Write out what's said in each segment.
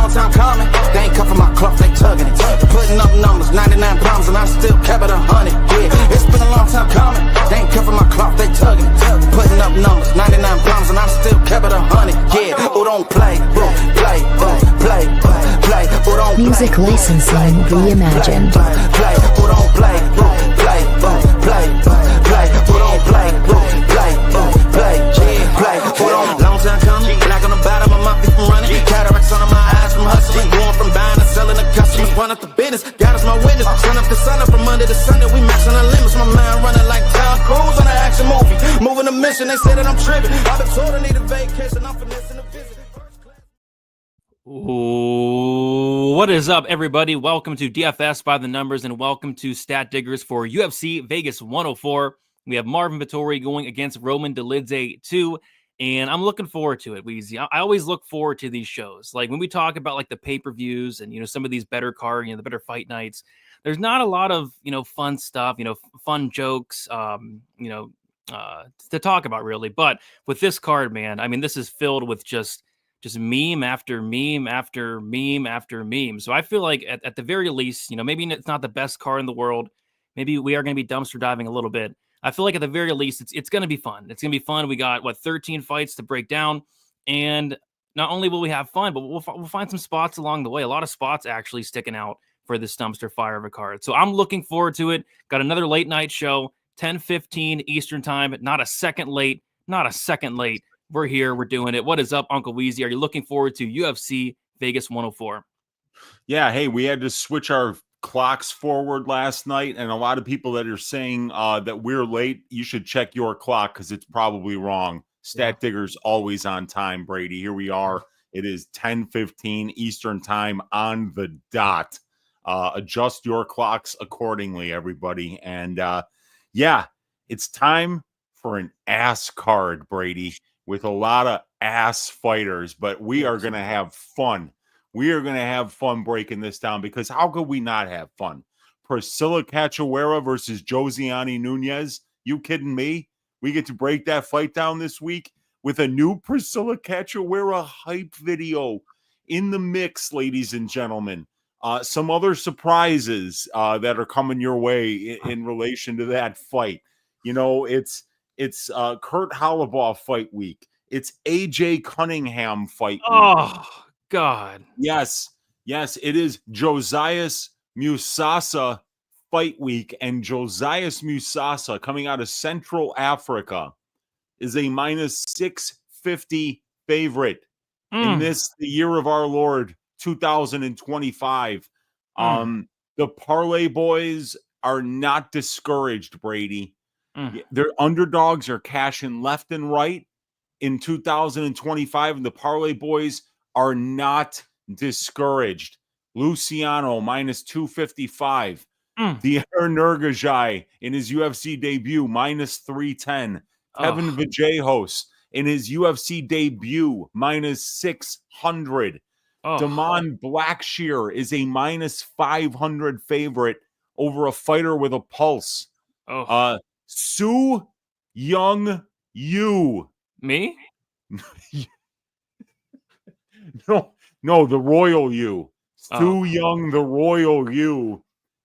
long time coming. They ain't cuffing my cloth, they tugging it. Putting up numbers, 99 problems, and I still kept it 100. Yeah, it's been a long time coming. They ain't cuffing my cloth, they tugging it. Putting up numbers, 99 problems, and I still kept it 100. Yeah, who don't play, play, play, play, who don't play. Music licensing reimagined. Play, who don't play, play, play, play, who don't play, play, play, who don't. Long time coming, black on the bottom of my feet from running. Cataracts under my eyes from hustling. Going from buying and selling to customers. Run up the business, God is my witness. Sun up to sun up from Monday to Sunday. We maxing the limits. My mind running like Tom Cruise on an action movie. Moving the mission, they say that I'm tripping. I've been told I need a vacation. I'm finessing a visit. Ooh, what is up, everybody? Welcome to DFS by the Numbers, and welcome to Stat Diggers for UFC Vegas 104. We have Marvin Vettori going against Roman Dolidze 2, and I'm looking forward to it, Weezy. I always look forward to these shows. Like when we talk about like the pay-per-views and, you know, some of these better card, the better fight nights, there's not a lot of, fun stuff, fun jokes, to talk about really. But with this card, man, I mean, this is filled with just meme after meme after meme after meme. So I feel like at the very least, maybe it's not the best card in the world. Maybe we are going to be dumpster diving a little bit. I feel like at the very least, it's going to be fun. It's going to be fun. We got 13 fights to break down, and not only will we have fun, but we'll find some spots along the way. A lot of spots actually sticking out for this dumpster fire of a card. So I'm looking forward to it. Got another late night show, 10:15 Eastern time. Not a second late. We're here. We're doing it. What is up, Uncle Weezy? Are you looking forward to UFC Vegas 104? Yeah. Hey, we had to switch our clocks forward last night, and a lot of people that are saying that we're late, you should check your clock because it's probably wrong. Stat Digger's always on time, Brady. Here we are. It is 10:15 Eastern time on the dot. Adjust your clocks accordingly, everybody. And it's time for an ass card, Brady, with a lot of ass fighters, but we are going to have fun. We are going to have fun breaking this down because how could we not have fun? Priscilla Cachoeira versus Josiane Nunez. You kidding me? We get to break that fight down this week with a new Priscilla Cachoeira hype video in the mix, ladies and gentlemen. Some other surprises that are coming your way in relation to that fight. It's Kurt Holobaugh fight week. It's AJ Cunningham fight week. Oh, God. Yes, it is Josias Musasa fight week, and Josias Musasa, coming out of Central Africa, is a minus 650 favorite in this, the year of our Lord, 2025. The parlay boys are not discouraged, Brady. Their underdogs are cashing left and right in 2025, and the parlay boys are not discouraged. Luciano minus 255. Dier Nurgajai in his UFC debut minus 310. Kevin Vallejos in his UFC debut minus 600. Damon Blackshear is a minus 500 favorite over a fighter with a pulse. Su Young Yu. Me? No, the Royal You. Su Young, the Royal You,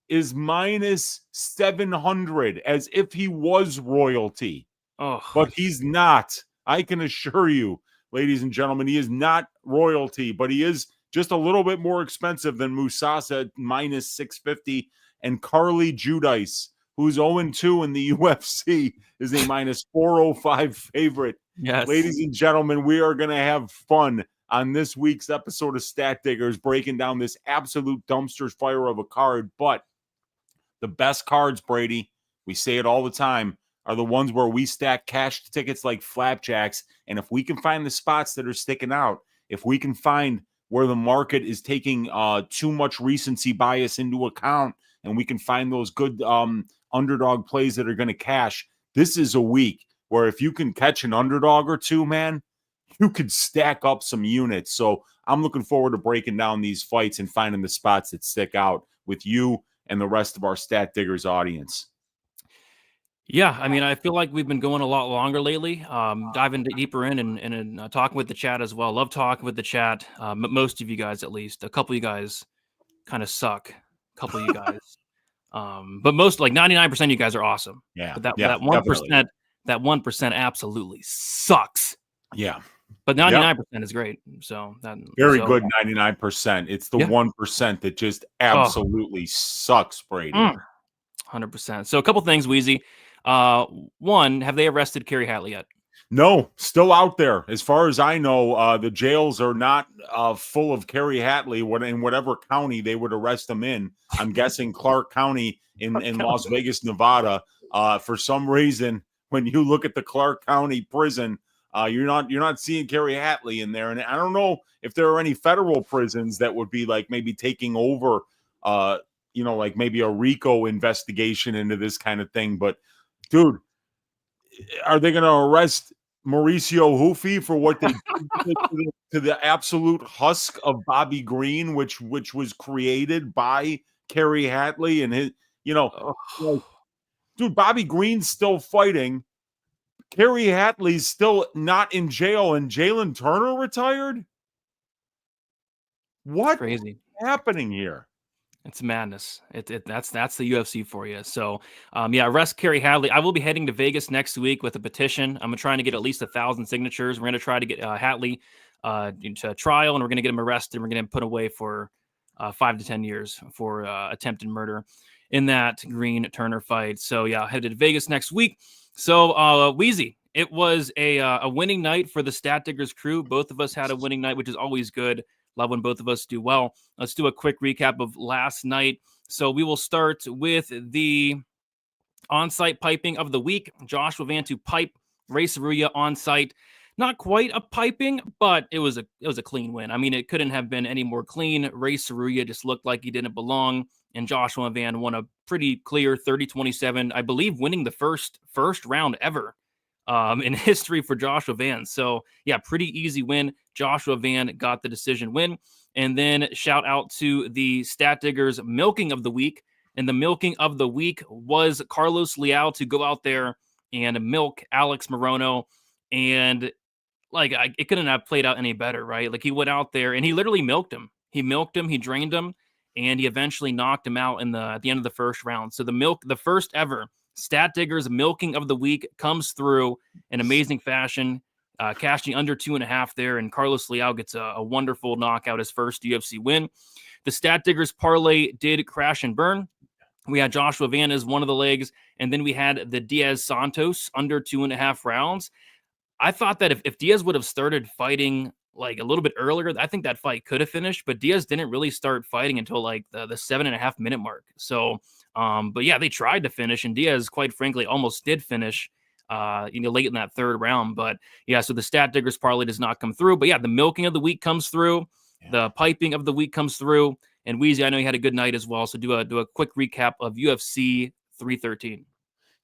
is minus 700, as if he was royalty. But he's not. I can assure you, ladies and gentlemen, he is not royalty, but he is just a little bit more expensive than Musasa, minus 650, and Carly Judice, who's 0-2 in the UFC, is a minus 405 favorite. Yes. Ladies and gentlemen, we are going to have fun on this week's episode of Stat Diggers, breaking down this absolute dumpster fire of a card. But the best cards, Brady, we say it all the time, are the ones where we stack cash tickets like flapjacks. And if we can find the spots that are sticking out, if we can find where the market is taking too much recency bias into account, and we can find those good underdog plays that are going to cash, this is a week where if you can catch an underdog or two, man, you could stack up some units. So I'm looking forward to breaking down these fights and finding the spots that stick out with you and the rest of our Stat Diggers audience. Yeah, I mean, I feel like we've been going a lot longer lately. Diving deeper in and talking with the chat as well. Love talking with the chat. Most of you guys, at least, a couple of you guys, kind of suck. A couple of you guys, but most, like 99% of you guys are awesome. Yeah, But that yeah, that one definitely. percent, that 1% absolutely sucks. Yeah. But Yep. 99% is great. So Very good 99%. It's the yeah. 1% that just Oh, absolutely sucks, Brady. 100%. So a couple things, Wheezy. Uh, One, have they arrested Kerry Hatley yet? No, still out there. As far as I know, the jails are not full of Kerry Hatley. In whatever county they would arrest him in. I'm guessing Clark County in Las Vegas, Nevada. For some reason, when you look at the Clark County prison, you're not seeing Kerry Hatley in there. And I don't know if there are any federal prisons that would be like maybe taking over, like maybe a RICO investigation into this kind of thing. But dude, are they going to arrest Mauricio Hoofy for what they did to the absolute husk of Bobby Green, which was created by Kerry Hatley and his, Oh, like, dude, Bobby Green's still fighting. Kerry Hatley's still not in jail, and Jalen Turner retired. it's What is crazy. happening here? It's madness. That's the UFC for you. So, yeah, arrest Kerry Hadley. I will be heading to Vegas next week with a petition. I'm trying to get at least 1,000 signatures. We're going to try to get Hatley into trial, and we're going to get him arrested. We're going to put away for 5 to 10 years for attempted murder in that Green Turner fight. So, yeah, headed to Vegas next week. So, Wheezy, it was a winning night for the Stat Diggers crew. Both of us had a winning night, which is always good. Love when both of us do well. Let's do a quick recap of last night. So we will start with the on-site piping of the week. Joshua Van to pipe Ray Saruya on-site. Not quite a piping, but it was a clean win. I mean, it couldn't have been any more clean. Ray Saruya just looked like he didn't belong, and Joshua Van won a pretty clear 30-27, I believe, winning the first round ever in history for Joshua Van. So, yeah, pretty easy win. Joshua Van got the decision win. And then shout out to the Stat Diggers milking of the week. And the milking of the week was Carlos Leal to go out there and milk Alex Morono. And like, it couldn't have played out any better, right? Like, he went out there and he literally milked him. He milked him, he drained him, and he eventually knocked him out at the end of the first round. So the first ever Stat Diggers milking of the week comes through in amazing fashion, cashing under 2.5 there, and Carlos Leal gets a wonderful knockout, his first UFC win. The Stat Diggers parlay did crash and burn. We had Joshua Van as one of the legs, and then we had the Diaz Santos under 2.5 rounds. I thought that if Diaz would have started fighting like a little bit earlier, I think that fight could have finished, but Diaz didn't really start fighting until like the 7.5 minute mark. So, but yeah, they tried to finish, and Diaz, quite frankly, almost did finish, late in that third round. But yeah, so the Stat Diggers parlay does not come through. But yeah, the milking of the week comes through, the piping of the week comes through, and Wheezy, I know you had a good night as well. So do a quick recap of UFC 313.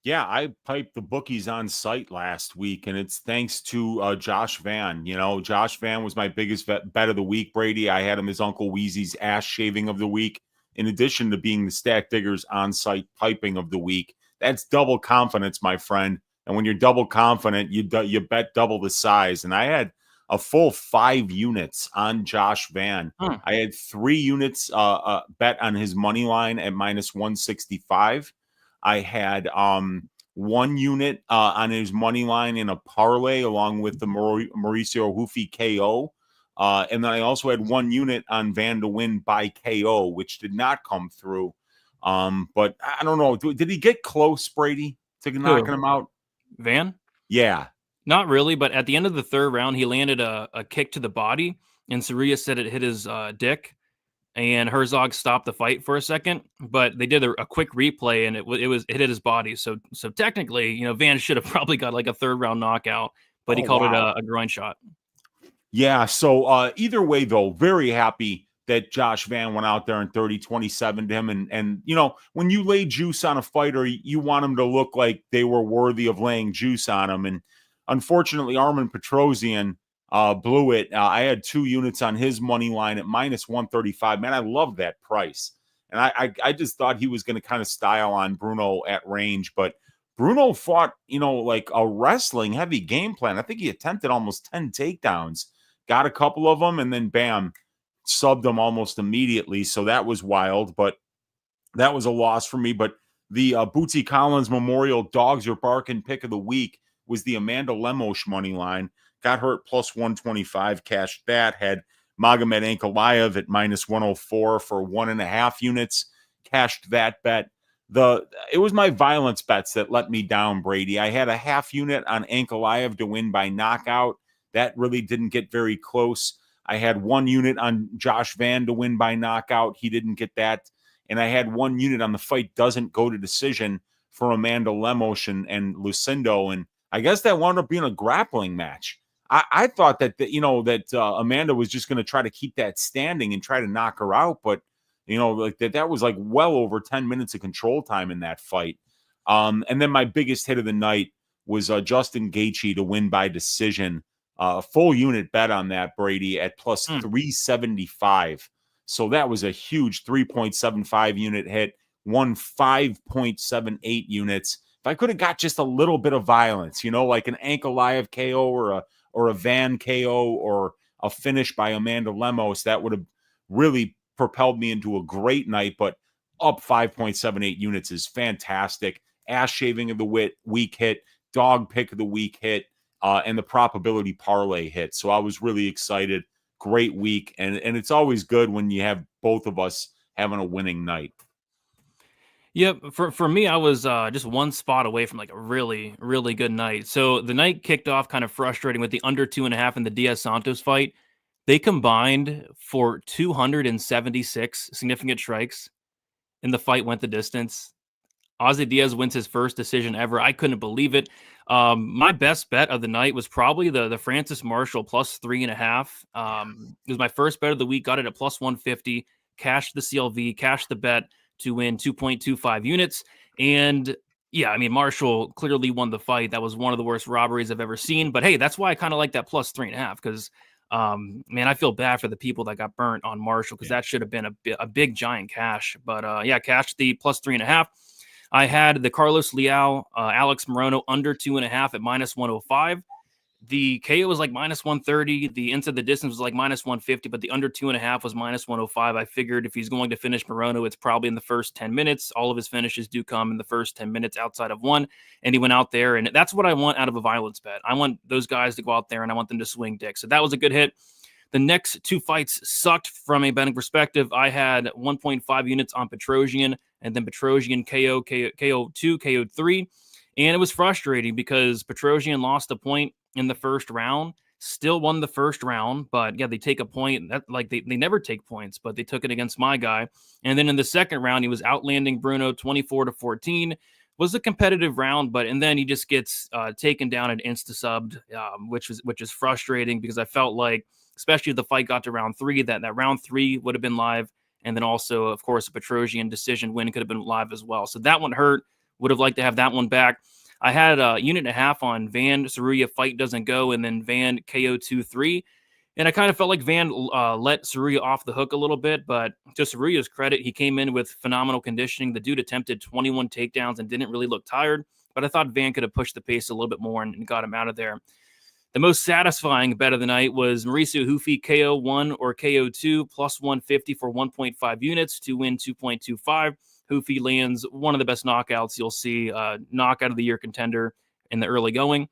Yeah, I piped the bookies on site last week, and it's thanks to Josh Van. Josh Van was my biggest bet of the week, Brady. I had him as Uncle Wheezy's ass shaving of the week, in addition to being the Stack Diggers on site piping of the week. That's double confidence, my friend. And when you're double confident, you bet double the size. And I had a full 5 units on Josh Van. I had 3 units bet on his money line at minus 165. I had 1 unit on his money line in a parlay along with the Mauricio Hoofy KO. And then I also had 1 unit on Van to win by KO, which did not come through. But I don't know. Did he get close, Brady, to knocking him out? Van? Yeah. Not really, but at the end of the third round, he landed a kick to the body, and Saruya said it hit his dick, and Herzog stopped the fight for a second, but they did a quick replay, and it hit his body. So technically, Van should have probably got like a third round knockout, but he called it a groin shot. Yeah. So either way, though, very happy that Josh Van went out there and 30-27 to him. And when you lay juice on a fighter, you want him to look like they were worthy of laying juice on him. And unfortunately, Armen Petrosian blew it. I had 2 units on his money line at minus 135. Man, I love that price. And I just thought he was going to kind of style on Bruno at range, but Bruno fought, like a wrestling heavy game plan. I think he attempted almost 10 takedowns, got a couple of them, and then bam, subbed them almost immediately. So that was wild, but that was a loss for me. But the Bootsy Collins Memorial Dogs Are Barking pick of the week was the Amanda Lemos money line. Got her at plus 125, cashed that. Had Magomed Ankalaev at minus 104 for 1.5 units, cashed that bet. It was my violence bets that let me down, Brady. I had a half unit on Ankalaev to win by knockout. That really didn't get very close. I had 1 unit on Josh Van to win by knockout. He didn't get that. And I had 1 unit on the fight doesn't go to decision for Amanda Lemos and Lucindo. And I guess that wound up being a grappling match. I thought that Amanda was just going to try to keep that standing and try to knock her out, but like that was like well over 10 minutes of control time in that fight. And then my biggest hit of the night was Justin Gaethje to win by decision. Full unit bet on that, Brady, at plus 375. So that was a huge 3.75 unit hit, won 5.78 units. If I could have got just a little bit of violence, like an Ankalaev KO or a Van KO or a finish by Amanda Lemos, that would have really propelled me into a great night. But up 5.78 units is fantastic. Ass shaving of the week hit, dog pick of the week hit, and the probability parlay hit. So I was really excited. Great week. And it's always good when you have both of us having a winning night. Yep. For me, I was just one spot away from like a really, really good night. So the night kicked off kind of frustrating with the under 2.5 in the Diaz Santos fight. They combined for 276 significant strikes, and the fight went the distance. Ozzy Diaz wins his first decision ever. I couldn't believe it. My best bet of the night was probably the Francis Marshall plus 3.5. It was my first bet of the week. Got it at plus 150. Cashed the CLV. Cashed the bet to win 2.25 units. And yeah, I mean, Marshall clearly won the fight. That was one of the worst robberies I've ever seen. But hey, that's why I kind of like that plus 3.5 because, man, I feel bad for the people that got burnt on Marshall because that should have been a big giant cash. But yeah, cashed the plus 3.5. I had the Carlos Leal, Alex Morono under 2.5 at minus 105. The KO was like minus 130. The inside the distance was like minus 150, but the under 2.5 was minus 105. I figured if he's going to finish Morono, it's probably in the first 10 minutes. All of his finishes do come in the first 10 minutes outside of one. And he went out there, and that's what I want out of a violence bet. I want those guys to go out there, and I want them to swing dick. So that was a good hit. The next 2 fights sucked from a betting perspective. I had 1.5 units on Petrosian, and then Petrosian KO2, KO3. And it was frustrating because Petrosian lost a point in the first round, still won the first round. But yeah, they take a point. That like they never take points, but they took it against my guy. And then in the second round, he was outlanding Bruno 24-14. Was a competitive round, and then he just gets taken down and insta-subbed, which is frustrating because I felt like, especially if the fight got to round 3, that round 3 would have been live. And then also, of course, a Petrosian decision win could have been live as well. So that one hurt. Would have liked to have that one back. I had a unit and a half on Van Saruya fight doesn't go, and then Van KO 2-3. And I kind of felt like Van let Saruya off the hook a little bit, but to Saruya's credit, he came in with phenomenal conditioning. The dude attempted 21 takedowns and didn't really look tired, but I thought Van could have pushed the pace a little bit more and got him out of there. The most satisfying bet of the night was Mauricio Hufi KO1 or KO2 plus 150 for 1.5 units to win 2.25. Hufi lands one of the best knockouts you'll see, knockout of the year contender in the early going.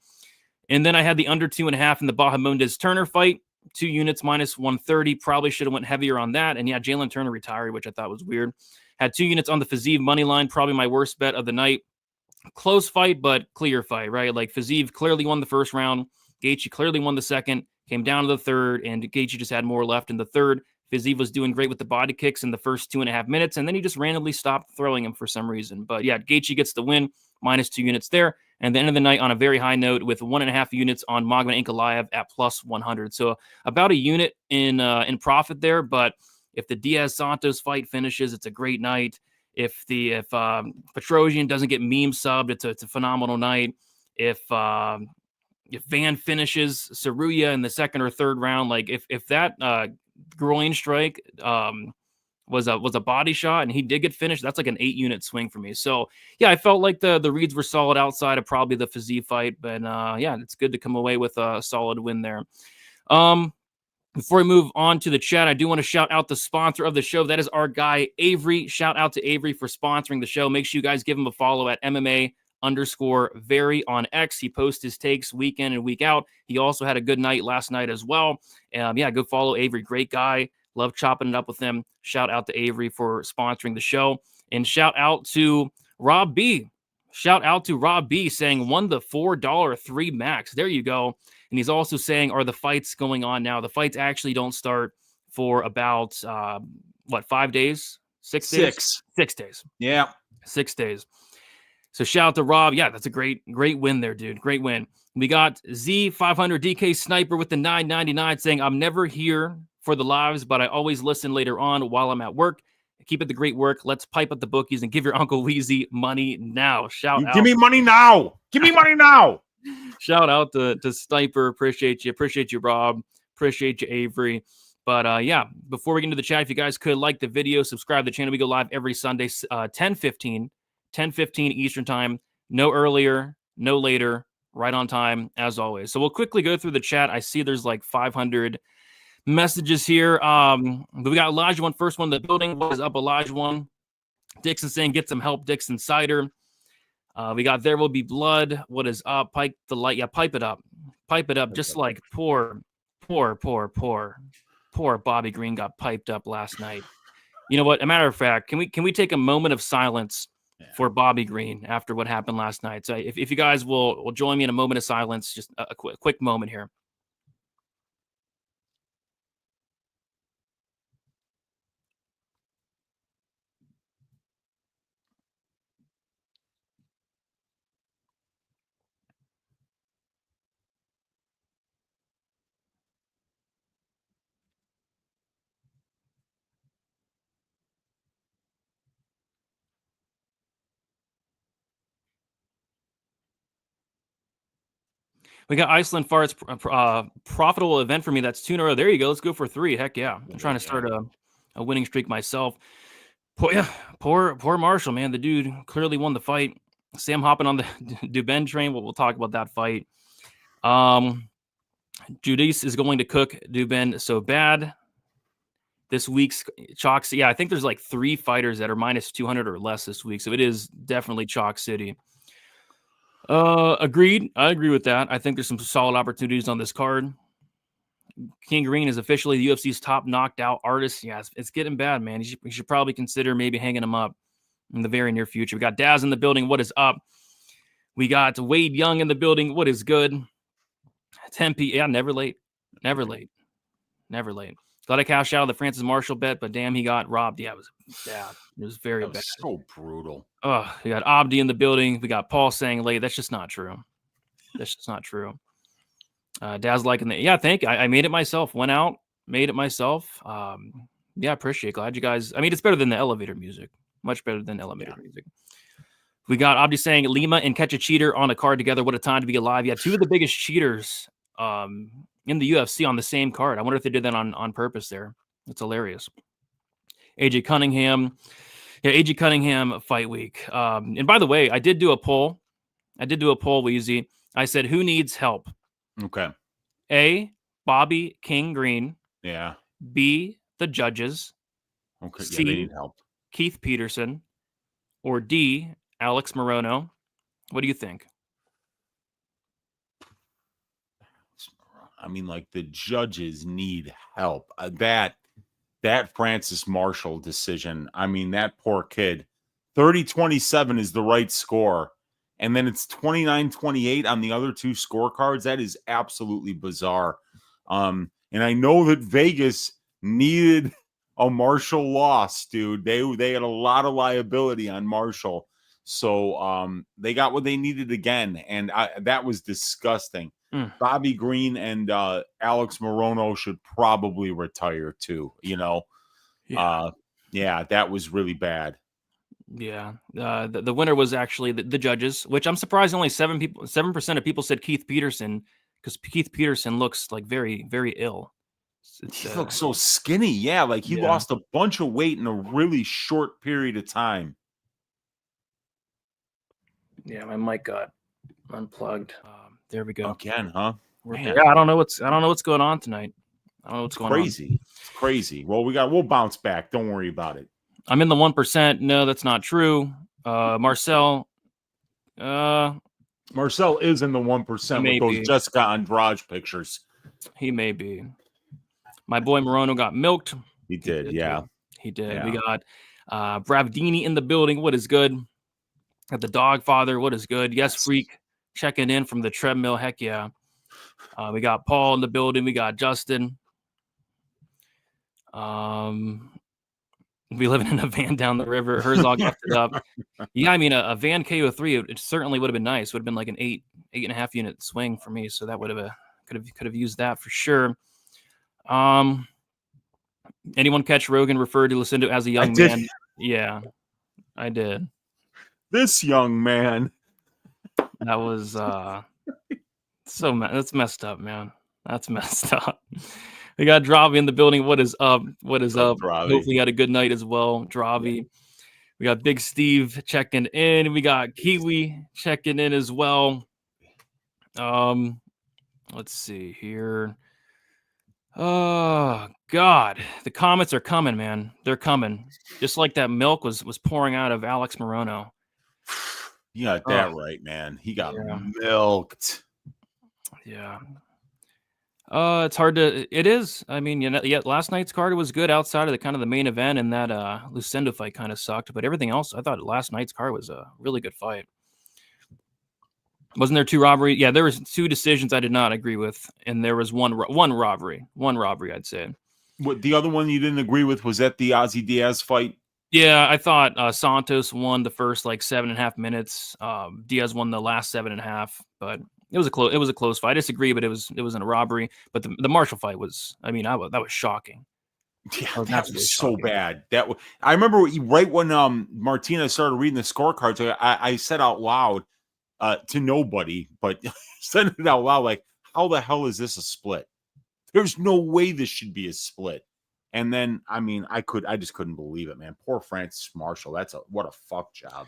And then I had the under 2.5 in the Bahamondes Turner fight, 2 units minus 130. Probably should have went heavier on that. And yeah, Jalen Turner retired, which I thought was weird. Had 2 units on the Fiziev money line, probably my worst bet of the night. Close fight, but clear fight, right? Like Fiziev clearly won the first round. Gaethje clearly won the second, came down to the third, and Gaethje just had more left in the third. Fiziev was doing great with the body kicks in the first 2.5 minutes, and then he just randomly stopped throwing him for some reason. But yeah, Gaethje gets the win, minus 2 units there. And the end of the night on a very high note with 1.5 units on Magomed Ankalaev at plus 100. So about a unit in profit there. But if the Diaz Santos fight finishes, it's a great night. If Petrosian doesn't get meme subbed, it's a phenomenal night. If Van finishes Saruya in the second or third round, like if that groin strike was a body shot, and he did get finished. That's like an 8-unit swing for me. So yeah, I felt like the reads were solid outside of probably the Fizzy fight, but yeah, it's good to come away with a solid win there. Before we move on to the chat, I do want to shout out the sponsor of the show. That is our guy, Avery. Shout out to Avery for sponsoring the show. Make sure you guys give him a follow at MMA_very on X. He posts his takes week in and week out. He also had a good night last night as well. Yeah, go follow Avery. Great guy. Love chopping it up with him. Shout out to Avery for sponsoring the show. And shout out to Rob B. Shout out to Rob B saying won the $4 3 max. There you go. And he's also saying, are the fights going on now? The fights actually don't start for about, 5 days? 6 days? 6 days. Yeah. 6 days. So shout out to Rob. Yeah, that's a great win there, dude. Great win. We got Z500 DK Sniper with the $9.99 saying, I'm never here for the lives, but I always listen later on while I'm at work. Keep it the great work. Let's pipe up the bookies and give your Uncle Weezy money now. Shout out. Give me money now. Give me money now. Shout out to Sniper. Appreciate you, Rob. Appreciate you, Avery. But yeah, before we get into the chat, if you guys could like the video, subscribe to the channel. We go live every Sunday, 10:15 Eastern time. No earlier, no later, right on time, as always. So we'll quickly go through the chat. I see there's like 500 messages here. But we got Elijah one, first one in the building. What is up, Elijah one? Dixon saying, get some help, Dixon Cider. We got There Will Be Blood. What is up? Pipe the light. Yeah, pipe it up. Pipe it up. Just like poor Bobby Green got piped up last night. You know what? A matter of fact, can we take a moment of silence for Bobby Green after what happened last night? So if you guys will join me in a moment of silence, just a quick moment here. We got Iceland Farts, profitable event for me. That's 2 in a row. There you go. Let's go for 3. Heck yeah. I'm trying to start a winning streak myself. Poor Marshall, man. The dude clearly won the fight. Sam hopping on the Dubin train. We'll talk about that fight. Judice is going to cook Dubin so bad. This week's Chalk. Yeah, I think there's like 3 fighters that are minus 200 or less this week. So it is definitely Chalk City. Agreed. I agree with that. I think there's some solid opportunities on this card. King Green is officially the UFC's top knocked out artist. Yeah, it's getting bad, man. You should probably consider maybe hanging him up in the very near future. We got Daz in the building. What is up? We got Wade Young in the building. What is good? Tempe. Yeah, never late. Never late. Never late. Thought I cashed out of the Francis Marshall bet, but damn, he got robbed. Yeah, it was bad. It was very bad. So brutal. Oh, we got Abdi in the building. We got Paul saying late. That's just not true. That's just not true. Daz liking the thank you. I made it myself. Went out, made it myself. Yeah, appreciate it. Glad you guys. I mean, it's better than the elevator music. Much better than elevator music. We got Abdi saying Lima and Catch a Cheater on a card together. What a time to be alive. Yeah, 2 of the biggest cheaters in the UFC on the same card. I wonder if they did that on purpose there. It's hilarious. AJ Cunningham. Yeah, AJ Cunningham fight week. And by the way, I did do a poll. Weezy. I said, who needs help? Okay. A, Bobby King Green. Yeah. B, the judges. Okay. C, they need help. Keith Peterson. Or D, Alex Morono. What do you think? I mean, like, the judges need help. That Francis Marshall decision, I mean, that poor kid, 30-27 is the right score. And then it's 29-28 on the other 2 scorecards. That is absolutely bizarre. And I know that Vegas needed a Marshall loss, dude. They had a lot of liability on Marshall. So they got what they needed again. And that was disgusting. Bobby Green and Alex Morono should probably retire too, you know. Yeah, that was really bad. Yeah. The winner was actually the judges, which I'm surprised only 7% of people said Keith Peterson, because Keith Peterson looks like very, very ill. He looks so skinny. Yeah, like he lost a bunch of weight in a really short period of time. Yeah, my mic got unplugged. There we go. Again, huh? Yeah, I don't know what's going on tonight. I don't know what's going on. Crazy. It's crazy. Well, we'll bounce back. Don't worry about it. I'm in the 1%. No, that's not true. Marcel. Marcel is in the 1% with those Jessica Andrade pictures. He may be. My boy Morono got milked. He did, yeah. He did. Yeah. We got Bravdini in the building. What is good? Got the dog father. What is good? Yes, Freak checking in from the treadmill. Heck yeah. We got Paul in the building. We got Justin. We living in a van down the river. Herzog left it up. Yeah, I mean a van KO3. It certainly would have been nice. Would have been like an 8.5 unit swing for me. So that would have could have used that for sure. Anyone catch Rogan referred to Lucindo as a young man? Yeah, I did. This young man. That was that's messed up, man. That's messed up. We got Dravi in the building. What is up? What is up? Dravi. Hopefully you had a good night as well, Dravi. We got Big Steve checking in. We got Kiwi checking in as well. Let's see here. Oh God, the comments are coming, man. They're coming. Just like that milk was pouring out of Alex Morono. You got that right, man. He got milked. Yeah. It's hard to. It is. I mean, last night's card was good outside of the kind of the main event, and that Lucindo fight kind of sucked. But everything else, I thought last night's card was a really good fight. Wasn't there 2 robbery? Yeah, there was 2 decisions I did not agree with, and there was one robbery. One robbery, I'd say. What the other one you didn't agree with was that the Ozzy Diaz fight? Yeah, I thought Santos won the first 7.5 minutes. Diaz won the last 7.5, but it was a close fight. I disagree, but it wasn't a robbery. But the Marshall fight was. I mean, that was shocking. Yeah, that was so bad. I remember right when Martina started reading the scorecards. I said out loud to nobody, but said it out loud like, "How the hell is this a split? There's no way this should be a split." And then, I mean, I just couldn't believe it, man. Poor Francis Marshall. What a fuck job.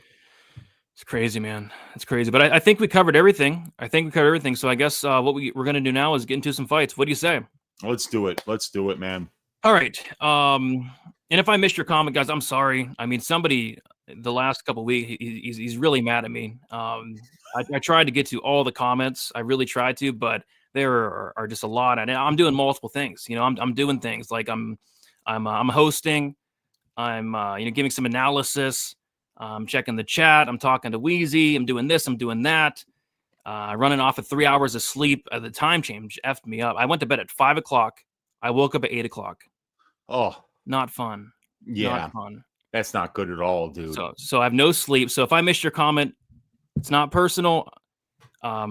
It's crazy, man. It's crazy. But I think we covered everything. So I guess what we're going to do now is get into some fights. What do you say? Let's do it. Let's do it, man. All right. And if I missed your comment, guys, I'm sorry. I mean, somebody the last couple of weeks, he's really mad at me. I tried to get to all the comments. I really tried to, but there are just a lot. And I'm doing multiple things. I'm doing things like I'm hosting. I'm giving some analysis. I'm checking the chat. I'm talking to Wheezy. I'm doing this. I'm doing that. Running off of 3 hours of sleep. The time change effed me up. I went to bed at 5 o'clock. I woke up at 8 o'clock. Oh, not fun. Yeah, not fun. That's not good at all, dude. So I have no sleep. So if I missed your comment, it's not personal. I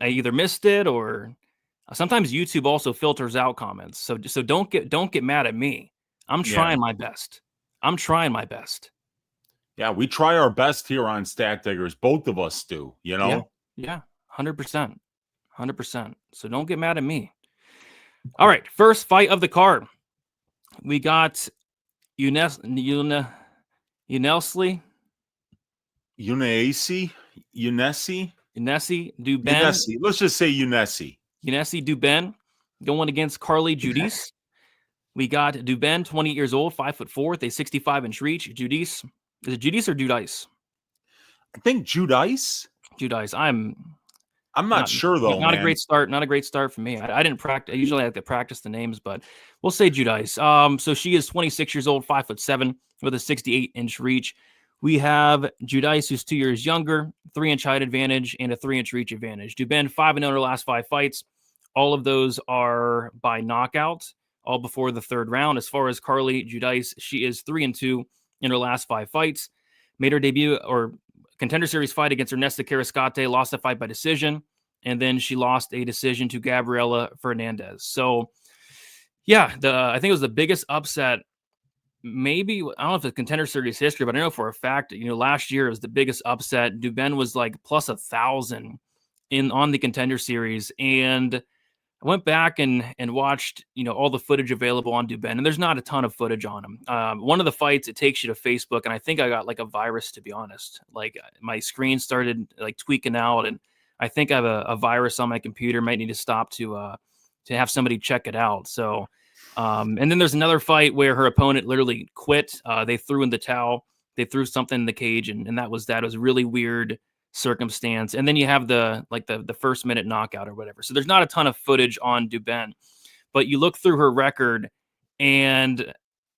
either missed it or sometimes YouTube also filters out comments. So don't get mad at me. I'm trying my best. Yeah, we try our best here on Stat Diggers. Both of us do, Yeah, 100%. 100%. So don't get mad at me. All right, first fight of the card. We got Unessi Duben. Let's just say Unessi Duben going against Carly Judice. We got Duben, 28 years old, 5'4", with a 65-inch reach. Judice. Is it Judice or Judice? I think Judice. I'm not sure though. Not a great start. Not a great start for me. I didn't practice. I usually have to practice the names, but we'll say Judice. So she is 26 years old, 5'7", with a 68-inch reach. We have Judice, who's 2 years younger, 3-inch height advantage and a 3-inch reach advantage. Duben 5-0 in her last 5 fights. All of those are by knockout, all before the 3rd round. As far as Carly Judice, she is 3-2 in her last 5 fights. Made her debut or Contender Series fight against Ernesto Carrascate, lost the fight by decision, and then she lost a decision to Gabriela Fernandez. So, yeah, I think it was the biggest upset. Maybe, I don't know if it's Contender Series history, but I know for a fact, last year it was the biggest upset. Duben was like plus 1,000 on the Contender Series, and I went back and watched, all the footage available on Dubin, and there's not a ton of footage on him. One of the fights, it takes you to Facebook, and I think I got like a virus, to be honest. Like my screen started like tweaking out, and I think I have a virus on my computer. Might need to stop to have somebody check it out. So, and then there's another fight where her opponent literally quit. They threw in the towel. They threw something in the cage, and that was that. It was a really weird circumstance. And then you have the first minute knockout or whatever. So there's not a ton of footage on Dubin, but you look through her record and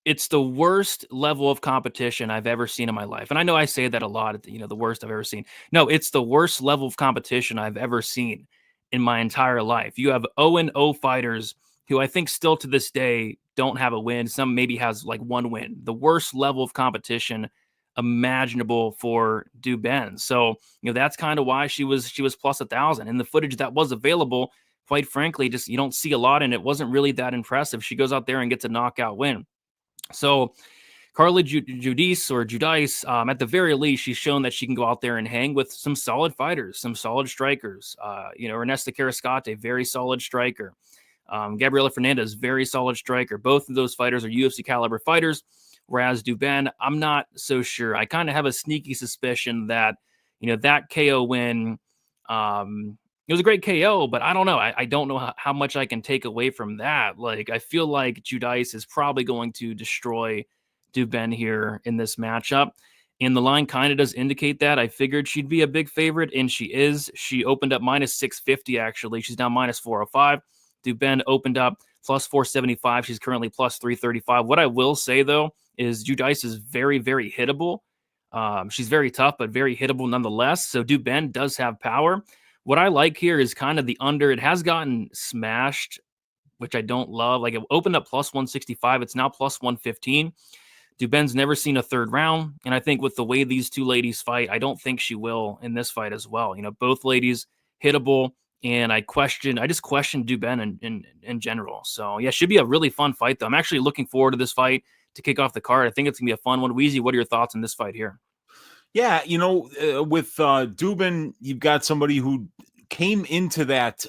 it's the worst level of competition I've ever seen in my life. And I know I say that a lot, the worst I've ever seen. No, it's the worst level of competition I've ever seen in my entire life. You have 0-0 fighters who I think still to this day don't have a win. Some maybe has like one win. The worst level of competition imaginable for Dubin. So, that's kind of why she was plus 1,000. And the footage that was available, quite frankly, just you don't see a lot, and it wasn't really that impressive. She goes out there and gets a knockout win. So Carly Judice, at the very least, she's shown that she can go out there and hang with some solid fighters, some solid strikers. Ernesta Carrascate, very solid striker. Gabriela Fernandez, very solid striker. Both of those fighters are UFC caliber fighters. Whereas Dubin, I'm not so sure. I kind of have a sneaky suspicion that, that KO win, it was a great KO, but I don't know. I don't know how much I can take away from that. Like, I feel like Judice is probably going to destroy Dubin here in this matchup. And the line kind of does indicate that. I figured she'd be a big favorite, and she is. She opened up minus 650, actually. She's now minus 405. Dubin opened up plus 475. She's currently plus 335. What I will say, though, is Judice is very, very hittable. She's very tough, but very hittable nonetheless. So Dubin does have power. What I like here is kind of the under. It has gotten smashed, which I don't love. Like, it opened up plus 165. It's now plus 115. Dubin's never seen a third round. And I think with the way these two ladies fight, I don't think she will in this fight as well. Both ladies hittable. And I just question Dubin in general. So, yeah, should be a really fun fight, though. I'm actually looking forward to this fight to kick off the card. I think it's going to be a fun one. Weezy, what are your thoughts on this fight here? Yeah, with Dubin, you've got somebody who came into that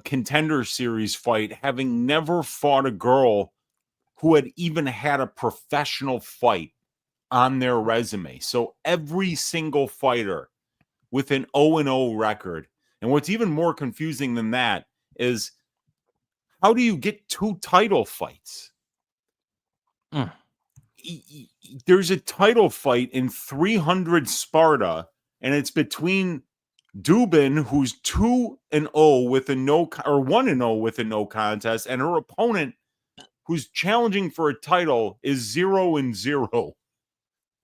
Contender Series fight having never fought a girl who had even had a professional fight on their resume. So every single fighter with an 0-0 record. And what's even more confusing than that is, how do you get 2 title fights? There's a title fight in 300 Sparta, and it's between Dubin, who's 2-0 with a no, or 1-0 with a no contest, and her opponent, who's challenging for a title, is 0-0.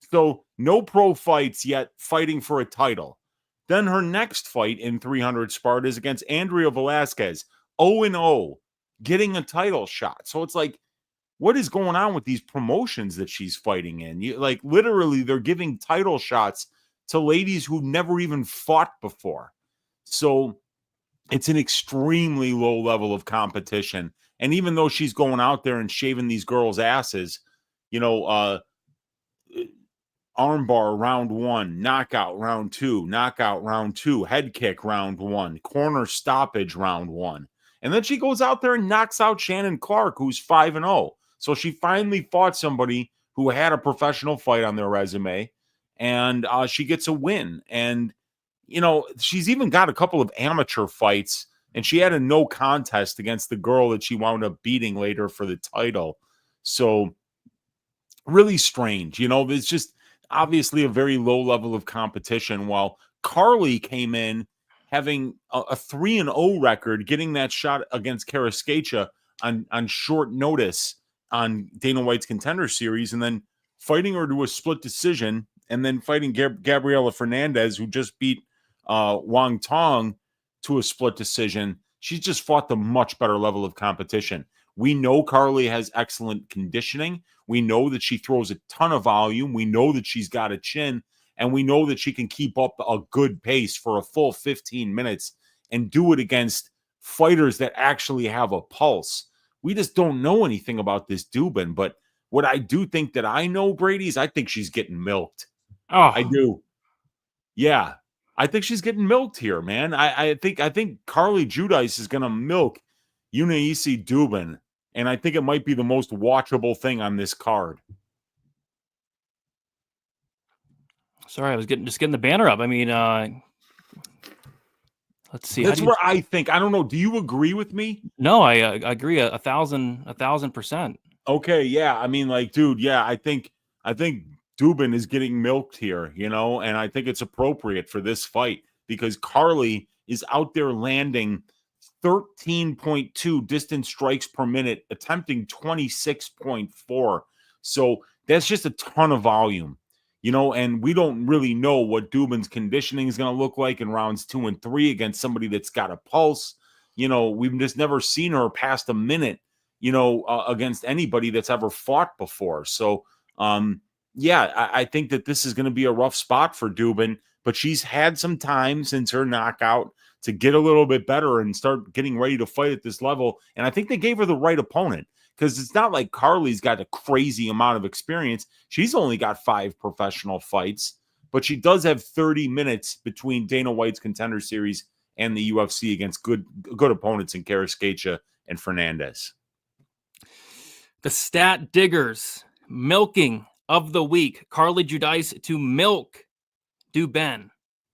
So no pro fights yet, fighting for a title. Then her next fight in 300 Sparta is against Andrea Velasquez, 0-0, getting a title shot. So it's like, what is going on with these promotions that she's fighting in? Literally, they're giving title shots to ladies who never even fought before. So it's an extremely low level of competition. And even though she's going out there and shaving these girls' asses, armbar round 1, knockout round 2, knockout round 2, head kick round 1, corner stoppage round 1. And then she goes out there and knocks out Shannon Clark, who's 5-0. So she finally fought somebody who had a professional fight on their resume, and she gets a win. And, she's even got a couple of amateur fights, and she had a no contest against the girl that she wound up beating later for the title. So really strange. It's just obviously a very low level of competition, while Carly came in having a 3-0 record, getting that shot against Carrascate on short notice on Dana White's Contender Series, and then fighting her to a split decision, and then fighting Gabriela Fernandez, who just beat Wang Tong to a split decision. She's just fought the much better level of competition. We know Carly has excellent conditioning. We know that she throws a ton of volume. We know that she's got a chin, and we know that she can keep up a good pace for a full 15 minutes and do it against fighters that actually have a pulse. We just don't know anything about this Dubin, but what I do think that I know, Brady, is I think she's getting milked. Oh, I do. Yeah. I think she's getting milked here, man. I think Carly Judice is going to milk Yunaisi Dubin, and I think it might be the most watchable thing on this card. Sorry, I was just getting the banner up. I mean, let's see. That's where I think. I don't know. Do you agree with me? No, I agree 1,000%. Okay, yeah. I mean, like, dude, yeah. I think Dubin is getting milked here, and I think it's appropriate for this fight because Carly is out there landing 13.2 distance strikes per minute, attempting 26.4. So that's just a ton of volume, and we don't really know what Dubin's conditioning is going to look like in rounds 2 and 3 against somebody that's got a pulse. We've just never seen her past a minute, against anybody that's ever fought before. So, yeah, I think that this is going to be a rough spot for Dubin, but she's had some time since her knockout to get a little bit better and start getting ready to fight at this level. And I think they gave her the right opponent because it's not like Carly's got a crazy amount of experience. She's only got 5 professional fights, but she does have 30 minutes between Dana White's Contender Series and the UFC against good opponents in Karaskacha and Fernandez. The Stat Diggers milking of the week. Carly Judice to milk Dubin.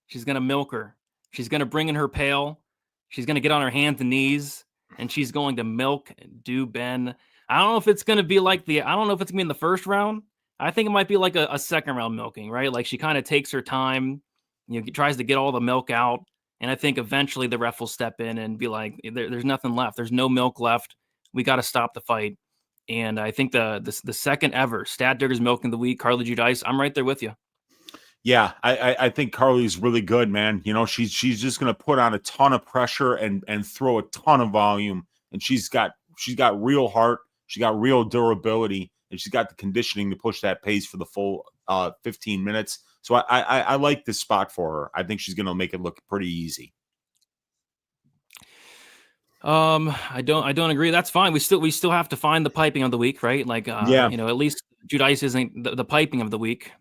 She's going to milk her. She's going to bring in her pail. She's going to get on her hands and knees, and she's going to milk Dubin. I don't know if it's going to be like I don't know if it's going to be in the first round. I think it might be like a second round milking, right? Like she kind of takes her time, tries to get all the milk out. And I think eventually the ref will step in and be like, there's nothing left. There's no milk left. We got to stop the fight. And I think the second ever Stat Diggers milking the week, Carly Judice, I'm right there with you. Yeah, I think Carly's really good, man. She's just going to put on a ton of pressure and throw a ton of volume. And she's got real heart. She got real durability, and she's got the conditioning to push that pace for the full 15 minutes. So I like this spot for her. I think she's going to make it look pretty easy. I don't agree. That's fine. We still have to find the piping of the week, right? Like, yeah, at least Judice isn't the piping of the week.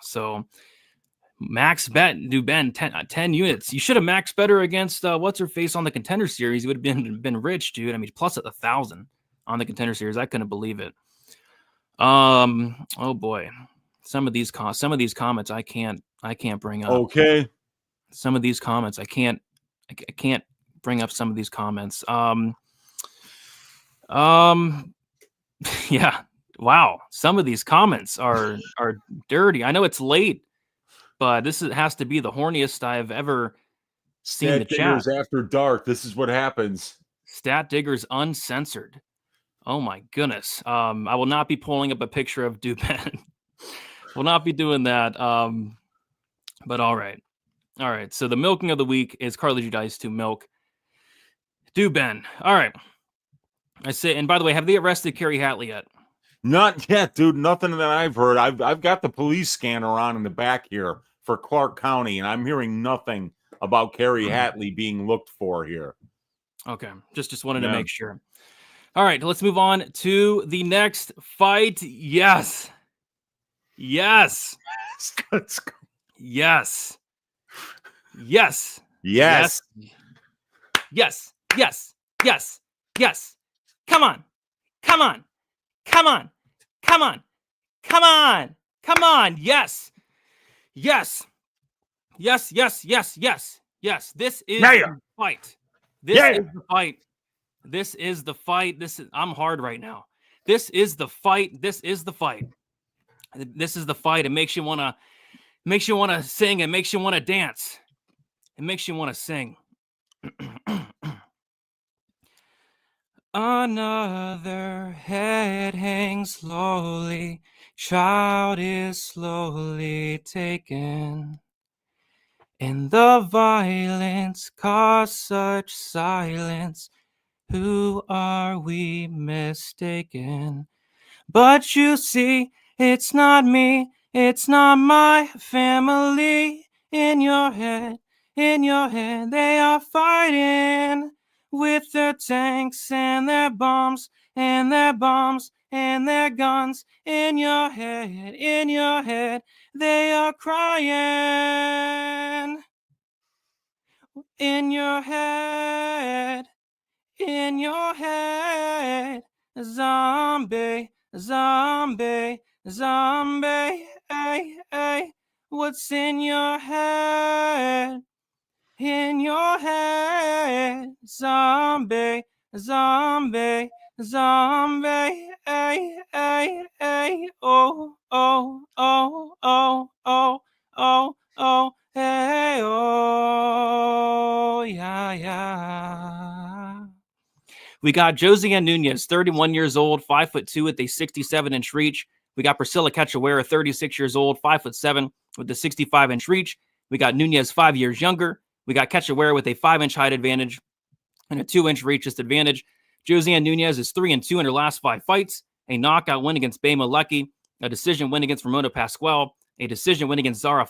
So max bet Dubin 10 units. You should have max better against what's her face on the Contender Series. You would have been rich, dude. I mean, plus 1,000 on the Contender Series. I couldn't believe it. Oh boy, some of these comments I can't bring up. Okay, some of these comments I can't bring up some of these comments. Yeah. Wow, some of these comments are dirty. I know it's late, but has to be the horniest I've ever seen the chat. After dark, this is what happens. Stat Diggers Uncensored. Oh my goodness. I will not be pulling up a picture of Dubin. Will not be doing that. But all right. So the milking of the week is Carly Judice to milk Dubin. All right. I say, and by the way, have they arrested Carrie Hatley yet? Not yet, dude. Nothing that I've heard. I've got the police scanner on in the back here for Clark County, and I'm hearing nothing about Carrie Hatley being looked for here. Okay, just wanted to make sure. All right, let's move on to the next fight. Yes. Yes. Let's go. Yes. Yes. Yes. Yes. Yes. Yes. Yes. Come on. Come on. Come on. Come on. Come on. Come on. Yes. Yes. Yes. Yes. Yes. Yes. Yes. This is the fight. This is the fight. This is the fight. I'm hard right now. This is the fight. This is the fight. This is the fight. It makes you want to sing. It makes you want to dance. It makes you want to sing. Another head hangs slowly. Child is slowly taken. And the violence caused such silence. Who are we mistaken? But you see, it's not me. It's not my family. In your head, they are fighting with their tanks and their bombs and their bombs and their guns. In your head, they are crying. In your head, in your head? Zombie, zombie, zombie, hey, hey. What's in your head? In your head, zombie, zombie, zombie, ay, ay, ay, oh, oh, oh, oh, oh, oh, oh, hey, oh, yeah, yeah. We got Josiane Nunez, 31 years old, 5'2" with a 67-inch reach. We got Priscilla Cachoeira, 36 years old, 5'7" with a 65-inch reach. We got Nunez, 5 years younger. We got Cachoeira with a 5-inch height advantage and a 2-inch reach disadvantage. Josiane Nunez is 3-2 in her last 5 fights. A knockout win against Bema Lucky, a decision win against Ramona Pascual, a decision win against Zara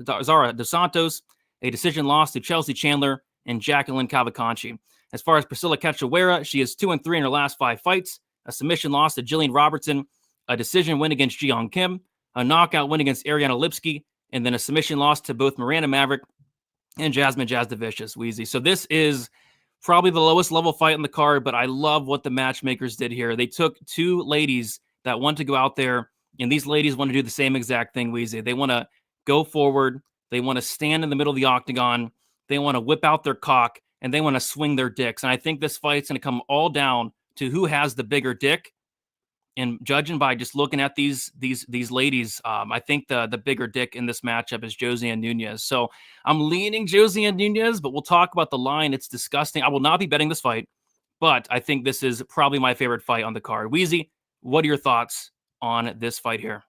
Dos Santos, a decision loss to Chelsea Chandler and Jacqueline Cavalcanti. As far as Priscilla Cachoeira, she is 2-3 in her last 5 fights, a submission loss to Jillian Robertson, a decision win against Jiyoung Kim, a knockout win against Ariana Lipsky, and then a submission loss to both Miranda Maverick and Jasmine Jasdavicius, Wheezy. So this is probably the lowest level fight on the card, but I love what the matchmakers did here. They took 2 ladies that want to go out there, and these ladies want to do the same exact thing, Wheezy. They want to go forward. They want to stand in the middle of the octagon. They want to whip out their cock, and they want to swing their dicks. And I think this fight's going to come all down to who has the bigger dick. And judging by just looking at these ladies, I think the bigger dick in this matchup is Josiane Nunez. So I'm leaning Josiane Nunez, but we'll talk about the line. It's disgusting. I will not be betting this fight, but I think this is probably my favorite fight on the card. Wheezy, what are your thoughts on this fight here?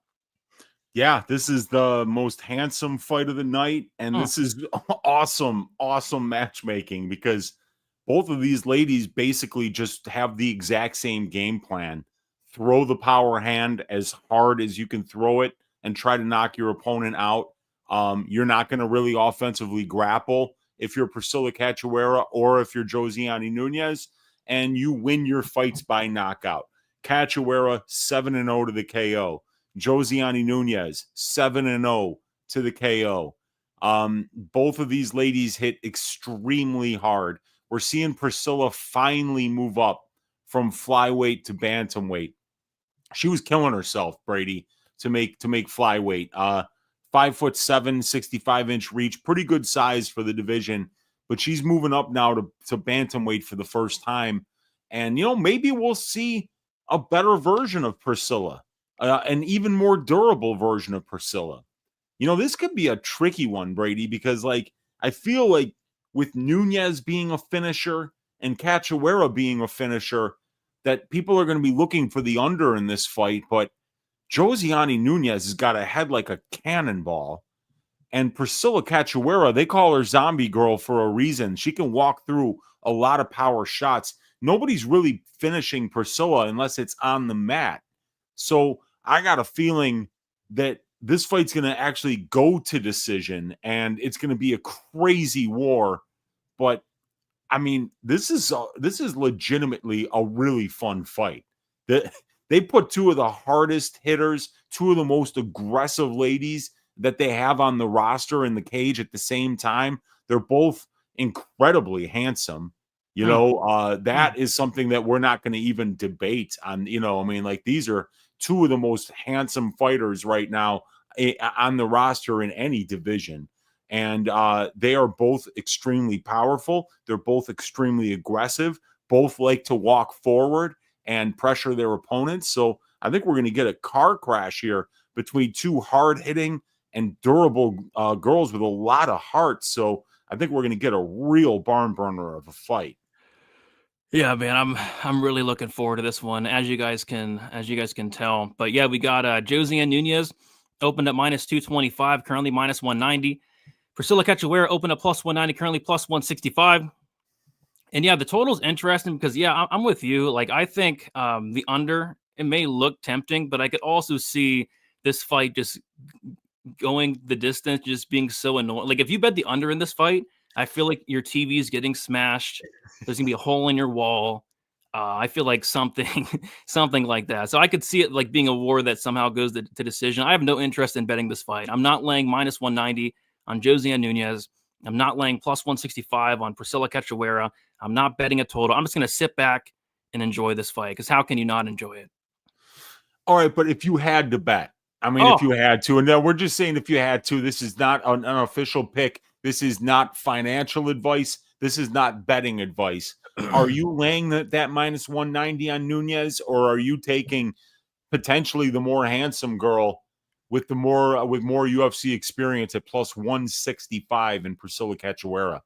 Yeah, this is the most handsome fight of the night, and this is awesome matchmaking because both of these ladies basically just have the exact same game plan. Throw the power hand as hard as you can throw it and try to knock your opponent out. You're not going to really offensively grapple if you're Priscilla Cachoeira or if you're Josiane Nunez, and you win your fights by knockout. Cachoeira 7-0 to the KO. Josiane Nunez 7-0 to the KO. Both of these ladies hit extremely hard. We're seeing Priscilla finally move up from flyweight to bantamweight. She was killing herself, Brady, to make flyweight. 5'7", 65-inch reach, pretty good size for the division, but she's moving up now to bantamweight for the first time. And, maybe we'll see a better version of Priscilla, an even more durable version of Priscilla. This could be a tricky one, Brady, because, I feel like with Nunez being a finisher and Cachoeira being a finisher, that people are going to be looking for the under in this fight, but Josiane Nunez has got a head like a cannonball. And Priscilla Cachoeira, they call her Zombie Girl for a reason. She can walk through a lot of power shots. Nobody's really finishing Priscilla unless it's on the mat. So I got a feeling that this fight's going to actually go to decision, and it's going to be a crazy war. But I mean, this is legitimately a really fun fight. They put 2 of the hardest hitters, 2 of the most aggressive ladies that they have on the roster in the cage at the same time. They're both incredibly handsome. That is something that we're not going to even debate on. These are 2 of the most handsome fighters right now on the roster in any division. And they are both extremely powerful. They're both extremely aggressive. Both like to walk forward and pressure their opponents. So I think we're going to get a car crash here between 2 hard-hitting and durable girls with a lot of heart. So I think we're going to get a real barn burner of a fight. Yeah, man, I'm really looking forward to this one, as you guys can tell. But yeah, we got Josiane Nunez opened up -225, currently -190. Priscilla Cachoeira opened up +190, currently +165. And yeah, the total's interesting because, yeah, I'm with you. I think the under, it may look tempting, but I could also see this fight just going the distance, just being so annoying. If you bet the under in this fight, I feel like your TV's getting smashed. There's going to be a hole in your wall. I feel like something like that. So I could see it being a war that somehow goes to decision. I have no interest in betting this fight. I'm not laying -190 on Josiane Nunez. I'm not laying plus 165 on Priscilla Cachoeira. I'm not betting a total. I'm just going to sit back and enjoy this fight, because how can you not enjoy it? All right, but if you had to bet, I mean, if you had to, and now we're just saying if you had to, this is not an official pick. This is not financial advice. This is not betting advice. Are you laying that minus 190 on Nunez, or are you taking potentially the more handsome girl with more UFC experience at plus 165 in Priscilla Cachoeira?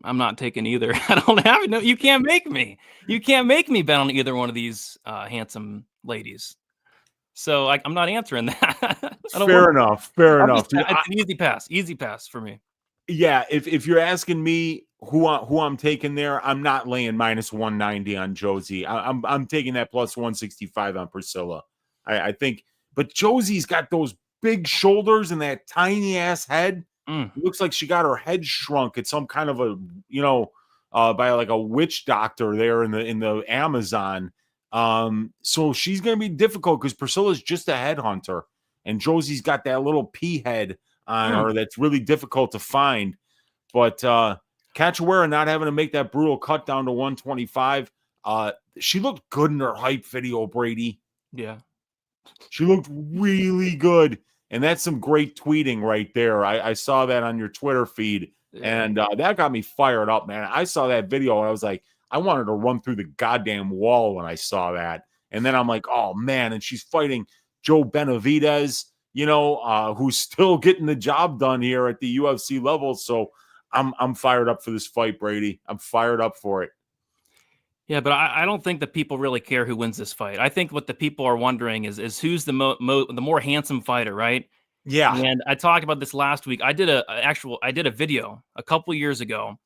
I'm not taking either. I don't have it. No, you can't make me. You can't make me bet on either one of these handsome ladies. So I'm not answering that. Fair enough. It's an easy pass for me. Yeah, if you're asking me who I'm taking there, I'm not laying minus 190 on Josie. I'm taking that plus 165 on Priscilla. I think, but Josie's got those big shoulders and that tiny ass head. It looks like she got her head shrunk at some kind of a, by like a witch doctor there in the Amazon. So she's gonna be difficult because Priscilla's just a headhunter, and Josie's got that little pea head on her that's really difficult to find. But Cachoeira not having to make that brutal cut down to 125. She looked good in her hype video, Brady. Yeah. She looked really good. And that's some great tweeting right there. I saw that on your Twitter feed. And that got me fired up, man. I saw that video and I was like, I wanted to run through the goddamn wall when I saw that. And then I'm like, oh, man. And she's fighting Joe Benavidez, who's still getting the job done here at the UFC level. So I'm fired up for this fight, Brady. I'm fired up for it. Yeah, but I don't think that people really care who wins this fight. I think what the people are wondering is who's the more handsome fighter, right? Yeah. And I talked about this last week. I did a video a couple years ago,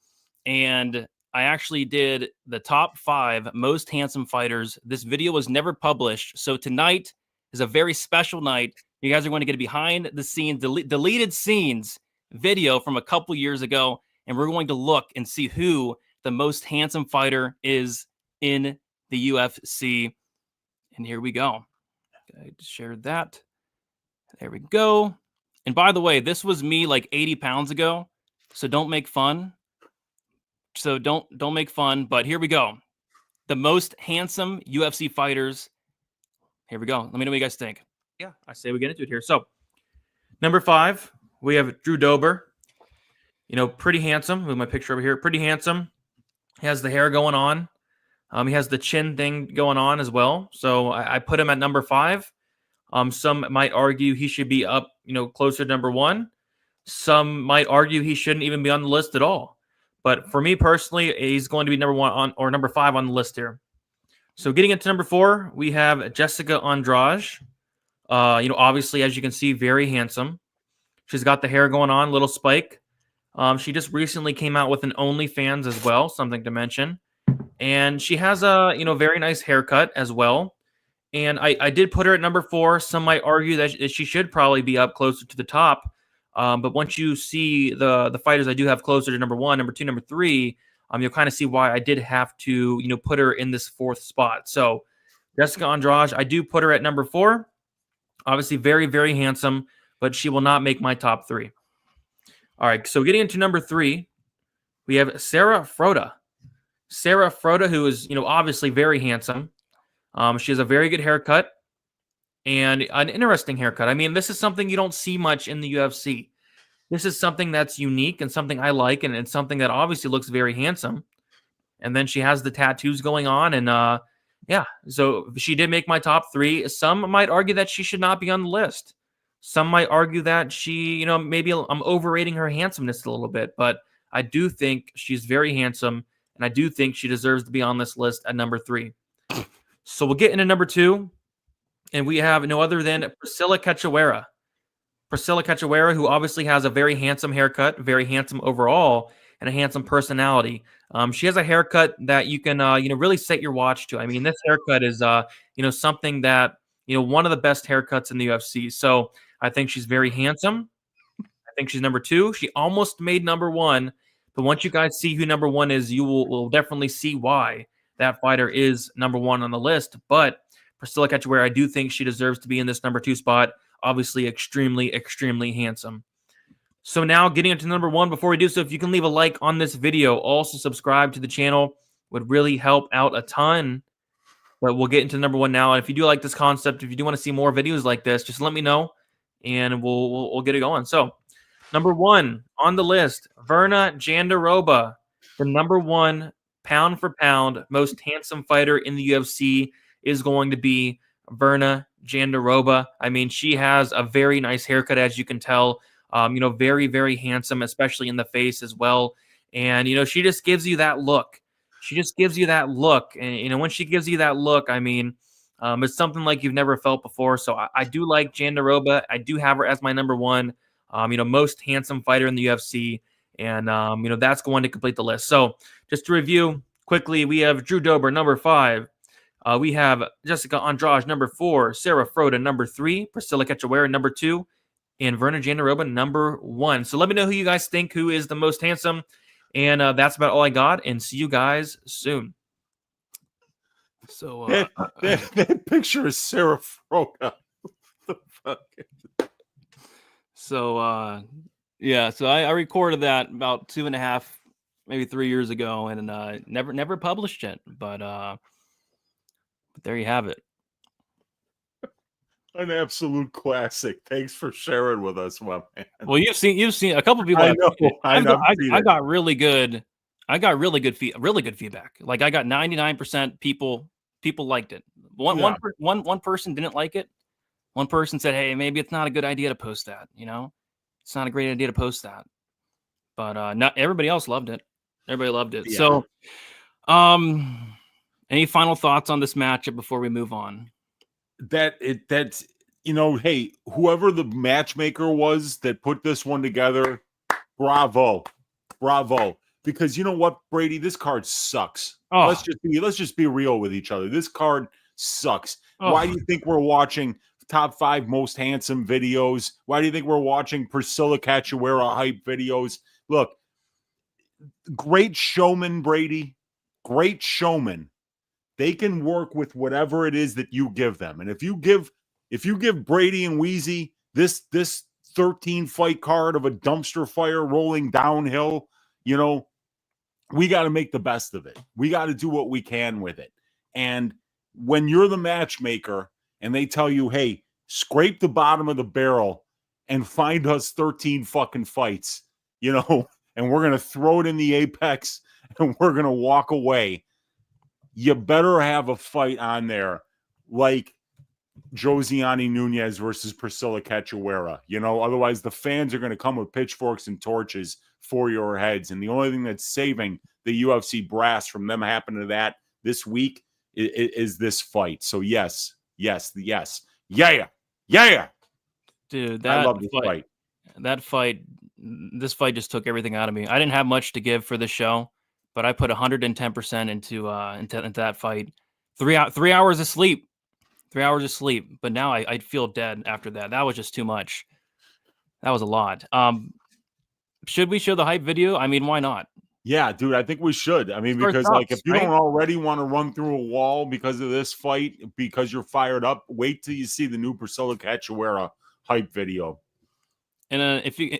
and I actually did the top 5 most handsome fighters. This video was never published, so tonight is a very special night. You guys are going to get a behind the scenes, deleted scenes video from a couple years ago, and we're going to look and see who the most handsome fighter is in the UFC. And here we go. I shared that. There we go. And by the way, this was me like 80 pounds ago, so don't make fun. Don't make fun, but here we go. The most handsome UFC fighters. Here we go. Let me know what you guys think. Yeah, I say we get into it here. So, number 5, we have Drew Dober. Pretty handsome. With my picture over here, pretty handsome. He has the hair going on. He has the chin thing going on as well. So I put him at number 5. Some might argue he should be up, closer to number 1. Some might argue he shouldn't even be on the list at all. But for me personally, he's going to be number 1 or number 5 on the list here. So getting into number 4, we have Jessica Andrade. Obviously, as you can see, very handsome. She's got the hair going on, little spike. She just recently came out with an OnlyFans as well, something to mention. And she has a, very nice haircut as well. And I did put her at number 4. Some might argue that she should probably be up closer to the top. But once you see the fighters I do have closer to number 1, number 2, number 3, you'll kind of see why I did have to, put her in this 4th spot. So Jessica Andrade, I do put her at number 4. Obviously very, very handsome, but she will not make my top 3. All right, so getting into number 3, we have Sarah Froda. Sarah Froda, who is, obviously very handsome. She has a very good haircut and an interesting haircut. I mean, this is something you don't see much in the UFC. This is something that's unique and something I like, and it's something that obviously looks very handsome. And then she has the tattoos going on, and so she did make my top 3. Some might argue that she should not be on the list. Some might argue that she, maybe I'm overrating her handsomeness a little bit, but I do think she's very handsome, and I do think she deserves to be on this list at number 3. So we'll get into number 2, and we have no other than Priscilla Cachoeira. Priscilla Cachoeira, who obviously has a very handsome haircut, very handsome overall, and a handsome personality. She has a haircut that you can, really set your watch to. I mean, this haircut is, something that, one of the best haircuts in the UFC. So I think she's very handsome. I think she's number 2. She almost made number 1, but once you guys see who number 1 is, you will definitely see why that fighter is number 1 on the list. But Priscilla Cachoeira, I do think she deserves to be in this number 2 spot. Obviously, extremely, extremely handsome. So now getting into number one, before we do so, if you can leave a like on this video, also subscribe to the channel, would really help out a ton. But we'll get into number one now. And if you do like this concept, if you do want to see more videos like this, just let me know and we'll get it going. So number one on the list, Verna Jandiroba, the number one pound for pound most handsome fighter in the UFC is going to be Verna Jandiroba. I mean, she has a very nice haircut, as you can tell. Very, very handsome, especially in the face as well. And, she just gives you that look. She just gives you that look. And, when she gives you that look, I mean, it's something like you've never felt before. So I do like Jandiroba. I do have her as my number one, most handsome fighter in the UFC. And, that's going to complete the list. So just to review quickly, we have Drew Dober, number 5. We have Jessica Andrade, number 4. Sarah Froda, number 3. Priscilla Cachoeira, number 2. And Verna Jandiroba, number 1. So let me know who you guys think who is the most handsome. And that's about all I got. And see you guys soon. So that picture is Sarah Froda. So yeah, so I recorded that about 2.5, maybe 3 years ago, and never published it. But there you have it. An absolute classic. Thanks for sharing with us, my man. Well, you've seen a couple of people. I got really good. I got really good feedback. Like I got 99% people liked it. One person didn't like it. One person said, "Hey, maybe it's not a good idea to post that. It's not a great idea to post that." But not everybody else loved it. Everybody loved it. Yeah. So, any final thoughts on this matchup before we move on? That's hey, whoever the matchmaker was that put this one together, bravo. Because you know what, Brady, this card sucks. Oh. Let's just be real with each other. This card sucks. Oh. Why do you think we're watching top 5 most handsome videos? Why do you think we're watching Priscilla Cachoeira hype videos? Look, great showman, Brady. Great showman. They can work with whatever it is that you give them. And if you give Brady and Wheezy this 13 fight card of a dumpster fire rolling downhill, we got to make the best of it. We got to do what we can with it. And when you're the matchmaker and they tell you, hey, scrape the bottom of the barrel and find us 13 fucking fights, and we're going to throw it in the apex and we're going to walk away. You better have a fight on there like Josiane Nunez versus Priscilla Cachoeira. Otherwise the fans are going to come with pitchforks and torches for your heads. And the only thing that's saving the UFC brass from them happening to that this week is this fight. So yes. Yeah. Dude, I love this fight. This fight just took everything out of me. I didn't have much to give for the show, but I put 110% into that fight. 3 hours of sleep. 3 hours of sleep. But now I'd feel dead after that. That was just too much. That was a lot. Should we show the hype video? I mean, why not? Yeah, dude, I think we should. I mean, because if you don't already want to run through a wall because of this fight, because you're fired up, wait till you see the new Priscilla Cachoeira hype video. And if you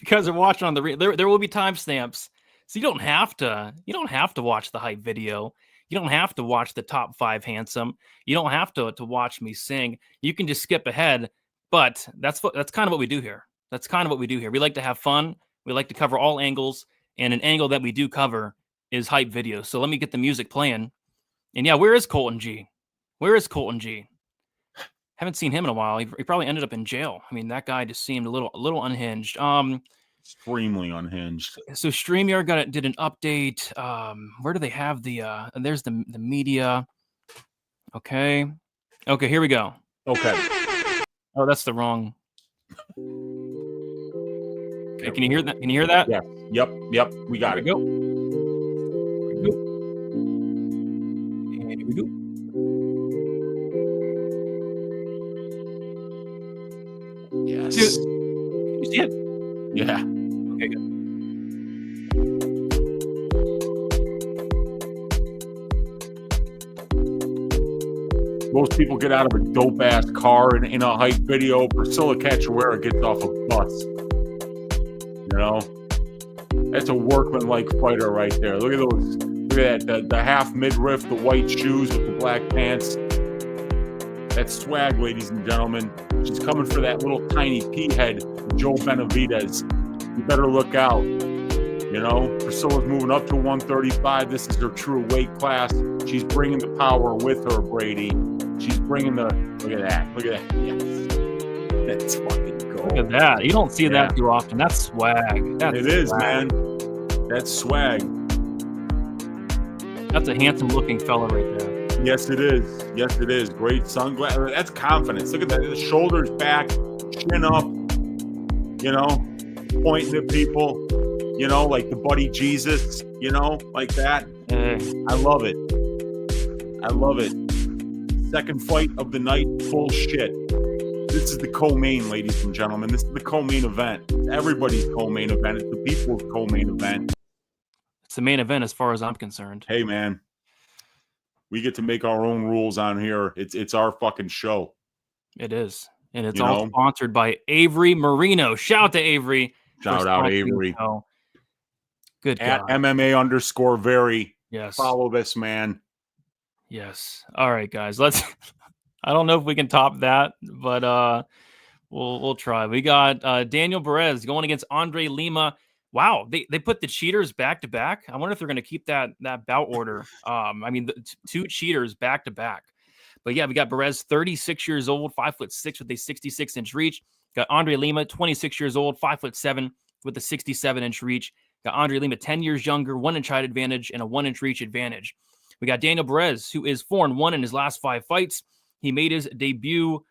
guys are watching on there will be timestamps. So you don't have to watch the hype video. You don't have to watch the top 5 handsome. You don't have to watch me sing. You can just skip ahead. But that's kind of what we do here. That's kind of what we do here. We like to have fun. We like to cover all angles, and an angle that we do cover is hype videos. So let me get the music playing. And yeah, where is Colton G? Haven't seen him in a while. He probably ended up in jail. I mean, that guy just seemed a little unhinged. Extremely unhinged. So StreamYard did an update. Where do they have there's the media. Okay, here we go. Okay. Oh, that's the wrong. Okay, can you hear that? Yeah. Yep. We got it. Go. Here we go. Yes. You see it? Yeah. Okay, good. Most people get out of a dope ass car in a hype video. Priscilla Cachoeira gets off a bus. You know, that's a workman-like fighter right there. Look at those. Look at that. The half midriff, the white shoes with the black pants. That's swag, ladies and gentlemen. She's coming for that little tiny pea head, Joe Benavidez. You better look out. You know, Priscilla's moving up to 135. This is her true weight class. She's bringing the power with her, Brady. She's bringing the. Look at that. Look at that. Yes. That's fucking gold. Look at that. You don't see that too often. That's swag. It is, man. That's swag. That's a handsome looking fella right there. Yes, it is. Yes, it is. Great sunglasses. That's confidence. Look at that. The shoulders back, chin up, you know, pointing at people, you know, like the buddy Jesus, you know, like that. I love it. I love it. Second fight of the night. Bullshit. This is the co-main, ladies and gentlemen. This is the co-main event. It's everybody's co-main event. It's the people's co-main event. It's the main event as far as I'm concerned. Hey, man. We get to make our own rules on here. It's our fucking show. It is. And it's all sponsored by Avery Marino. Shout out to Avery. Shout out Avery. Good guy. At MMA_very. Yes. Follow this man. Yes. All right, guys. Let's I don't know if we can top that, but we'll try. We got Daniel Perez going against Andre Lima. Wow, they put the cheaters back to back. I wonder if they're going to keep that bout order. I mean, two cheaters back to back. But yeah, we got Perez, 36 years old, 5'6" with a 66-inch reach. Got Andre Lima, 26 years old, 5'7" with a 67-inch reach. Got Andre Lima, 10 years younger, 1-inch height advantage and a 1-inch reach advantage. We got Daniel Perez, who is 4-1 in his last 5 fights. He made his debut.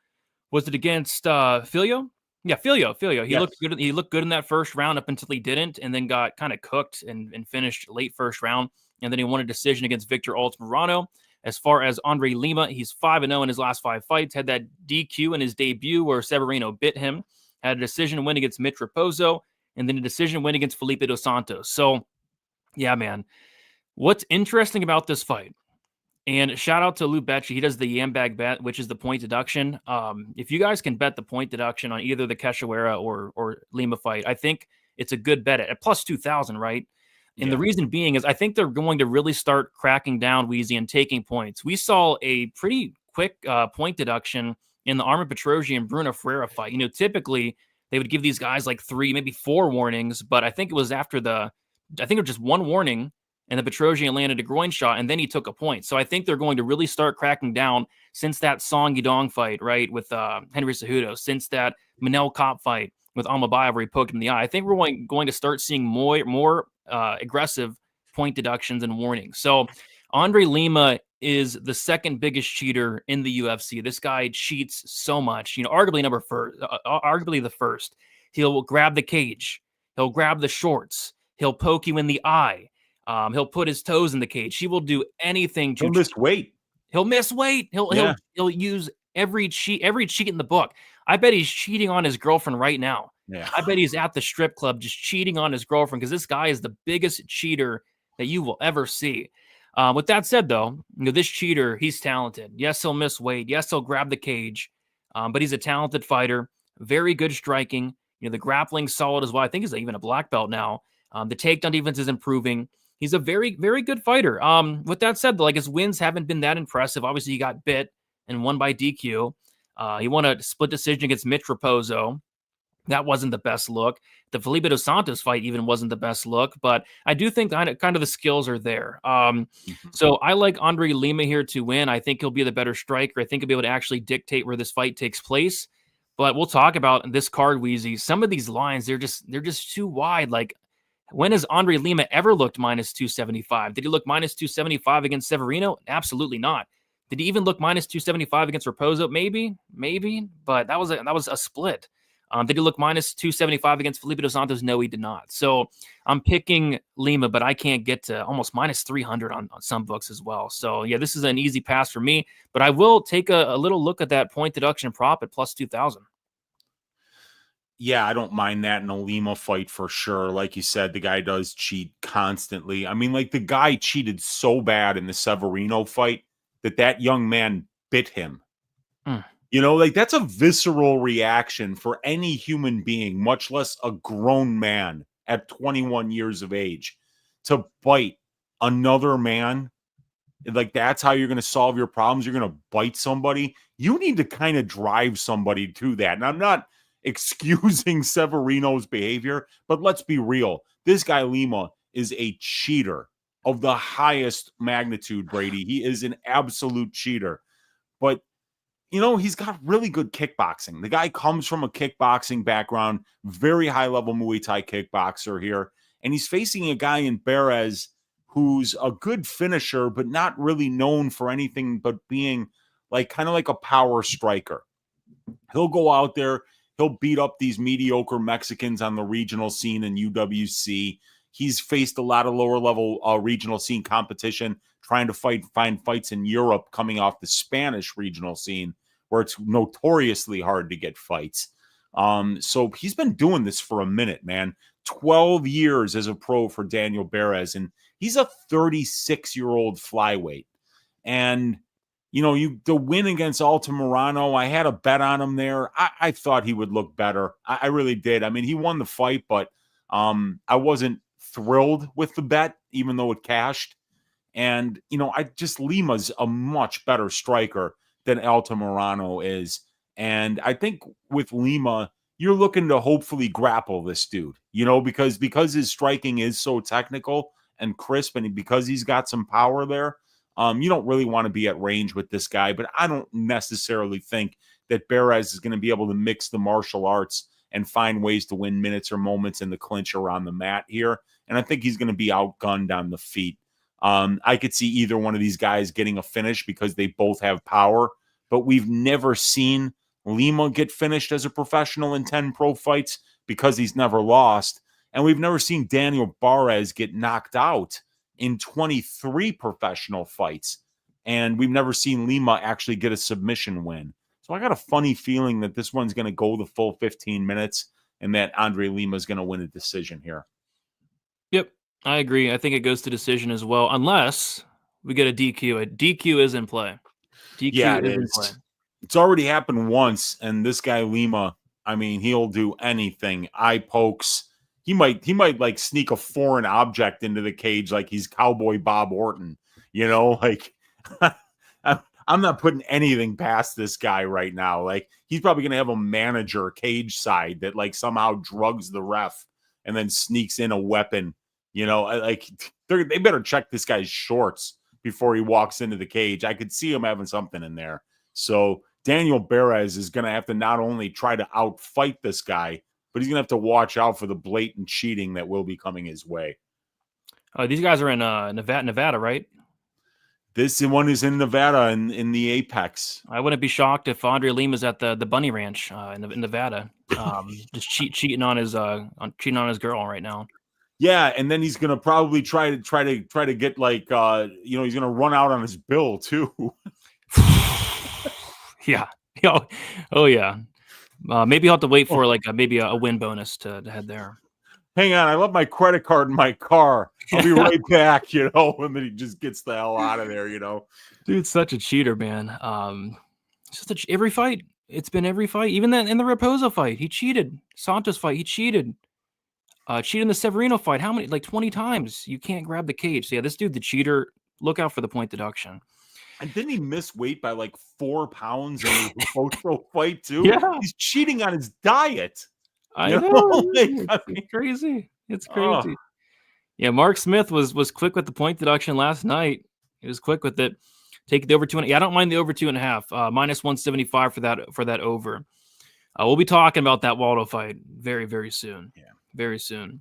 Was it against Filio? Yeah, Filio. He looked good. He looked good in that first round up until he didn't, and then got kind of cooked and finished late first round. And then he won a decision against Victor Altamirano. As far as Andre Lima, he's 5-0 in his last 5 fights. Had that DQ in his debut where Severino bit him. Had a decision win against Mitch Raposo, and then a decision win against Felipe Dos Santos. So, yeah, man. What's interesting about this fight? And shout out to Lou Becci. He does the Yambag bet, which is the point deduction. If you guys can bet the point deduction on either the Cachoeira or Lima fight, I think it's a good bet at plus 2,000, right? And the reason being is I think they're going to really start cracking down, Weezy, and taking points. We saw a pretty quick point deduction in the Armin Petrosyan and Bruno Ferreira fight. You know, typically they would give these guys like 3, maybe 4 warnings, but I think it was after I think it was just 1 warning. And the Petrosyan landed a groin shot, and then he took a point. So I think they're going to really start cracking down since that Song Yadong fight, right, with Henry Cejudo, since that Manel Kopp fight with Almabayev where he poked him in the eye. I think we're going to start seeing more aggressive point deductions and warnings. So Andre Lima is the second biggest cheater in the UFC. This guy cheats so much. You know, arguably the first. He'll grab the cage. He'll grab the shorts. He'll poke you in the eye. He'll put his toes in the cage. He will do anything to. He'll miss weight. He'll miss weight. He'll use every cheat in the book. I bet he's cheating on his girlfriend right now. Yeah. I bet he's at the strip club just cheating on his girlfriend because this guy is the biggest cheater that you will ever see. With that said, though, you know, this cheater, he's talented. Yes, he'll miss weight. Yes, he'll grab the cage, but he's a talented fighter. Very good striking. You know, the grappling's solid as well. I think he's even a black belt now. The takedown defense is improving. He's a very, very good fighter. With that said, like his wins haven't been that impressive. Obviously, he got bit and won by DQ. He won a split decision against Mitch Raposo. That wasn't the best look. The Felipe Dos Santos fight even wasn't the best look, but I do think kind of the skills are there. So I like Andre Lima here to win. I think he'll be the better striker. I think he'll be able to actually dictate where this fight takes place. But we'll talk about this card, Weezy. Some of these lines, they're just too wide. Like, when has Andre Lima ever looked minus 275? Did he look minus 275 against Severino? Absolutely not. Did he even look minus 275 against Raposo? Maybe, but that was a split. Did he look minus 275 against Felipe Dos Santos? No, he did not. So I'm picking Lima, but I can't get to almost minus 300 on some books as well. So yeah, this is an easy pass for me, but I will take a little look at that point deduction prop at plus 2,000. Yeah, I don't mind that in a Lima fight for sure. Like you said, the guy does cheat constantly. I mean, like the guy cheated so bad in the Severino fight that young man bit him. You know, like that's a visceral reaction for any human being, much less a grown man at 21 years of age, to bite another man. Like that's how you're going to solve your problems. You're going to bite somebody. You need to kind of drive somebody to that. And I'm not excusing Severino's behavior, but let's be real. This guy Lima is a cheater of the highest magnitude, Brady. He is an absolute cheater. But you know, he's got really good kickboxing. The guy comes from a kickboxing background, very high level Muay Thai kickboxer here. And he's facing a guy in Perez who's a good finisher, but not really known for anything but being like kind of like a power striker. He'll go out there, he'll beat up these mediocre Mexicans on the regional scene in UWC. He's faced a lot of lower level regional scene competition, trying to find fights in Europe coming off the Spanish regional scene, where it's notoriously hard to get fights. So he's been doing this for a minute, man. 12 years as a pro for Daniel Perez, and he's a 36-year-old flyweight. And, you know, the win against Altamirano, I had a bet on him there. I thought he would look better. I really did. I mean, he won the fight, but I wasn't thrilled with the bet, even though it cashed. And, you know, Lima's a much better striker than Altamirano is. And I think with Lima, you're looking to hopefully grapple this dude, you know, because his striking is so technical and crisp, and because he's got some power there, you don't really want to be at range with this guy. But I don't necessarily think that Perez is going to be able to mix the martial arts and find ways to win minutes or moments in the clinch or on the mat here. And I think he's going to be outgunned on the feet. I could see either one of these guys getting a finish because they both have power, but we've never seen Lima get finished as a professional in 10 pro fights because he's never lost. And we've never seen Daniel Perez get knocked out in 23 professional fights. And we've never seen Lima actually get a submission win. So I got a funny feeling that this one's going to go the full 15 minutes and that Andre Lima is going to win a decision here. Yep, I agree. I think it goes to decision as well, unless we get a DQ. A DQ is in play. DQ is in play. It's already happened once, and this guy Lima, I mean, he'll do anything. Eye pokes. He might like sneak a foreign object into the cage like he's Cowboy Bob Orton. You know, like I'm not putting anything past this guy right now. Like he's probably gonna have a manager cage side that like somehow drugs the ref and then sneaks in a weapon. You know, like they better check this guy's shorts before he walks into the cage. I could see him having something in there. So Daniel Perez is going to have to not only try to outfight this guy, but he's going to have to watch out for the blatant cheating that will be coming his way. These guys are in Nevada, right? This one is in Nevada in the Apex. I wouldn't be shocked if Andre Lima's at the Bunny Ranch in Nevada, just cheating on his girl right now. Yeah, and then he's going to probably try to get like you know, he's going to run out on his bill too. Yeah. Oh yeah. Maybe he'll have to wait for like maybe a win bonus to head there. Hang on, I left my credit card in my car. I'll be right back, you know, and then he just gets the hell out of there, you know. Dude's such a cheater, man. It's just every fight. It's been every fight. Even that in the Raposo fight, he cheated. Santos fight, he cheated. Cheated in the Severino fight. How many? Like 20 times. You can't grab the cage. So yeah, this dude, the cheater. Look out for the point deduction. And didn't he miss weight by like 4 pounds in the Raposo fight too? Yeah. He's cheating on his diet. I know. It's crazy. It's crazy. Oh. Yeah, Mark Smith was quick with the point deduction last night. He was quick with it. Take the over 2.5. Yeah, I don't mind the over 2.5. Minus 175 for that over. We'll be talking about that Waldo fight very, very soon. Yeah, very soon.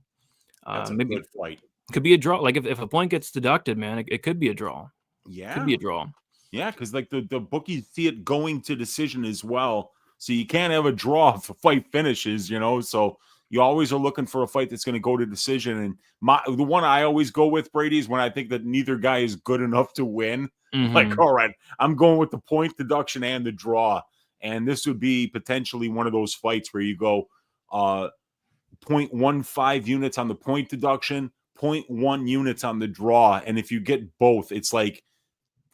That's a good fight. Could be a draw. Like if a point gets deducted, man, it could be a draw. Yeah, could be a draw. Yeah, because like the bookies see it going to decision as well. So you can't have a draw if the fight finishes, you know. So you always are looking for a fight that's going to go to decision. And the one I always go with, Brady, is when I think that neither guy is good enough to win. Mm-hmm. Like, all right, I'm going with the point deduction and the draw. And this would be potentially one of those fights where you go 0.15 units on the point deduction, 0.1 units on the draw. And if you get both, it's like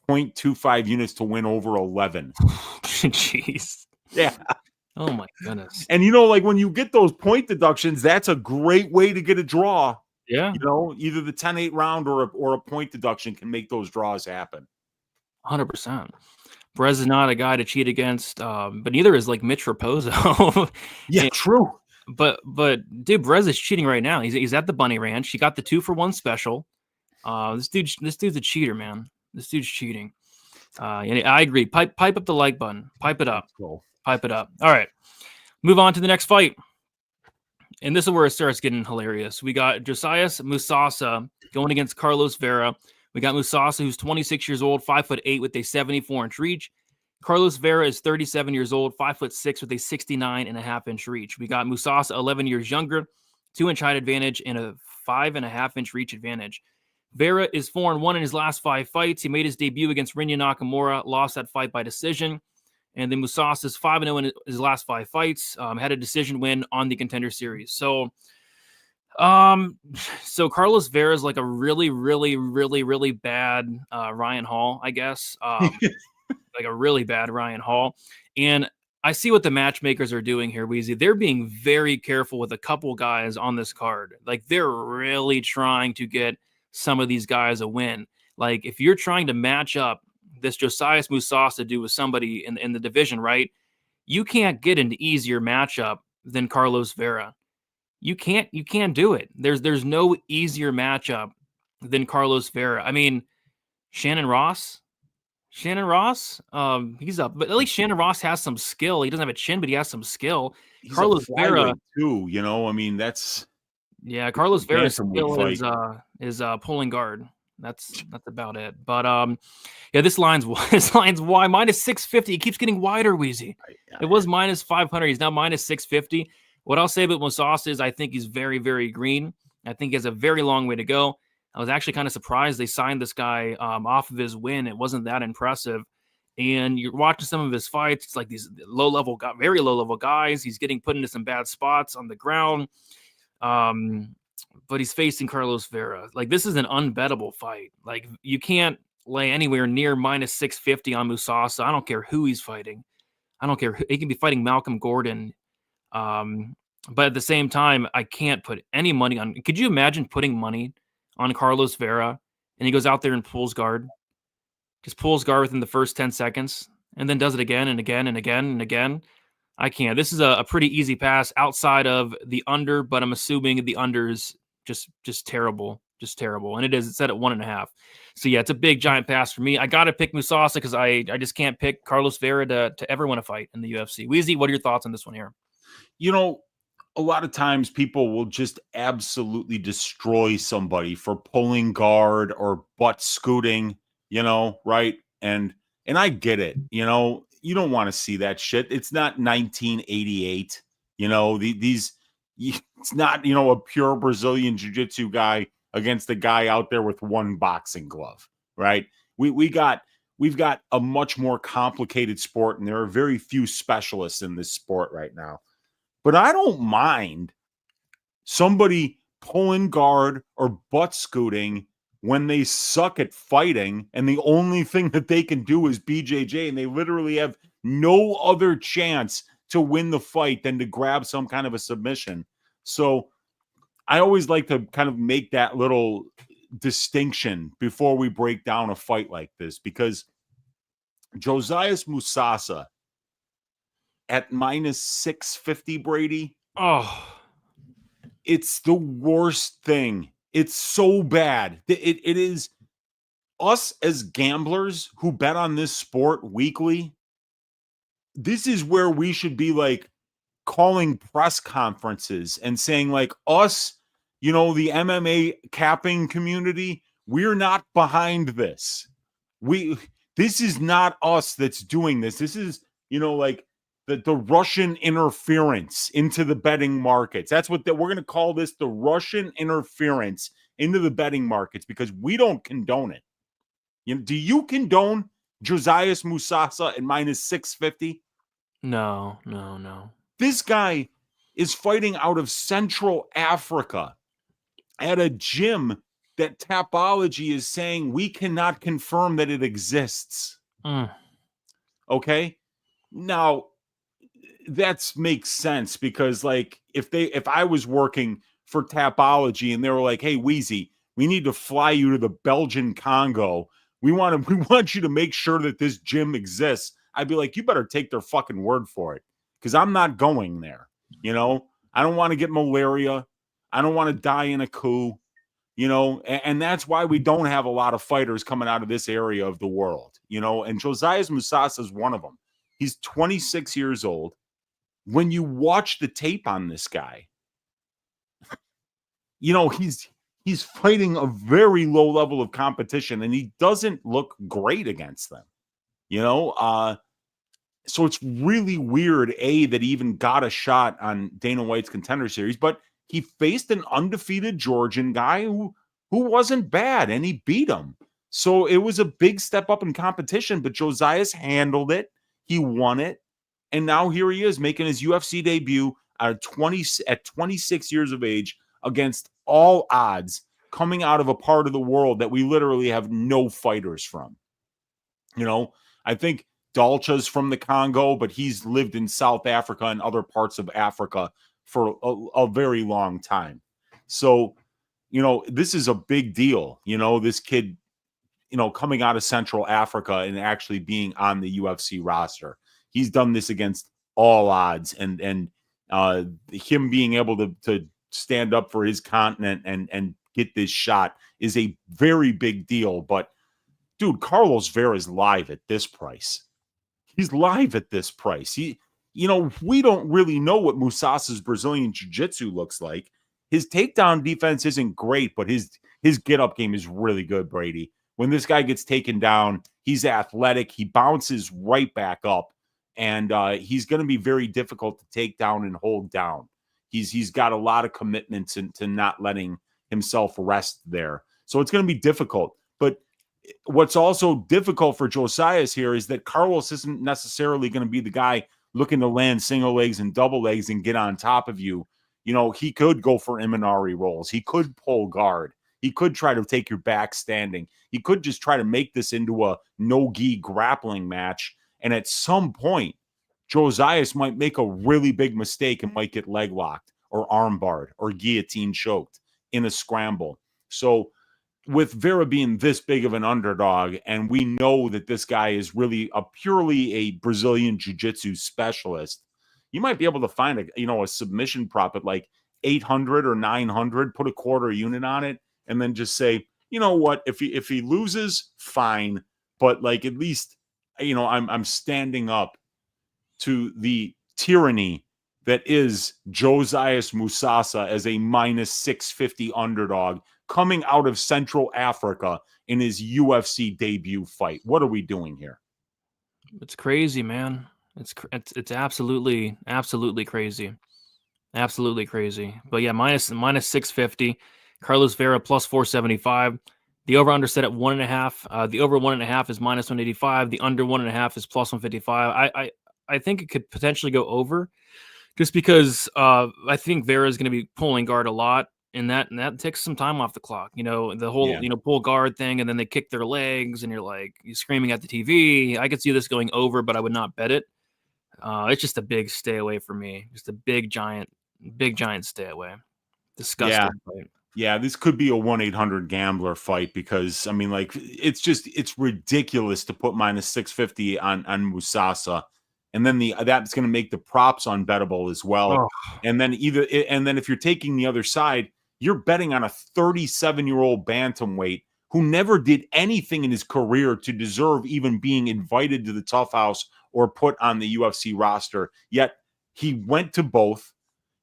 0.25 units to win over 11. Jeez. Yeah. Oh my goodness. And like when you get those point deductions, that's a great way to get a draw. Yeah, Either the 10-8 round or a point deduction can make those draws happen. 100%. Perez is not a guy to cheat against, but neither is like Mitch Raposo. Yeah, And- true. but dude, Perez is cheating right now. He's at the Bunny Ranch. He got the 2-for-1 special. This dude's a cheater, man. This dude's cheating. And I agree. Pipe up the like button. Pipe it up. Cool. Pipe it up. All right. Move on to the next fight. And this is where it starts getting hilarious. We got Josias Musasa going against Carlos Vera. We got Musasa, who's 26 years old, 5'8" with a 74-inch reach. Carlos Vera is 37 years old, 5'6" with a 69.5-inch reach. We got Musasa 11 years younger, 2-inch height advantage, and a 5.5-inch reach advantage. Vera is 4-1 in his last 5 fights. He made his debut against Rinya Nakamura, lost that fight by decision. And then Musasa is 5-0 in his last 5 fights. Had a decision win on the Contender Series. So Carlos Vera is like a really, really, really, really bad Ryan Hall, I guess. Like a really bad Ryan Hall. And I see what the matchmakers are doing here, Weezy. They're being very careful with a couple guys on this card. Like they're really trying to get some of these guys a win. Like if you're trying to match up this Josias Musasa do with somebody in the division, right? You can't get an easier matchup than Carlos Vera. You can't do it. There's no easier matchup than Carlos Vera. I mean, Shannon Ross, he's up, but at least Shannon Ross has some skill. He doesn't have a chin, but he has some skill. He's Carlos Vera too, I mean, that's Carlos Vera's bantamweight skill is pulling guard. That's about it. But this line's wide, minus 650. It keeps getting wider, Wheezy. It was minus 500. He's now minus 650. What I'll say about Musasa is I think he's very, very green. I think he has a very long way to go. I was actually kind of surprised they signed this guy off of his win. It wasn't that impressive. And you're watching some of his fights. It's like these very low level guys. He's getting put into some bad spots on the ground. But he's facing Carlos Vera. Like this is an unbettable fight. Like you can't lay anywhere near minus 650 on Musasa. I don't care who he's fighting. I don't care. He can be fighting Malcolm Gordon. But at the same time, I can't put any money on. Could you imagine putting money on Carlos Vera and he goes out there and pulls guard? Just pulls guard within the first 10 seconds and then does it again and again and again and again. I can't. This is a pretty easy pass outside of the under, but I'm assuming the under is just terrible. Just terrible. And it is. It's set at 1.5. So yeah, it's a big giant pass for me. I got to pick Musasa because I just can't pick Carlos Vera to ever win a fight in the UFC. Weezy, what are your thoughts on this one here? A lot of times people will just absolutely destroy somebody for pulling guard or butt scooting, right? And I get it. You don't want to see that shit. It's not 1988. It's not, a pure Brazilian jiu-jitsu guy against a guy out there with one boxing glove, right? We've got a much more complicated sport, and there are very few specialists in this sport right now. But I don't mind somebody pulling guard or butt scooting when they suck at fighting, and the only thing that they can do is BJJ, and they literally have no other chance to win the fight than to grab some kind of a submission. So I always like to kind of make that little distinction before we break down a fight like this, because Josias Musasa at minus 650, Brady. Oh, it's the worst thing. It's so bad. It is us as gamblers who bet on this sport weekly. This is where we should be like calling press conferences and saying like us, the MMA capping community, we're not behind this. This is not us that's doing this. This is, like the Russian interference into the betting markets. That's what we're going to call this, the Russian interference into the betting markets, because we don't condone it. Do you condone Josias Musasa at minus 650? No. This guy is fighting out of Central Africa at a gym that Tapology is saying we cannot confirm that it exists. Okay? Now, that makes sense because like if I was working for Tapology and they were like, hey Wheezy, we need to fly you to the Belgian Congo. We want you to make sure that this gym exists. I'd be like, you better take their fucking word for it. Because I'm not going there. You know, I don't want to get malaria. I don't want to die in a coup. You know, and that's why we don't have a lot of fighters coming out of this area of the world, you know, and Josiah Musasa is one of them. He's 26 years old. When you watch the tape on this guy, you know, he's fighting a very low level of competition and he doesn't look great against them, you know. So it's really weird, that he even got a shot on Dana White's Contender Series, but he faced an undefeated Georgian guy who wasn't bad, and he beat him. So it was a big step up in competition, but Josiah's handled it. He won it, and now here he is making his UFC debut at 26 years of age against all odds, coming out of a part of the world that we literally have no fighters from. You know, I think Dalcha's from the Congo, but he's lived in South Africa and other parts of Africa for a very long time. So, you know, this is a big deal. You know, this kid, you know, coming out of Central Africa and actually being on the UFC roster. He's done this against all odds, and him being able to stand up for his continent and get this shot is a very big deal. But dude, Carlos Vera's live at this price. He's live at this price. You know, we don't really know what Musasa's Brazilian Jiu-Jitsu looks like. His takedown defense isn't great, but his get-up game is really good, Brady. When this guy gets taken down, he's athletic. He bounces right back up, and he's going to be very difficult to take down and hold down. He's got a lot of commitments into not letting himself rest there. So it's going to be difficult. But what's also difficult for Josias here is that Carlos isn't necessarily going to be the guy looking to land single legs and double legs and get on top of you. You know, he could go for Imanari rolls. He could pull guard. He could try to take your back standing. He could just try to make this into a no-gi grappling match. And at some point, Josias might make a really big mistake and might get leg locked or arm barred or guillotine choked in a scramble. So with Vera being this big of an underdog, and we know that this guy is really purely a Brazilian jiu-jitsu specialist, you might be able to find a submission prop at like 800 or 900, put a quarter unit on it, and then just say, you know what, if he loses, fine, but like at least, you know, I'm standing up to the tyranny that is Josias Musasa as a minus 650 underdog coming out of Central Africa in his UFC debut fight. What are we doing here? It's crazy, man. It's absolutely crazy. Absolutely crazy. But yeah, minus 650. Carlos Vera plus 475. The over under set at 1.5. The over 1.5 is minus 185. The under 1.5 is plus 155. I think it could potentially go over, just because I think Vera is going to be pulling guard a lot, and that takes some time off the clock. You know, the whole pull guard thing, and then they kick their legs, and you're screaming at the TV. I could see this going over, but I would not bet it. It's just a big stay away for me. Just a big giant stay away. Disgusting fight. Yeah, this could be a 1-800-GAMBLER fight because, I mean, like, it's ridiculous to put minus 650 on Musasa. And then that's going to make the props unbettable as well. Oh. And then if you're taking the other side, you're betting on a 37-year-old bantamweight who never did anything in his career to deserve even being invited to the Tough House or put on the UFC roster. Yet he went to both.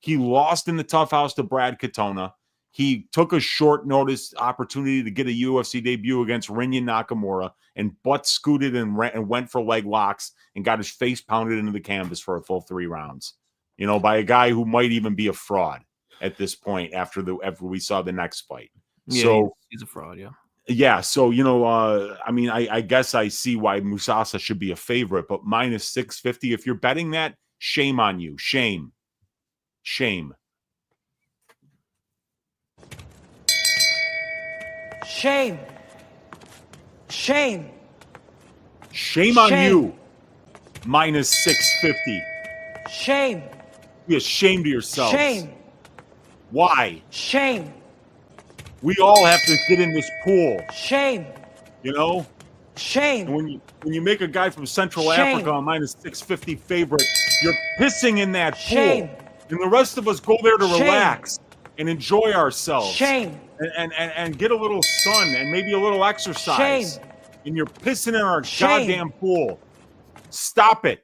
He lost in the Tough House to Brad Katona. He took a short notice opportunity to get a UFC debut against Rinya Nakamura and butt scooted and went for leg locks and got his face pounded into the canvas for a full 3 rounds, you know, by a guy who might even be a fraud at this point after we saw the next fight. Yeah, so he's a fraud. Yeah. Yeah. So, you know, I mean, I guess I see why Musasa should be a favorite, but minus 650, if you're betting that, shame on you. Shame. Shame. Shame. Shame. Shame on you. Minus 650. Shame. Be ashamed of yourselves. Shame. Why? Shame. We all have to get in this pool, Shame. you know? Shame. And when you make a guy from Central Shame. Africa a minus 650 favorite, you're pissing in that Shame. pool. And the rest of us go there to Shame. relax and enjoy ourselves. Shame. And get a little sun and maybe a little exercise. Shame. And you're pissing in our Shame. goddamn pool. Stop it.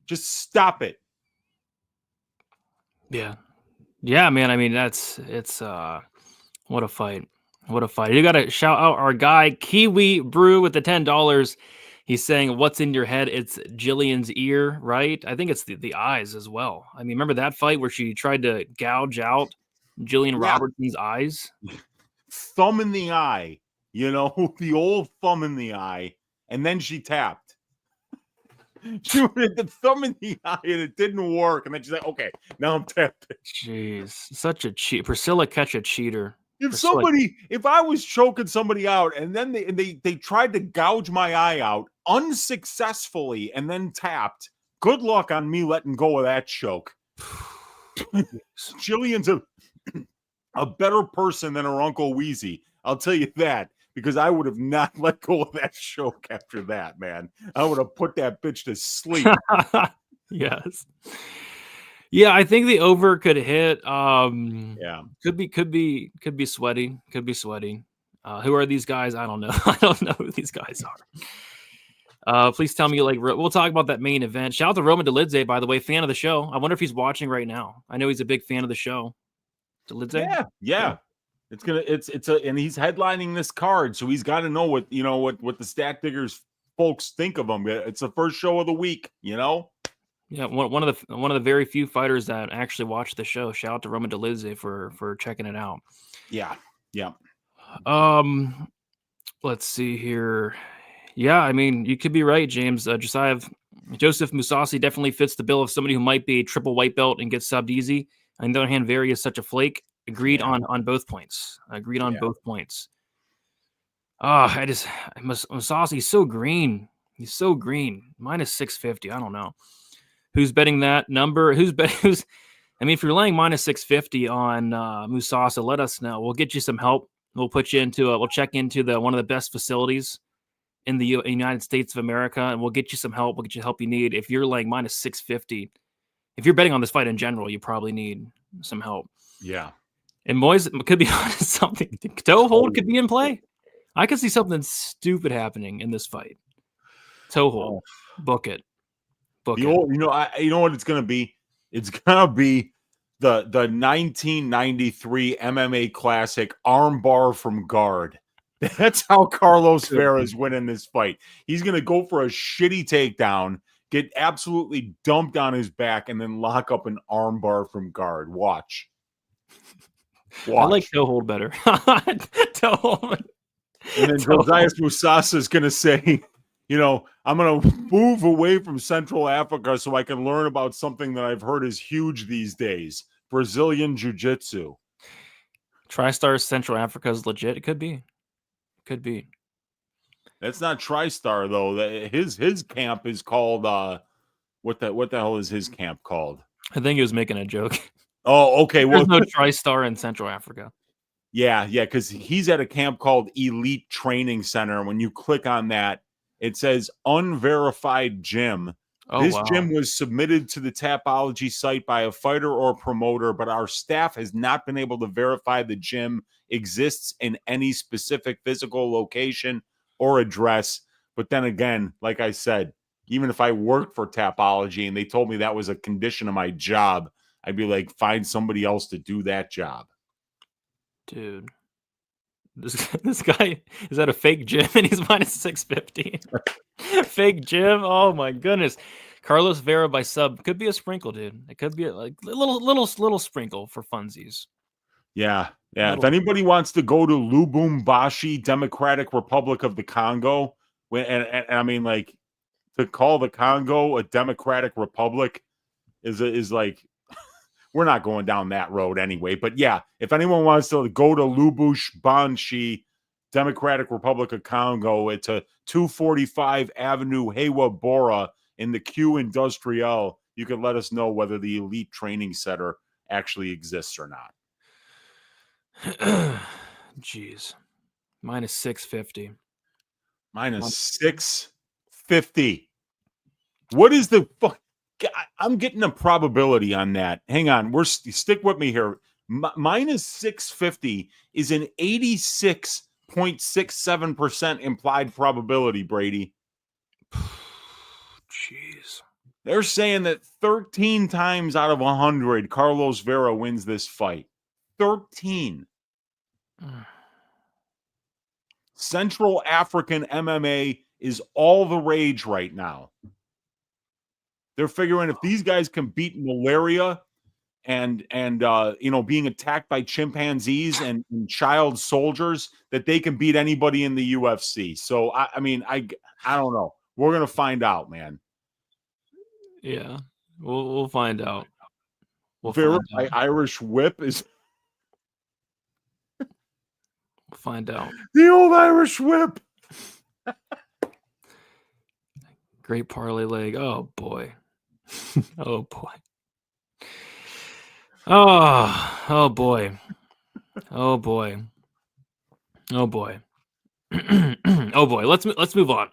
Just stop it. Yeah. Yeah, man. I mean, what a fight. What a fight. You got to shout out our guy, Kiwi Brew, with the $10. He's saying, what's in your head? It's Jillian's ear, right? I think it's the eyes as well. I mean, remember that fight where she tried to gouge out Jillian Robertson's eyes? Thumb in the eye, the old thumb in the eye. And then she tapped. She had the thumb in the eye and it didn't work. And then she's like, okay, now I'm tapping. Jeez, such a cheat. Priscilla catch a cheater. If I was choking somebody out and then they tried to gouge my eye out unsuccessfully and then tapped, good luck on me letting go of that choke. Jillian's a better person than her Uncle Wheezy. I'll tell you that, because I would have not let go of that choke after that, man. I would have put that bitch to sleep. Yes. Yeah, I think the over could hit. Could be sweaty. Could be sweaty. Who are these guys? I don't know. I don't know who these guys are. Please tell me you like. We'll talk about that main event. Shout out to Roman Dolidze, by the way, fan of the show. I wonder if he's watching right now. I know he's a big fan of the show. Dolidze? Yeah. And he's headlining this card, so he's got to know what the Stat Diggers folks think of him. It's the first show of the week, Yeah, one of the very few fighters that actually watch the show. Shout out to Roman Dolidze for checking it out. Yeah. Let's see here. Yeah, I mean, you could be right, James. Joseph Musasi definitely fits the bill of somebody who might be a triple white belt and get subbed easy. On the other hand, Very is such a flake. Agreed on both points. Both points. Musasi, he's so green. He's so green. Minus 650. I don't know. Who's betting that number? If you're laying minus 650 on Musasa, let us know. We'll get you some help. We'll put you into we'll check into one of the best facilities in the United States of America, and we'll get you some help. We'll get you the help you need. If you're laying minus 650, if you're betting on this fight in general, you probably need some help. Yeah. And Moise could be on something. Toe hold could be in play. I could see something stupid happening in this fight. Toe hold. Book it. You know what it's gonna be? It's gonna be the 1993 MMA classic armbar from guard. That's how Carlos Vera is winning this fight. He's gonna go for a shitty takedown, get absolutely dumped on his back, and then lock up an armbar from guard. Watch. I like toe hold better. Toe hold. And then Josiah Musasa is gonna say, I'm going to move away from Central Africa so I can learn about something that I've heard is huge these days, Brazilian Jiu-Jitsu. TriStar Central Africa is legit. It could be. That's not TriStar, though. His camp is called, what the hell is his camp called? I think he was making a joke. Oh, okay. There's no TriStar in Central Africa. Yeah, because he's at a camp called Elite Training Center. When you click on that, it says unverified gym. This gym was submitted to the Tapology site by a fighter or promoter, but our staff has not been able to verify the gym exists in any specific physical location or address. But then again, like I said, even if I worked for Tapology and they told me that was a condition of my job, I'd be like, find somebody else to do that job. Dude. This guy is at a fake gym and he's minus 650. Fake gym. Oh my goodness. Carlos Vera by sub could be a sprinkle, dude. It could be a little sprinkle for funsies. Yeah. If anybody wants to go to Lubumbashi, Democratic Republic of the Congo, and I mean, like, to call the Congo a democratic republic is like, we're not going down that road anyway. But yeah, if anyone wants to go to Lubumbashi, Democratic Republic of Congo, it's a 245 Avenue, Hewa Bora in the Q Industrial, you can let us know whether the Elite Training Center actually exists or not. Jeez. Minus 650. Minus 650. What is the fuck? I'm getting a probability on that. Hang on. Stick with me here. Minus 650 is an 86.67% implied probability, Brady. Jeez. They're saying that 13 times out of 100, Carlos Vera wins this fight. 13. Central African MMA is all the rage right now. They're figuring if these guys can beat malaria and being attacked by chimpanzees and child soldiers, that they can beat anybody in the UFC. So I don't know. We're gonna find out, man. Yeah, we'll find out. Vera by Irish Whip is We'll find out. the old Irish Whip. Great parlay leg. Oh boy. Oh boy. Oh boy. Oh boy. Oh boy. Oh boy. Let's move on.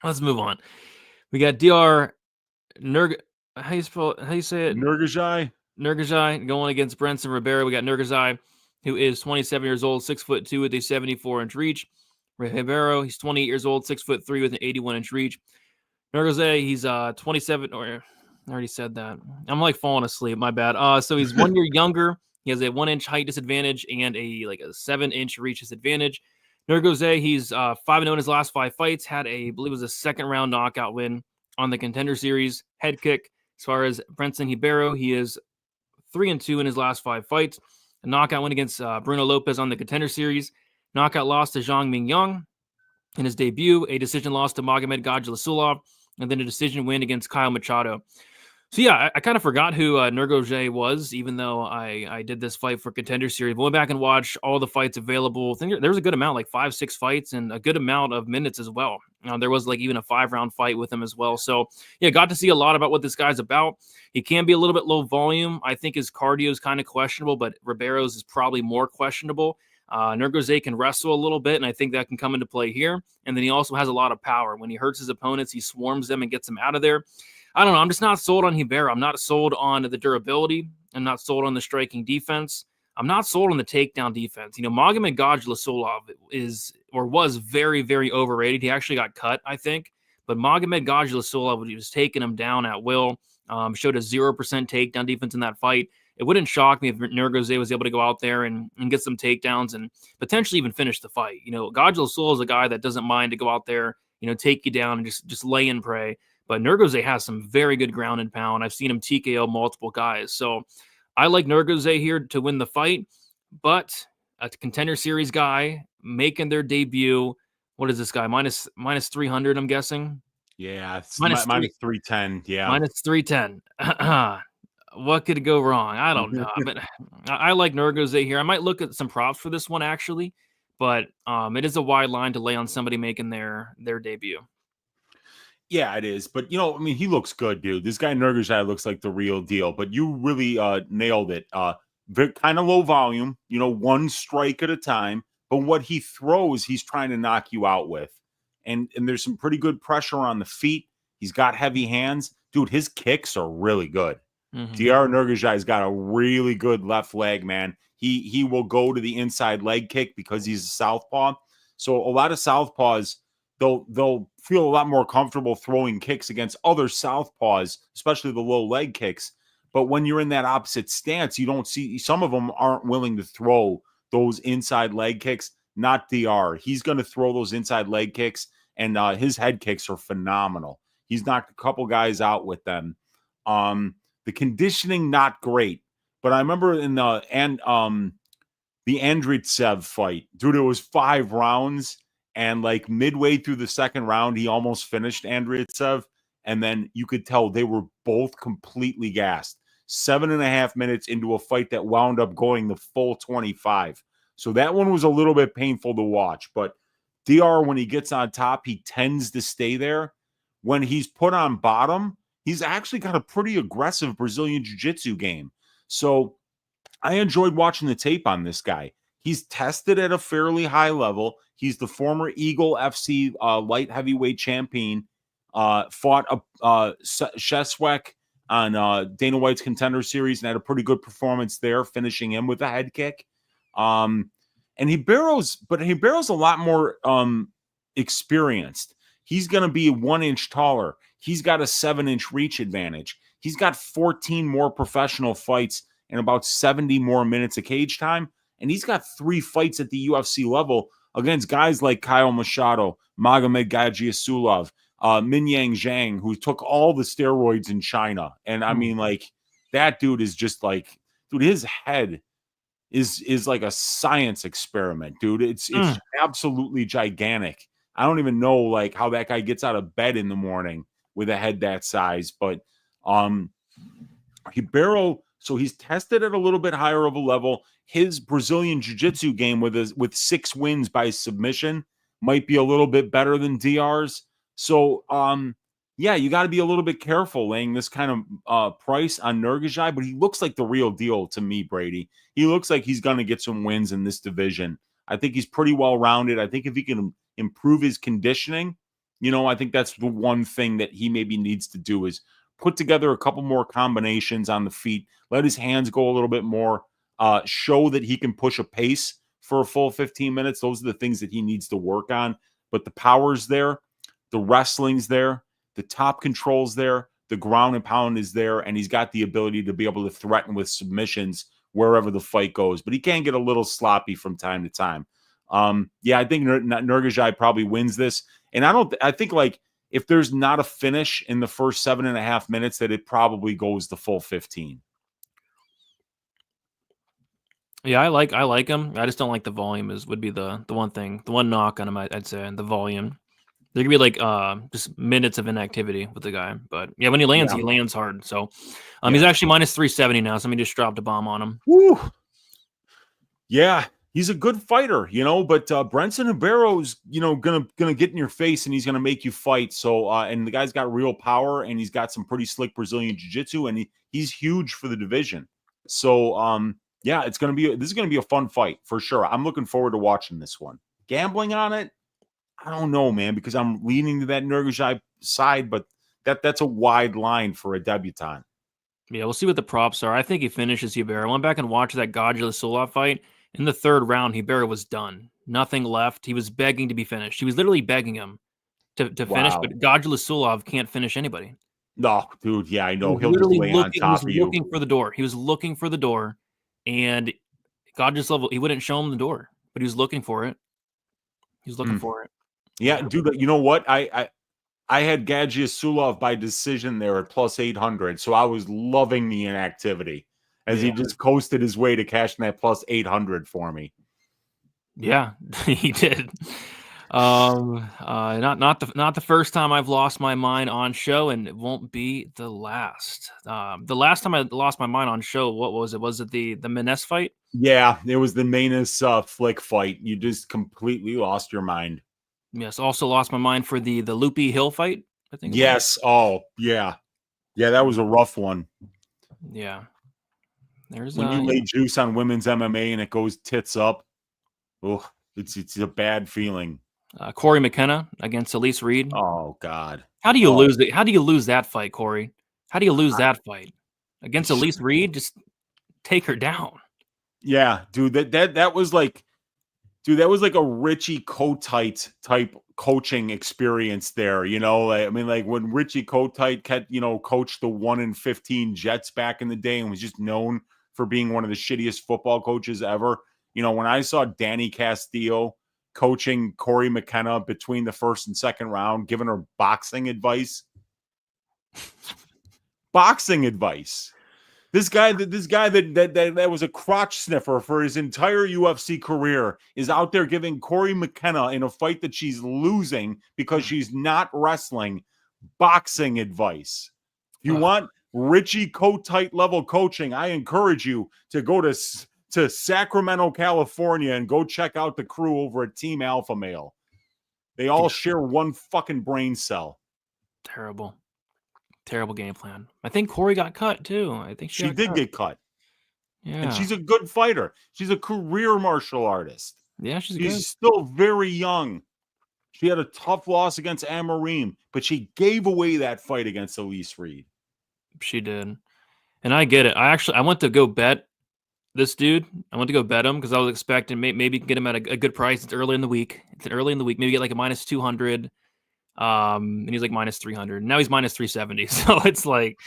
Let's move on. We got DR how you say it? Nurgazai going against Brenson Ribeiro. We got Nurgazai, who is 27 years old, 6'2" with a 74-inch reach. Ribeiro, he's 28 years old, 6'3" with an 81-inch reach. Nurgazai, he's 27, or I already said that. I'm like falling asleep. My bad. So he's 1 year younger. He has a 1-inch height disadvantage and a 7-inch reach disadvantage. Nurgazai, he's 5-0 in his last 5 fights. Had I believe it was a second-round knockout win on the Contender Series. Head kick. As far as Brenson Ribeiro, he is 3-2 in his last 5 fights. A knockout win against Bruno Lopez on the Contender Series. Knockout loss to Zhang Mingyang in his debut. A decision loss to Magomed Gadjalasulov. And then a decision win against Kyle Machado. So yeah, I kind of forgot who Nurgazai was, even though I did this fight for Contender Series. But went back and watched all the fights available. I think there was a good amount, like 5-6 fights, and a good amount of minutes as well. There was like even a 5-round fight with him as well. So yeah, got to see a lot about what this guy's about. He can be a little bit low volume. I think his cardio is kind of questionable, but Ribeiro's is probably more questionable. Nurgazai can wrestle a little bit, and I think that can come into play here. And then he also has a lot of power. When he hurts his opponents, he swarms them and gets them out of there. I don't know. I'm just not sold on Ribeiro. I'm not sold on the durability. I'm not sold on the striking defense. I'm not sold on the takedown defense. Magomed Gadjalasulov was very, very overrated. He actually got cut, I think. But Magomed Gadjalasulov, he was taking him down at will. Showed a 0% takedown defense in that fight. It wouldn't shock me if Nurgazai was able to go out there and get some takedowns and potentially even finish the fight. Gadjalasulov is a guy that doesn't mind to go out there, take you down and just lay and pray. But Nurgazai has some very good ground and pound. I've seen him TKO multiple guys. So I like Nurgazai here to win the fight. But a Contender Series guy making their debut. What is this guy? Minus 300, I'm guessing. Yeah, it's minus 310. Yeah. Minus 310. What could go wrong? I don't know. But I like Nurgazai here. I might look at some props for this one, actually. But it is a wide line to lay on somebody making their debut. Yeah, it is. But, he looks good, dude. This guy Nurgazai looks like the real deal. But you really nailed it. Kind of low volume, one strike at a time. But what he throws, he's trying to knock you out with. And there's some pretty good pressure on the feet. He's got heavy hands. Dude, his kicks are really good. Mm-hmm. DR Nurgazai's got a really good left leg, man. He will go to the inside leg kick because he's a southpaw. So a lot of southpaws, they'll feel a lot more comfortable throwing kicks against other southpaws, especially the low leg kicks. But when you're in that opposite stance, you don't see, some of them aren't willing to throw those inside leg kicks. Not DR. He's going to throw those inside leg kicks, and his head kicks are phenomenal. He's knocked a couple guys out with them. The conditioning, not great. But I remember in the Andreitsev fight, dude, it was 5 rounds. And like midway through the second round, he almost finished Andreitsev. And then you could tell they were both completely gassed. 7.5 minutes into a fight that wound up going the full 25. So that one was a little bit painful to watch. But DR, when he gets on top, he tends to stay there. when he's put on bottom, he's actually got a pretty aggressive Brazilian Jiu-Jitsu game. So I enjoyed watching the tape on this guy. He's tested at a fairly high level. He's the former Eagle FC light heavyweight champion. Fought Sheswek on Dana White's Contender Series and had a pretty good performance there, finishing him with a head kick. And Hibeiro's a lot more experienced. He's going to be 1 inch taller. He's got a 7-inch reach advantage. He's got 14 more professional fights and about 70 more minutes of cage time. And he's got 3 fights at the UFC level against guys like Kyle Machado, Magomed Gajiasulov, Minyang Zhang, who took all the steroids in China. And I mean, like, that dude is just like, dude, his head is like a science experiment, dude. It's absolutely gigantic. I don't even know like how that guy gets out of bed in the morning with a head that size. But Ribeiro, so he's tested at a little bit higher of a level. His Brazilian Jiu-Jitsu game with 6 wins by submission might be a little bit better than DR's. So yeah, you got to be a little bit careful laying this kind of price on Nurgazai, but he looks like the real deal to me, Brady. He looks like he's going to get some wins in this division. I think he's pretty well rounded. I think if he can improve his conditioning, you know, I think that's the one thing that he maybe needs to do is put together a couple more combinations on the feet, let his hands go a little bit more, show that he can push a pace for a full 15 minutes. Those are the things that he needs to work on. But the power's there, the wrestling's there, the top control's there, the ground and pound is there, and he's got the ability to be able to threaten with submissions wherever the fight goes. But he can get a little sloppy from time to time. Yeah, I think Nurgazai probably wins this. And I think like if there's not a finish in the first 7.5 minutes, that it probably goes the full 15. Yeah, I like him. I just don't like the volume would be the one thing. The one knock on him, I'd say, and the volume. There could be like just minutes of inactivity with the guy. But yeah, when he lands hard. So he's actually minus 370 now. Somebody just dropped a bomb on him. Woo. Yeah, he's a good fighter, you know, but Brenson Hibeiro's, you know, gonna get in your face and he's gonna make you fight. So and the guy's got real power and he's got some pretty slick Brazilian jiu-jitsu and he's huge for the division. So yeah, this is gonna be a fun fight for sure. I'm looking forward to watching this one. Gambling on it, I don't know, man, because I'm leaning to that Nurgazai side, but that's a wide line for a debutant. Yeah, we'll see what the props are. I think he finishes Hibeiro. I went back and watched that Gajiasulov fight. In the 3rd round, Hibeiro was done. Nothing left. He was begging to be finished. He was literally begging him to finish, but Gajiasulov can't finish anybody. No, dude, yeah, I know. He'll just lay on top of you. He was looking for the door. He was looking for the door, and Gajiasulov, he wouldn't show him the door, but he was looking for it. He was looking for it. Yeah, dude, you know what? I had Gajiasulov by decision there at plus 800, so I was loving the inactivity as he just coasted his way to cashing that plus 800 for me. Yeah, he did. Not the first time I've lost my mind on show, and it won't be the last. The last time I lost my mind on show, what was it? Was it the Menes fight? Yeah, it was the Menes Flick fight. You just completely lost your mind. Yes, also lost my mind for the Loopy Hill fight, I think. Yes. Oh, yeah. Yeah, that was a rough one. Yeah. There's when you lay juice on women's MMA and it goes tits up. Oh, it's a bad feeling. Corey McKenna against Elise Reed. Oh God. How do you lose it? How do you lose that fight, Corey? How do you lose that fight? Against Elise Reed? Just take her down. Yeah, dude, that was like a Richie Kotite type coaching experience there, you know. I mean, like when Richie Kotite coached the 1-15 Jets back in the day and was just known for being one of the shittiest football coaches ever. You know, when I saw Danny Castillo coaching Corey McKenna between the 1st and 2nd round, giving her boxing advice. This guy that was a crotch sniffer for his entire UFC career is out there giving Corey McKenna in a fight that she's losing because she's not wrestling boxing advice. If you want Richie Kotite level coaching, I encourage you to go to Sacramento, California and go check out the crew over at Team Alpha Male. They all share one fucking brain cell. Terrible game plan. I think Corey got cut too. I think She got did cut. get cut. Yeah. And she's a good fighter. She's a career martial artist. Yeah, she's She's good. still very young. She had a tough loss against Amarim, but she gave away that fight against Elise Reed. She did. And I get it. I went to go bet this dude. I went to go bet him because I was expecting maybe get him at a good price. It's early in the week. Maybe get like a minus 200. And he's like minus 300. Now he's minus 370. So it's like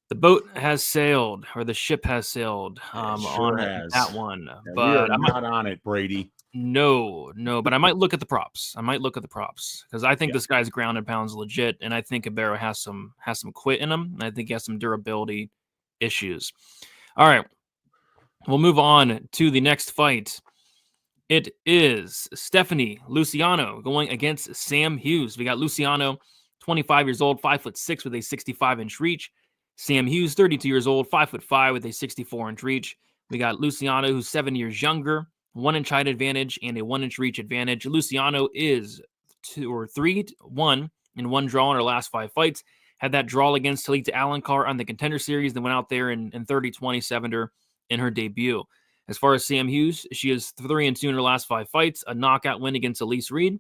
the boat has sailed, or the ship has sailed sure on has. that one. And but we are not on it, Brady. No, but I might look at the props. Because I think this guy's ground and pound's legit, and I think Ibero has some quit in him, and I think he has some durability issues. All right, we'll move on to the next fight. It is Stephanie Luciano going against Sam Hughes. We got Luciano, 25 years old, 5'6" with a 65-inch reach. Sam Hughes, 32 years old, 5'5" with a 64-inch reach. We got Luciano, who's 7 years younger, 1-inch height advantage and a 1-inch reach advantage. Luciano is 3-1 in one draw in her last 5 fights. Had that draw against Talita Alencar on the Contender Series, then went out there and 30-27'd her in her debut. As far as Sam Hughes, she is 3-2 in her last 5 fights, a knockout win against Elise Reed,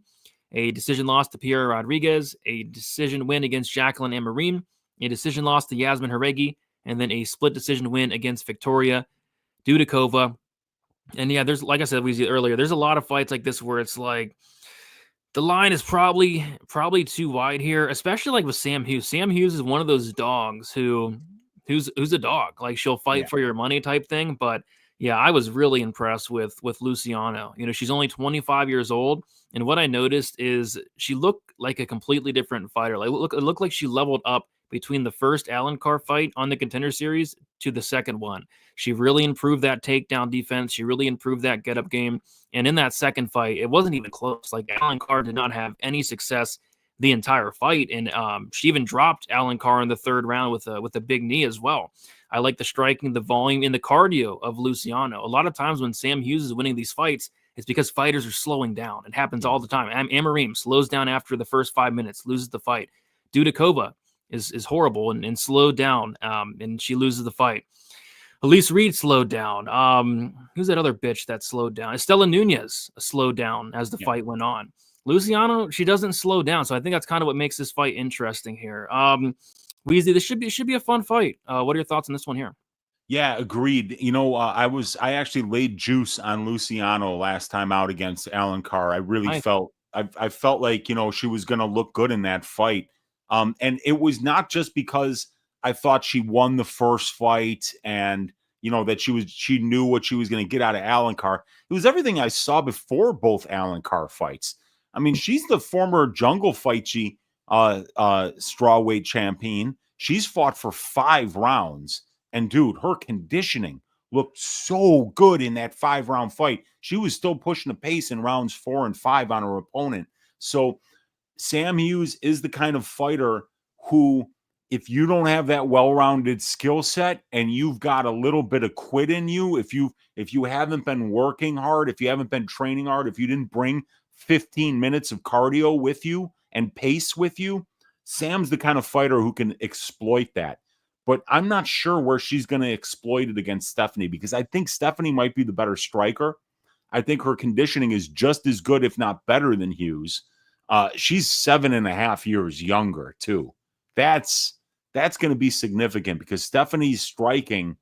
a decision loss to Pierre Rodriguez, a decision win against Jacqueline Amarim, a decision loss to Yasmin Haregi, and then a split decision win against Victoria Dudikova. And yeah, there's, like I said earlier, there's a lot of fights like this where it's like the line is probably too wide here, especially like with Sam Hughes. Sam Hughes is one of those dogs who's a dog. Like she'll fight for your money type thing. But yeah, I was really impressed with Luciano. You know, she's only 25 years old. And what I noticed is she looked like a completely different fighter. Like it looked like she leveled up between the first Alencar fight on the Contender Series to the second one. She really improved that takedown defense. She really improved that get-up game. And in that second fight, it wasn't even close. Like Alencar did not have any success the entire fight. And she even dropped Alencar in the third round with a big knee as well. I like the striking, the volume, and the cardio of Luciano. A lot of times when Sam Hughes is winning these fights, it's because fighters are slowing down. It happens all the time. Amarim slows down after the first 5 minutes, loses the fight. Dudikova is horrible and slowed down, and she loses the fight. Elise Reed slowed down. Who's that other bitch that slowed down? Estela Nunez slowed down as the fight went on. Luciano, she doesn't slow down, so I think that's kind of what makes this fight interesting here. Weezy, this should be a fun fight. What are your thoughts on this one here? Yeah, agreed. You know, I actually laid juice on Luciano last time out against Alencar. I really felt I felt like, you know, she was going to look good in that fight. And it was not just because I thought she won the first fight and, you know, that she knew what she was going to get out of Alencar. It was everything I saw before both Alencar fights. I mean, she's the former Jungle Fighty strawweight champion. She's fought for 5 rounds. And dude, her conditioning looked so good in that 5-round fight. She was still pushing the pace in rounds 4 and 5 on her opponent. So Sam Hughes is the kind of fighter who, if you don't have that well-rounded skill set and you've got a little bit of quit in you, if you haven't been working hard, if you haven't been training hard, if you didn't bring 15 minutes of cardio with you and pace with you, Sam's the kind of fighter who can exploit that. But I'm not sure where she's going to exploit it against Stephanie, because I think Stephanie might be the better striker. I think her conditioning is just as good, if not better, than Hughes. She's 7.5 years younger, too. That's going to be significant because Stephanie's striking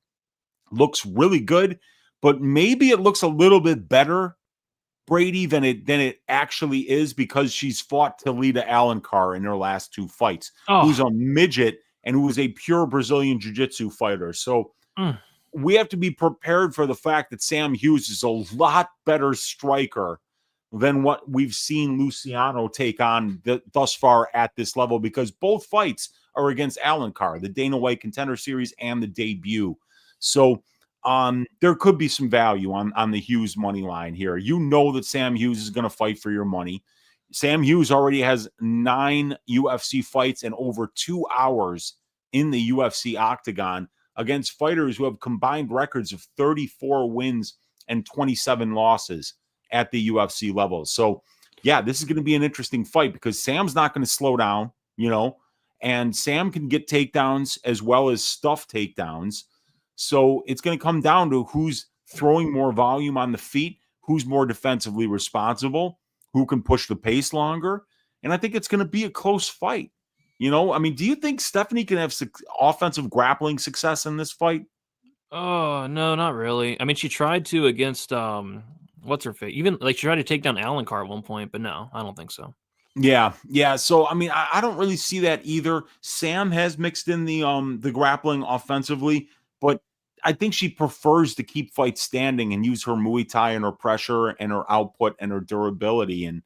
looks really good, but maybe it looks a little bit better, Brady, than it actually is, because she's fought Talita Alencar in her last 2 fights, who's a midget and who is a pure Brazilian jiu-jitsu fighter. So we have to be prepared for the fact that Sam Hughes is a lot better striker than what we've seen Luciano take on thus far at this level, because both fights are against Alencar, the Dana White Contender Series and the debut. So there could be some value on the Hughes money line here. You know that Sam Hughes is going to fight for your money. Sam Hughes already has 9 UFC fights and over 2 hours in the UFC octagon against fighters who have combined records of 34 wins and 27 losses at the UFC level. So, yeah, this is going to be an interesting fight because Sam's not going to slow down. You know, and Sam can get takedowns as well as stuff takedowns. So it's going to come down to who's throwing more volume on the feet, who's more defensively responsible, who can push the pace longer. And I think it's going to be a close fight. You know, I mean, do you think Stephanie can have offensive grappling success in this fight? Oh, no, not really. I mean, she tried to against what's her face? Even like she tried to take down Alan Carr at one point, but no, I don't think so. Yeah, yeah. So I mean, I don't really see that either. Sam has mixed in the grappling offensively, but I think she prefers to keep fights standing and use her Muay Thai and her pressure and her output and her durability. And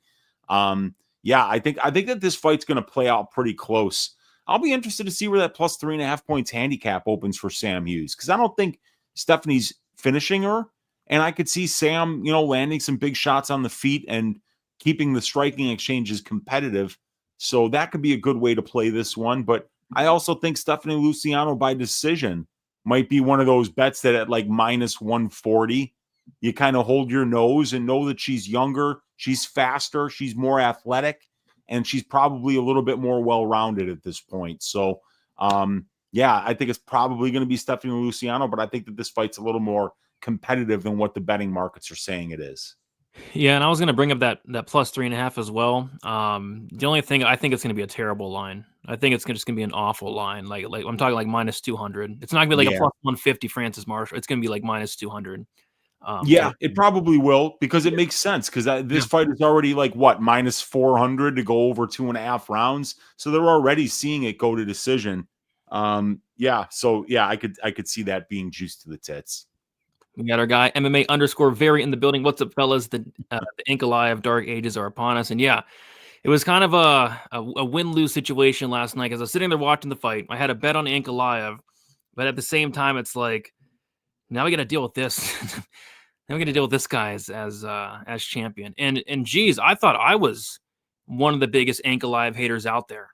yeah, I think that this fight's going to play out pretty close. I'll be interested to see where that plus 3.5 points handicap opens for Sam Hughes, because I don't think Stephanie's finishing her, and I could see Sam, you know, landing some big shots on the feet and keeping the striking exchanges competitive. So that could be a good way to play this one. But I also think Stephanie Luciano by decision might be one of those bets that at like minus 140, you kind of hold your nose and know that she's younger, she's faster, she's more athletic, and she's probably a little bit more well-rounded at this point. So, yeah, I think it's probably going to be Stephanie Luciano, but I think that this fight's a little more competitive than what the betting markets are saying it is. Yeah, and I was going to bring up that plus 3.5 as well. The only thing I think it's going to be a terrible line. I think it's just going to be an awful line. Like I'm talking like minus 200. It's not going to be like a plus 150 Francis Marshall. It's going to be like minus 200. Yeah, it probably will, because it makes sense, because this fight is already like what, minus 400 to go over 2.5 rounds. So they're already seeing it go to decision. Yeah. So yeah, I could see that being juiced to the tits. We got our guy MMA_Very in the building. What's up, fellas? The Ankalaev dark ages are upon us, and yeah, it was kind of a win-lose situation last night. Because I was sitting there watching the fight, I had a bet on Ankalaev, but at the same time, it's like now we got to deal with this. Now we got to deal with this guy as champion. And geez, I thought I was one of the biggest Ankalaev haters out there.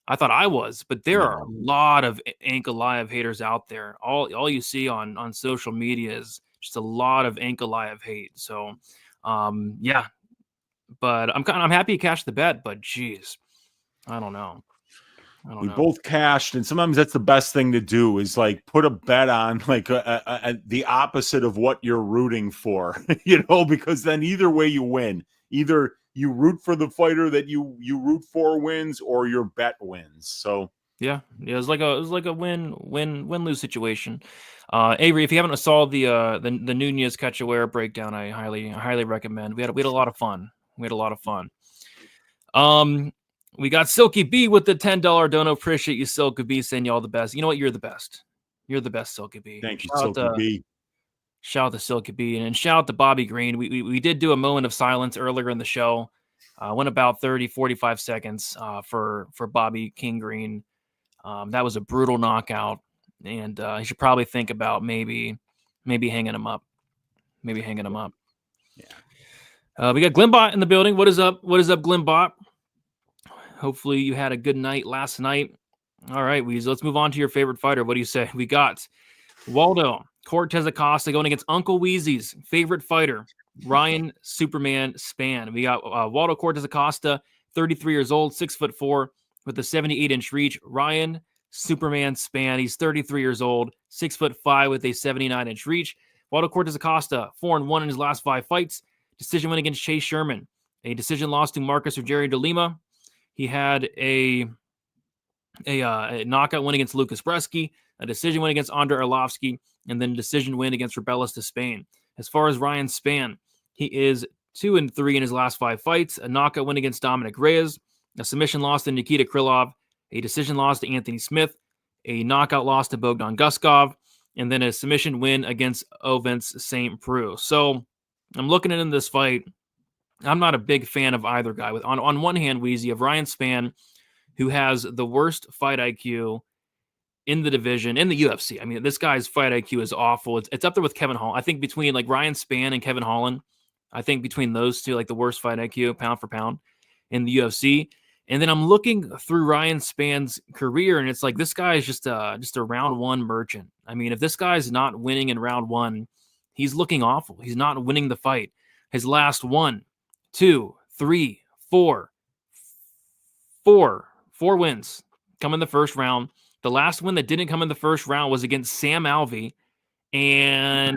I thought I was, but there are a lot of Ankalaev haters out there. All you see on social media is just a lot of Ankalaev hate. So, yeah, but I'm happy he cashed the bet. But geez, I don't know. We both cashed, and sometimes that's the best thing to do is like put a bet on like the opposite of what you're rooting for, you know, because then either way you win. Either you root for the fighter that you root for wins, or your bet wins. So yeah, it was like a win-lose situation. Avery, if you haven't saw the Nunez Cachoeira breakdown, I highly recommend. We had a lot of fun. We got Silky B with the $10 dono. Appreciate you, Silky B. Saying you all the best. You know what? You're the best. You're the best, Silky B. Thank you, Silky B. Shout out to Silky B, and shout out to Bobby Green. We did do a moment of silence earlier in the show. Went about 30-45 seconds for Bobby King Green. That was a brutal knockout, and you should probably think about maybe hanging him up. Yeah. We got Glimbot in the building. What is up, Glimbot? Hopefully you had a good night last night. All right, Weez, let's move on to your favorite fighter. What do you say? We got Waldo Cortez Acosta going against Uncle Weezy's favorite fighter, Ryan Superman Spann. We got Waldo Cortez Acosta, 33 years old, 6'4", with a 78-inch reach. Ryan Superman Spann, he's 33 years old, 6'5", with a 79-inch reach. Waldo Cortez Acosta, 4-1 in his last 5 fights. Decision win against Chase Sherman. A decision loss to Marcus Rogerio de Lima. He had a knockout win against Lucas Bresky, a decision win against Andrei Arlovsky, and then a decision win against Rebelis Despain. As far as Ryan Spann, he is 2-3 in his last 5 fights, a knockout win against Dominic Reyes, a submission loss to Nikita Krylov, a decision loss to Anthony Smith, a knockout loss to Bogdan Guskov, and then a submission win against Ovens St. Preux. So I'm looking into this fight. I'm not a big fan of either guy. On one hand, Weezy, of Ryan Spann, who has the worst fight IQ in the division, in the UFC. I mean, this guy's fight IQ is awful. It's up there with Kevin Holland. I think between like Ryan Spann and Kevin Holland, I think between those two, like the worst fight IQ pound for pound in the UFC. And then I'm looking through Ryan Spann's career, and it's like this guy is just a round one merchant. I mean, if this guy's not winning in round one, he's looking awful. He's not winning the fight. His last 1, 2, 3, 4 wins. come in the first round. The last one that didn't come in the first round was against Sam Alvey, and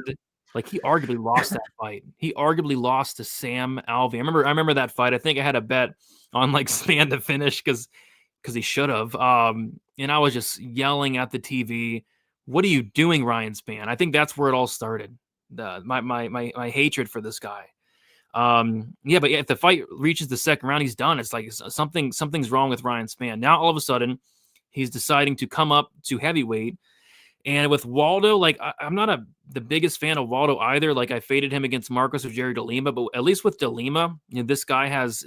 like he arguably lost that fight. He arguably lost to Sam Alvey. I remember that fight. I think I had a bet on like Spann to finish because he should have. And I was just yelling at the TV, "What are you doing, Ryan Spann?" I think that's where it all started. My hatred for this guy. Yeah, but if the fight reaches the second round, he's done. It's like something's wrong with Ryan Spann. Now all of a sudden, he's deciding to come up to heavyweight. And with Waldo, like I'm not the biggest fan of Waldo either. Like I faded him against Marcos or Jerry DeLima, but at least with DeLima, this guy has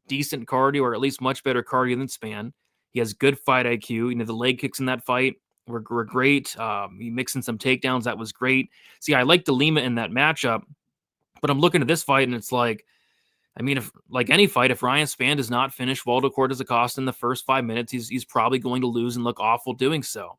decent cardio, or at least much better cardio than Spann. He has good fight IQ. The leg kicks in that fight were great. He mixed in some takedowns. That was great. See, I like DeLima in that matchup, but I'm looking at this fight and it's like, I mean, if like any fight, if Ryan Spann does not finish Waldo Cortez Acosta in the first 5 minutes, he's probably going to lose and look awful doing so.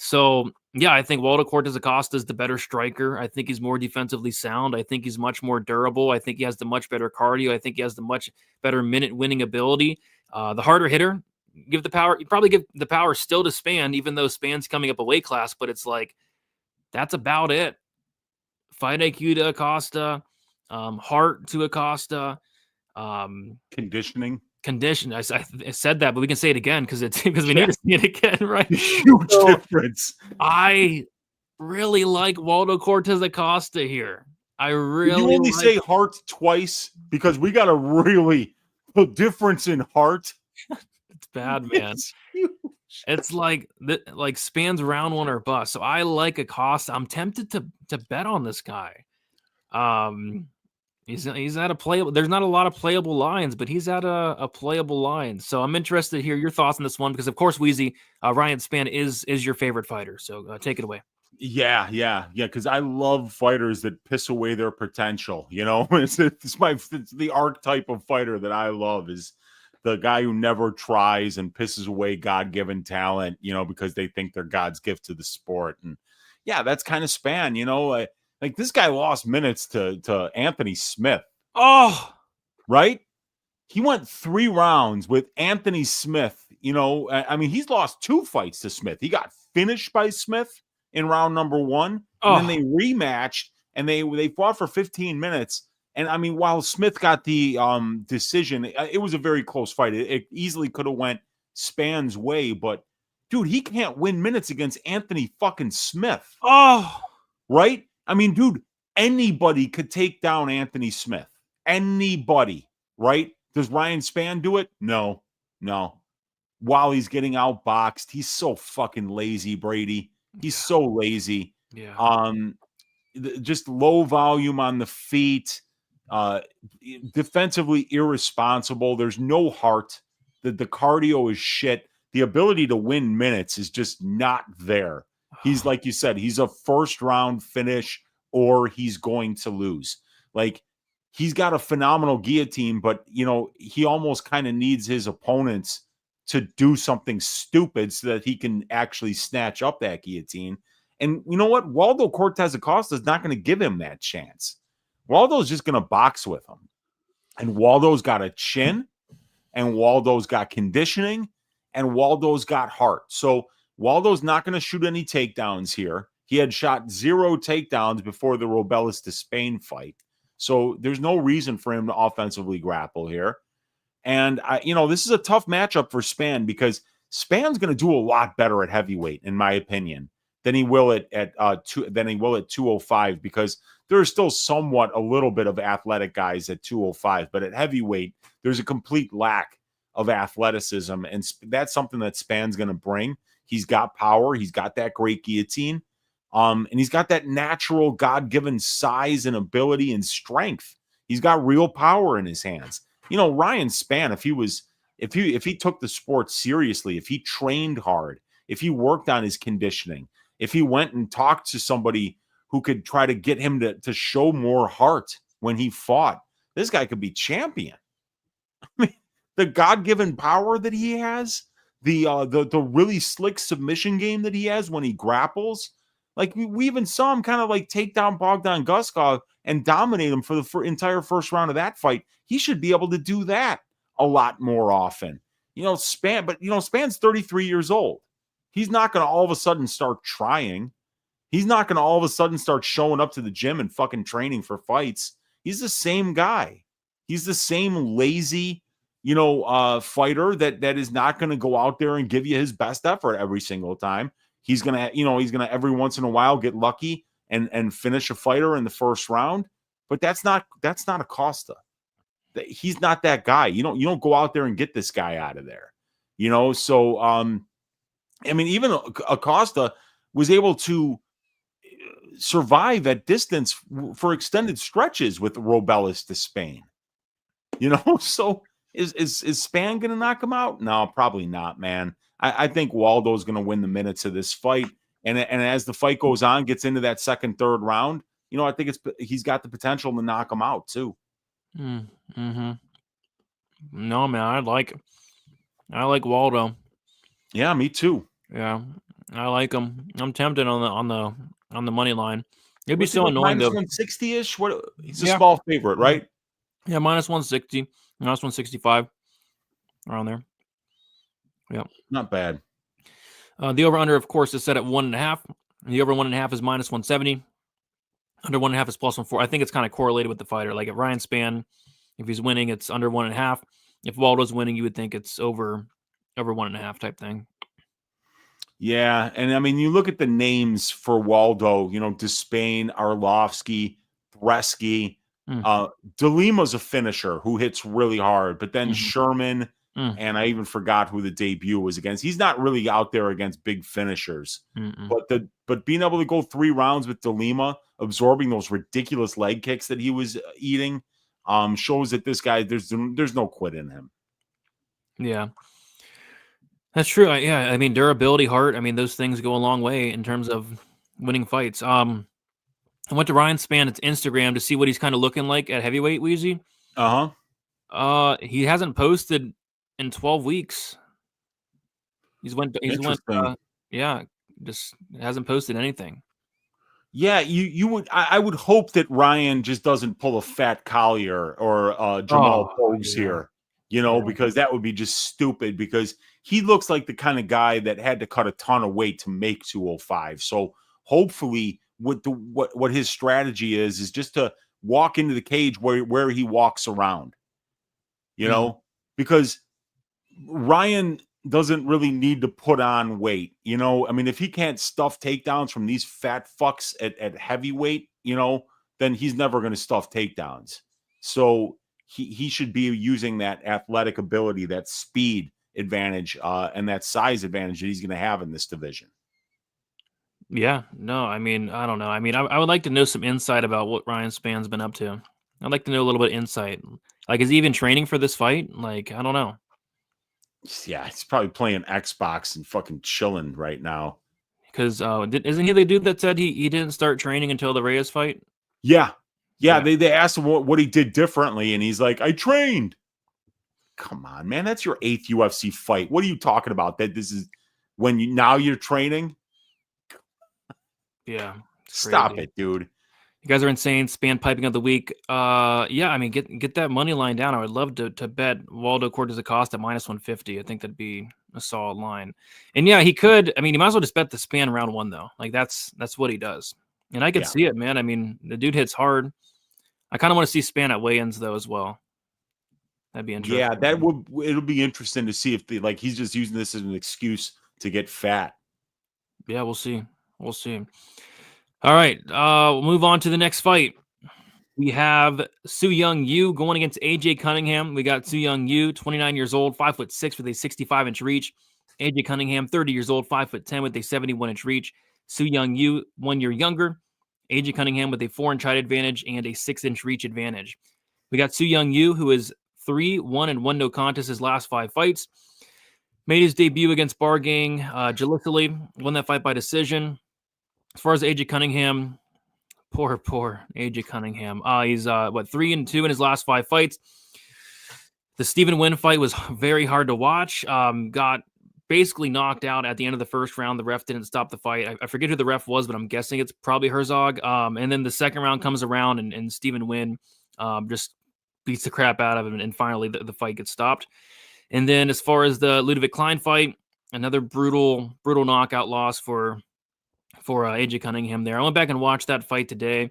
So, yeah, I think Waldo Cortez Acosta is the better striker. I think he's more defensively sound. I think he's much more durable. I think he has the much better cardio. I think he has the much better minute winning ability. The harder hitter, you probably give the power still to Spann, even though Spann's coming up a weight class, but it's like, that's about it. Fight IQ to Acosta, heart to Acosta, conditioning. I said that, but we can say it again because we need to see it again, right? Huge difference. I really like Waldo Cortez Acosta here. You only say heart twice because we got the difference in heart. It's bad, man. It's like Spann's round one or bust. So I like Acosta. I'm tempted to bet on this guy. He's at a playable. There's not a lot of playable lines, but he's at a playable line. So I'm interested to hear your thoughts on this one because, of course, Weezy, Ryan Spann is your favorite fighter. So take it away. Yeah. Because I love fighters that piss away their potential. It's the archetype of fighter that I love is the guy who never tries and pisses away God-given talent. Because they think they're God's gift to the sport. And yeah, that's kind of Spann. Like this guy lost minutes to Anthony Smith. Oh, right. He went 3 rounds with Anthony Smith. I mean, he's lost 2 fights to Smith. He got finished by Smith in round number 1. And then they rematched and they fought for 15 minutes. And I mean, while Smith got the decision, it was a very close fight. It easily could have went Spann's way, but dude, he can't win minutes against Anthony fucking Smith. Oh, right. I mean, dude, anybody could take down Anthony Smith. Anybody, right? Does Ryan Spann do it? No. While he's getting outboxed, he's so fucking lazy, Brady. He's so lazy. Yeah. Just low volume on the feet. Defensively irresponsible. There's no heart. The cardio is shit. The ability to win minutes is just not there. He's, like you said, he's a first round finish or he's going to lose. Like, he's got a phenomenal guillotine, but, he almost kind of needs his opponents to do something stupid so that he can actually snatch up that guillotine. And you know what? Waldo Cortez Acosta is not going to give him that chance. Waldo's just going to box with him. And Waldo's got a chin, and Waldo's got conditioning, and Waldo's got heart. So Waldo's not going to shoot any takedowns here. He had shot 0 takedowns before the Robelis to Spain fight. So there's no reason for him to offensively grapple here. And this is a tough matchup for Spann because Spann's going to do a lot better at heavyweight, in my opinion, than he will at 205, because there's still somewhat a little bit of athletic guys at 205, but at heavyweight, there's a complete lack of athleticism. And that's something that Spann's going to bring. He's got power. He's got that great guillotine. And he's got that natural God-given size and ability and strength. He's got real power in his hands. Ryan Spann, if he took the sport seriously, if he trained hard, if he worked on his conditioning, if he went and talked to somebody who could try to get him to show more heart when he fought, this guy could be champion. I mean, the God-given power that he has, the really slick submission game that he has when he grapples. Like, we even saw him kind of like take down Bogdan Guskov and dominate him for the entire first round of that fight. He should be able to do that a lot more often. Span's 33 years old. He's not going to all of a sudden start trying. He's not going to all of a sudden start showing up to the gym and fucking training for fights. He's the same guy. He's the same lazy, fighter that is not going to go out there and give you his best effort every single time. He's going to every once in a while get lucky and finish a fighter in the first round. But that's not Acosta. He's not that guy. You don't go out there and get this guy out of there. So even Acosta was able to survive at distance for extended stretches with Robelis to Spain. So is Span going to knock him out? No, probably not, man. I think Waldo's going to win the minutes of this fight. And as the fight goes on, gets into that second, third round, I think he's got the potential to knock him out too. Mm-hmm. No, man, I like Waldo. Yeah, me too. Yeah, I like him. I'm tempted on the money line. It'd be so annoying though. -160-ish. What? He's a small favorite, right? Yeah, -160, -165, around there. Yeah, not bad. The over/under, of course, is set at 1.5. The over 1.5 is -170. Under 1.5 is +140. I think it's kind of correlated with the fighter. Like if Ryan Spann, if he's winning, it's under 1.5. If Waldo's winning, you would think it's over 1.5 type thing. Yeah, and you look at the names for Waldo. Despain, Arlovsky, Threski. De Lima's a finisher who hits really hard, but then Sherman, and I even forgot who the debut was against. He's not really out there against big finishers. But being able to go 3 rounds with De Lima, absorbing those ridiculous leg kicks that he was eating, shows that this guy, there's no quit in him. Yeah. That's true. Durability, heart. Those things go a long way in terms of winning fights. I went to Ryan Spann's Instagram to see what he's kind of looking like at heavyweight, Weezy. He hasn't posted in 12 weeks. Just hasn't posted anything. Yeah, I would hope that Ryan just doesn't pull a Fat Collier or Jamal Pogues here, because that would be just stupid, because he looks like the kind of guy that had to cut a ton of weight to make 205. So hopefully what his strategy is just to walk into the cage where he walks around, because Ryan doesn't really need to put on weight. If he can't stuff takedowns from these fat fucks at heavyweight, then he's never going to stuff takedowns. So he should be using that athletic ability, that speed advantage, and that size advantage that he's going to have in this division. Yeah, no, I don't know. I would like to know some insight about what Ryan Spann's been up to. I'd like to know a little bit of insight. Like, is he even training for this fight? Like, I don't know. Yeah, he's probably playing Xbox and fucking chilling right now. Because isn't he the dude that said he didn't start training until the Reyes fight? Yeah. They asked him what he did differently, and he's like, I trained. Come on, man, that's your 8th UFC fight. What are you talking about? That this is when you're training? Yeah. Stop it, dude. You guys are insane. Span piping of the week. Get that money line down. I would love to bet Waldo Cortez Acosta -150. I think that'd be a solid line. And yeah, he could. He might as well just bet the Span round 1 though. Like that's what he does. And I could see it, man. The dude hits hard. I kind of want to see Span at weigh-ins though as well. That'd be interesting. Yeah, it'll be interesting to see if he's just using this as an excuse to get fat. Yeah, we'll see. All right, we'll move on to the next fight. We have Su Young Yu going against AJ Cunningham. We got Su Young Yu, 29 years old, 5'6" with a 65-inch reach. AJ Cunningham, 30 years old, 5'10" with a 71-inch reach. Su Young Yu, 1 year younger. AJ Cunningham with a 4-inch height advantage and a 6-inch reach advantage. We got Su Young Yu, who is 3-1-1 no contest his last 5 fights. Made his debut against Bargang Jalissali, won that fight by decision. As far as AJ Cunningham, poor AJ Cunningham. He's 3-2 in his last 5 fights. The Stephen Wynn fight was very hard to watch. Got basically knocked out at the end of the first round. The ref didn't stop the fight. I forget who the ref was, but I'm guessing it's probably Herzog. And then the second round comes around, and Stephen Wynn just beats the crap out of him, and finally the fight gets stopped. And then as far as the Ludovic Klein fight, another brutal knockout loss for AJ Cunningham there. I went back and watched that fight today,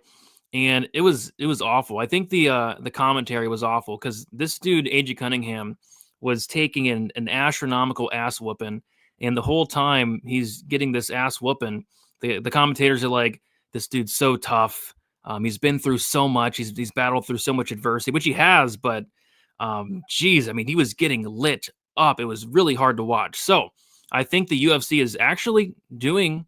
and it was awful. I think the commentary was awful because this dude AJ Cunningham was taking an astronomical ass whooping, and the whole time he's getting this ass whooping, the commentators are like, "This dude's so tough. He's been through so much. He's battled through so much adversity, which he has, but geez, I mean, he was getting lit up. It was really hard to watch. So I think the UFC is actually doing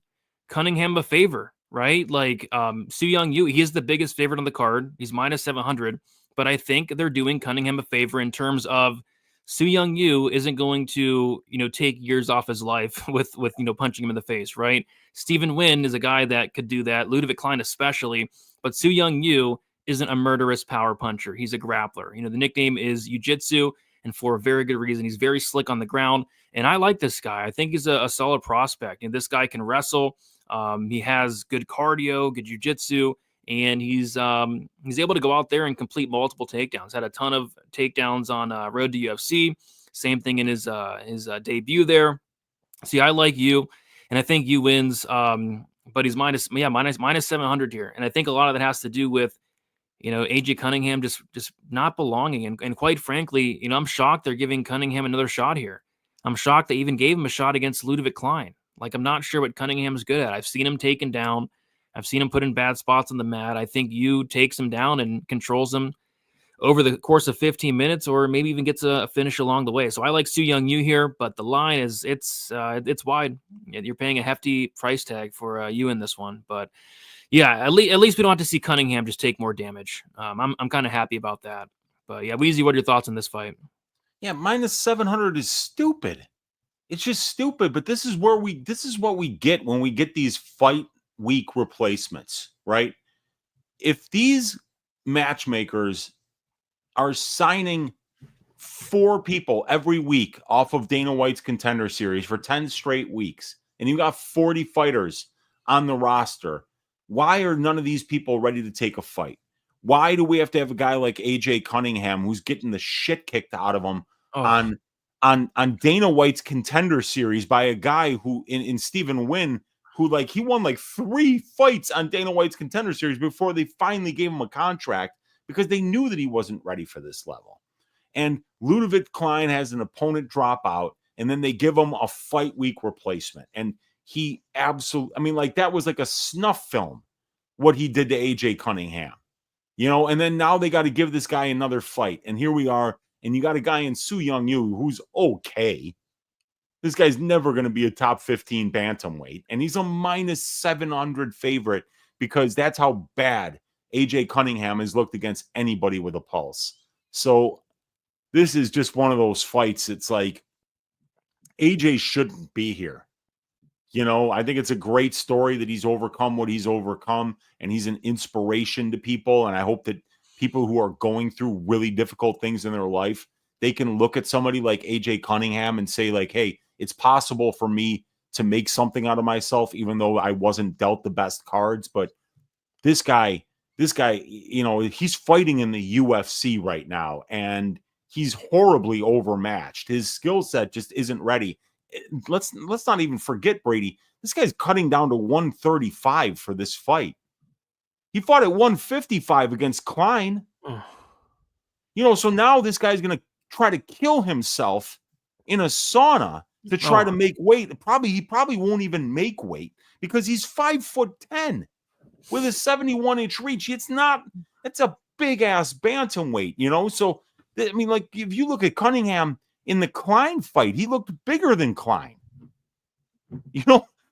Cunningham a favor, right? Like Su Young Yu, he is the biggest favorite on the card. He's minus 700, but I think they're doing Cunningham a favor in terms of Su Young Yu isn't going to, take years off his life with punching him in the face, right? Stephen Wynn is a guy that could do that, Ludovic Klein especially, but Su Young Yu isn't a murderous power puncher. He's a grappler. The nickname is Jiu-Jitsu, and for a very good reason. He's very slick on the ground, and I like this guy. I think he's a solid prospect, and this guy can wrestle. He has good cardio, good jiu-jitsu, and he's able to go out there and complete multiple takedowns. Had a ton of takedowns on Road to UFC. Same thing in his debut there. See, I like Yu, and I think Yu wins. But he's minus 700 here, and I think a lot of that has to do with AJ Cunningham just not belonging, and quite frankly, I'm shocked they're giving Cunningham another shot here. I'm shocked they even gave him a shot against Ludovic Klein. Like, I'm not sure what Cunningham's good at. I've seen him taken down. I've seen him put in bad spots on the mat. I think Yu takes him down and controls him over the course of 15 minutes, or maybe even gets a finish along the way. So I like Su Young Yu here, but the line is it's wide. You're paying a hefty price tag for Yu in this one, but yeah, at least we don't have to see Cunningham just take more damage. I'm kind of happy about that. But yeah, Weezy, what are your thoughts on this fight? Yeah, minus 700 is stupid. It's just stupid, but this is what we get when we get these fight week replacements, right? If these matchmakers are signing 4 people every week off of Dana White's Contender Series for 10 straight weeks, and you got 40 fighters on the roster, why are none of these people ready to take a fight? Why do we have to have a guy like AJ Cunningham who's getting the shit kicked out of him on Dana White's Contender Series by a guy who in Stephen Wynn, who he won 3 fights on Dana White's Contender Series before they finally gave him a contract because they knew that he wasn't ready for this level. And Ludovic Klein has an opponent drop out, and then they give him a fight week replacement. And he absolutely, that was like a snuff film, what he did to AJ Cunningham, and then now they got to give this guy another fight. And here we are. And you got a guy in Su Young Yu who's okay. This guy's never going to be a top 15 bantamweight. And he's a minus 700 favorite because that's how bad AJ Cunningham has looked against anybody with a pulse. So this is just one of those fights. It's like AJ shouldn't be here. I think it's a great story that he's overcome what he's overcome, and he's an inspiration to people. And I hope that people who are going through really difficult things in their life, they can look at somebody like AJ Cunningham and say, hey, it's possible for me to make something out of myself, even though I wasn't dealt the best cards. But this guy, he's fighting in the UFC right now, and he's horribly overmatched. His skill set just isn't ready. Let's not even forget, Brady, this guy's cutting down to 135 for this fight. He fought at 155 against Klein. So now this guy's going to try to kill himself in a sauna to try to make weight. He probably won't even make weight because he's 5'10" with a 71-inch reach. It's a big ass bantamweight, So if you look at Cunningham in the Klein fight, he looked bigger than Klein.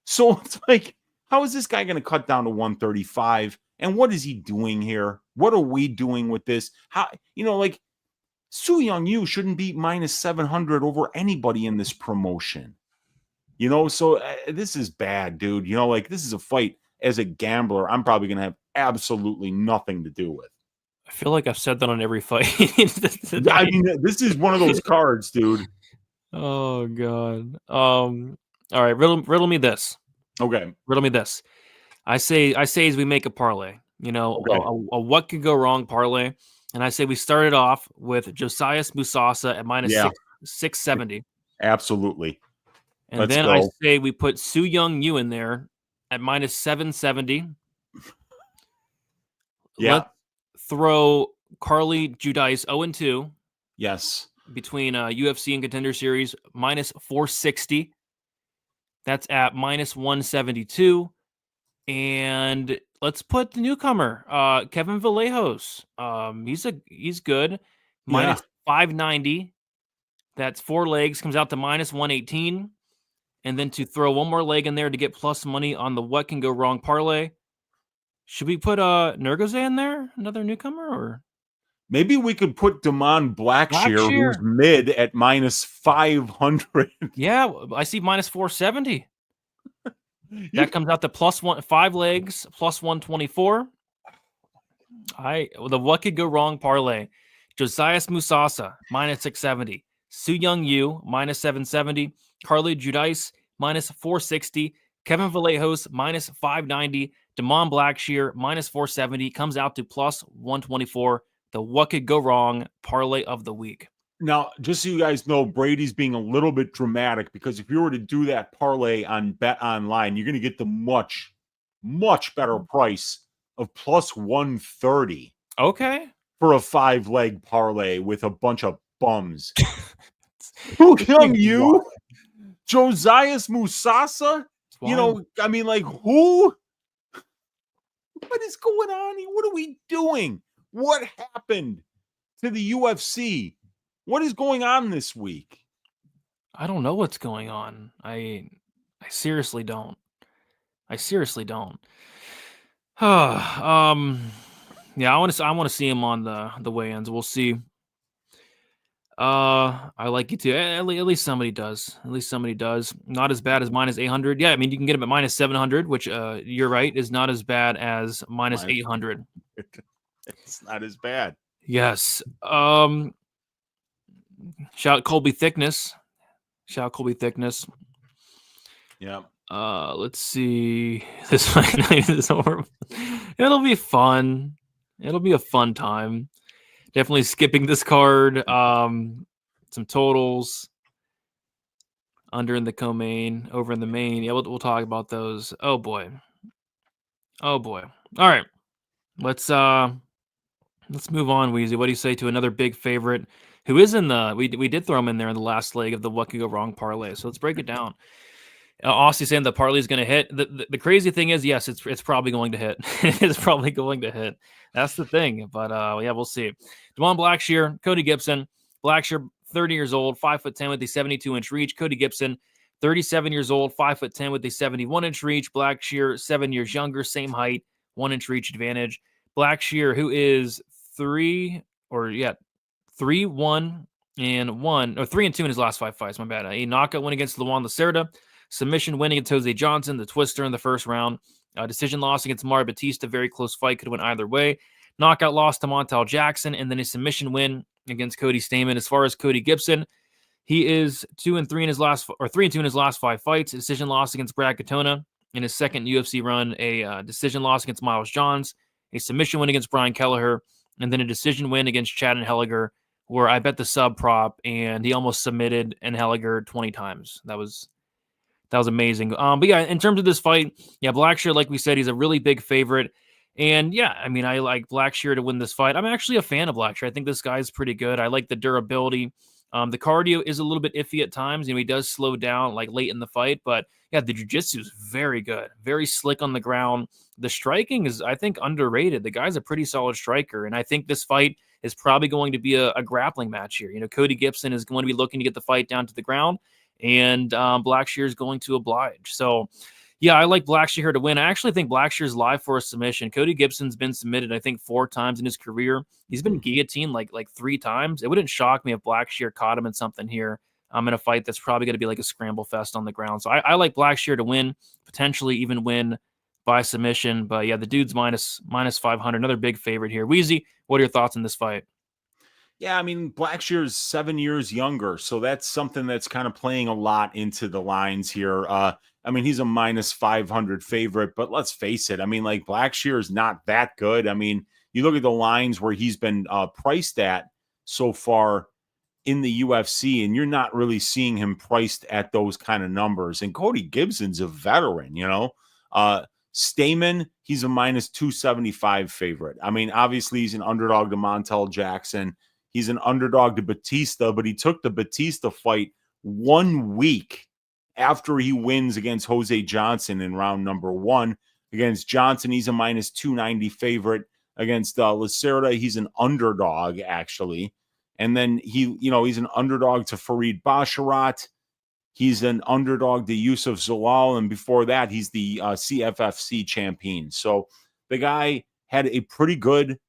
So it's like, how is this guy going to cut down to 135? And what is he doing here? What are we doing with this? How, Su Young Yu shouldn't be minus 700 over anybody in this promotion. So this is bad, dude. This is a fight as a gambler I'm probably going to have absolutely nothing to do with. I feel like I've said that on every fight. This is one of those cards, dude. Oh, God. All right, riddle me this. Okay. Riddle me this. I say as we make a parlay, Okay. a what could go wrong parlay. And I say we started off with Josias Musasa at minus 670. Absolutely. And Let's then I go. say we put Su Young Yu in there at minus 770. Yeah. Let's throw Carly Judice 0-2 Yes. between UFC and Contender Series, minus 460. That's at minus 172. And let's put the newcomer, Kevin Vallejos. He's good. Minus 590. That's 4 legs, comes out to minus 118. And then to throw one more leg in there to get plus money on the what can go wrong parlay. Should we put Nergoze in there? Another newcomer? Or Maybe we could put Damon Blackshear, who's Blackshear? mid, at minus 500. Yeah, I see minus 470. That comes out to plus 5 legs, plus 124. The what could go wrong parlay. Josias Musasa, minus 670. Su Young Yu, minus 770. Carly Judice, minus 460. Kevin Vallejos, minus 590. Damon Blackshear, minus 470. Comes out to plus 124. The what could go wrong parlay of the week. Now, just so you guys know, Brady's being a little bit dramatic because if you were to do that parlay on Bet Online, you're going to get the much, much better price of plus 130. Okay. For a 5-leg parlay with a bunch of bums. Who young you? Josias Musasa? You know, I mean, like, who? What is going on here? What are we doing? What happened to the UFC? What is going on this week? I don't know what's going on. I seriously don't. I seriously don't. Yeah, I want to see him on the weigh-ins. We'll see. I like it too. At least somebody does. At least somebody does. Not as bad as minus 800. Yeah, I mean you can get him at minus 700, which you're right is not as bad as minus 800. It's not as bad. Yes. Shout Colby Thickness. Yeah. Let's see. This night is horrible. It'll be fun. It'll be a fun time. Definitely skipping this card. Some totals. Under in the co-main, over in the main. Yeah, we'll talk about those. Oh boy. All right. Let's move on, Weezy. What do you say to another big favorite who is in the we did throw him in there in the last leg of the what could go wrong parlay. So let's break it down. Aussie saying the parlay is going to hit. The crazy thing is, yes, it's probably going to hit. It's probably going to hit. That's the thing. But yeah, we'll see. Damon Blackshear, Cody Gibson. Blackshear, 30 years old, 5'10" with a 72-inch reach. Cody Gibson, 37 years old, 5'10" with a 71-inch reach. Blackshear, 7 years younger, same height, 1-inch reach advantage. Blackshear, who is 3-1 and 1, or 3-2 in his last 5 fights. My bad. A knockout win against Luan Lacerda. Submission win against Jose Johnson, the twister in the first round. Decision loss against Mario Batista, very close fight, could have went either way. Knockout loss to Montel Jackson, and then a submission win against Cody Stamann. As far as Cody Gibson, he is 3-2 in his last 5 fights. A decision loss against Brad Katona in his second UFC run. A decision loss against Miles Johns. A submission win against Brian Kelleher, and then a decision win against Chad Henniger, where I bet the sub prop, and he almost submitted Henniger 20 times. That was amazing. But yeah, in terms of this fight, yeah, Blackshear, like we said, he's a really big favorite. And yeah, I mean, I like Blackshear to win this fight. I'm actually a fan of Blackshear. I think this guy's pretty good. I like the durability. The cardio is a little bit iffy at times. He does slow down like late in the fight, but yeah, the jiu-jitsu is very good, very slick on the ground. The striking is, I think, underrated. The guy's a pretty solid striker, and I think this fight is probably going to be a grappling match here. Cody Gibson is going to be looking to get the fight down to the ground, and Blackshear is going to oblige. So, yeah, I like Blackshear here to win. I actually think Blackshear is live for a submission. Cody Gibson's been submitted, I think, 4 times in his career. He's been guillotined like 3 times. It wouldn't shock me if Blackshear caught him in something here in a fight that's probably going to be like a scramble fest on the ground. So I like Blackshear to win, potentially even win by submission. But yeah, the dude's minus 500, another big favorite here. Weezy, what are your thoughts on this fight? Yeah, I mean, Blackshear's 7 years younger, so that's something that's kind of playing a lot into the lines here. I mean, he's a minus 500 favorite, but let's face it. I mean, like, Blackshear is not that good. I mean, you look at the lines where he's been priced at so far in the UFC, and you're not really seeing him priced at those kind of numbers. And Cody Gibson's a veteran, Stamen, he's a minus 275 favorite. I mean, obviously he's an underdog to Montel Jackson. He's an underdog to Batista, but he took the Batista fight 1 week after he wins against Jose Johnson in round number 1. Against Johnson, he's a minus 290 favorite. Against Lacerda, he's an underdog, actually. And then he's an underdog to Farid Basharat. He's an underdog to Yusuf Zalal. And before that, he's the CFFC champion. So the guy had a pretty good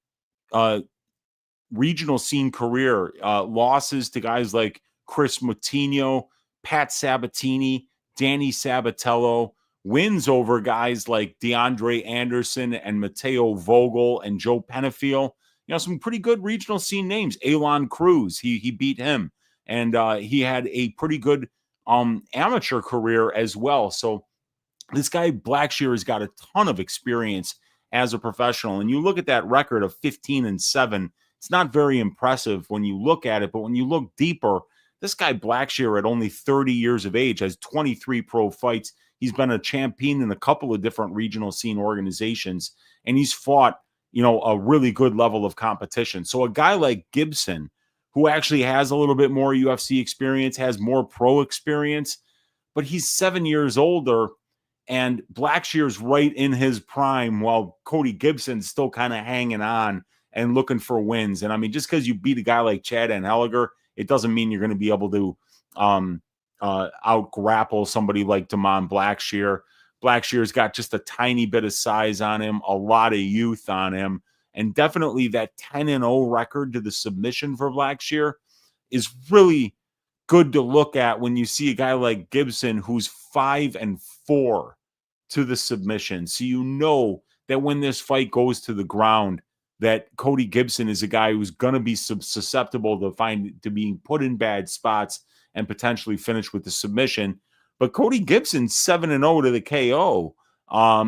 regional scene career. Losses to guys like Chris Moutinho, Pat Sabatini, Danny Sabatello. Wins over guys like DeAndre Anderson and Mateo Vogel and Joe Penafiel. Some pretty good regional scene names. Elon Cruz, he beat him. And he had a pretty good amateur career as well. So this guy Blackshear has got a ton of experience as a professional. And you look at that record of 15-7, it's not very impressive when you look at it. But when you look deeper, this guy Blackshear at only 30 years of age has 23 pro fights. He's been a champion in a couple of different regional scene organizations, and he's fought, a really good level of competition. So a guy like Gibson, who actually has a little bit more UFC experience, has more pro experience, but he's 7 years older, and Blackshear's right in his prime, while Cody Gibson's still kind of hanging on and looking for wins. And I mean, just because you beat a guy like Chad Anheliger, it doesn't mean you're going to be able to out grapple somebody like Damon Blackshear. Blackshear's got just a tiny bit of size on him, a lot of youth on him, and definitely that 10-0 record to the submission for Blackshear is really good to look at when you see a guy like Gibson who's 5-4 to the submission. So you know that when this fight goes to the ground, that Cody Gibson is a guy who's going to be susceptible to being put in bad spots and potentially finish with the submission. But Cody Gibson's 7-0 to the KO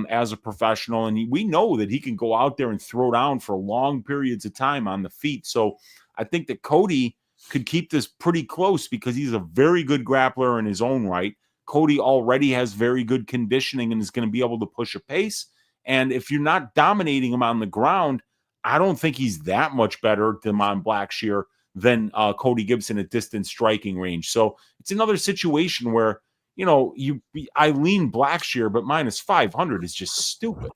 as a professional, and we know that he can go out there and throw down for long periods of time on the feet. So I think that Cody could keep this pretty close because he's a very good grappler in his own right. Cody already has very good conditioning and is going to be able to push a pace. And if you're not dominating him on the ground, I don't think he's that much better than Blackshear than Cody Gibson at distance striking range. So it's another situation where, I lean Blackshear, but minus 500 is just stupid.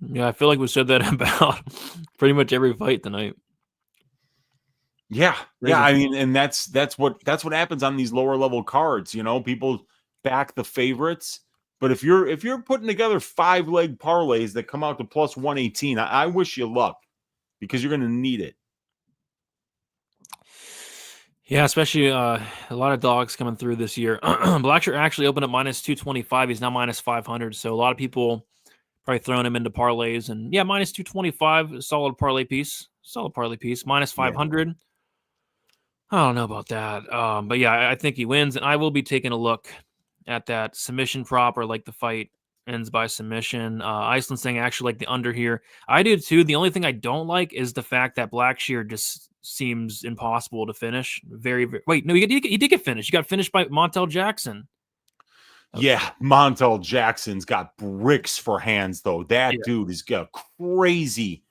Yeah, I feel like we said that about pretty much every fight tonight. Yeah. I mean, and that's what happens on these lower level cards. People back the favorites, but if you're putting together 5-leg parlays that come out to plus 118, I wish you luck because you're going to need it. Yeah, especially a lot of dogs coming through this year. Blackshear actually opened up minus 225. He's now minus 500. So a lot of people probably throwing him into parlays. And yeah, minus 225, solid parlay piece. Minus 500. Yeah. I don't know about that. But yeah, I think he wins. And I will be taking a look at that submission prop or like the fight ends by submission. Iceland saying actually like the under here. I do too. The only thing I don't like is the fact that Blackshear just seems impossible to finish. Very, very wait, no, he did get finished. He got finished by Montel Jackson. Okay. Yeah, Montel Jackson's got bricks for hands, though. That dude has got crazy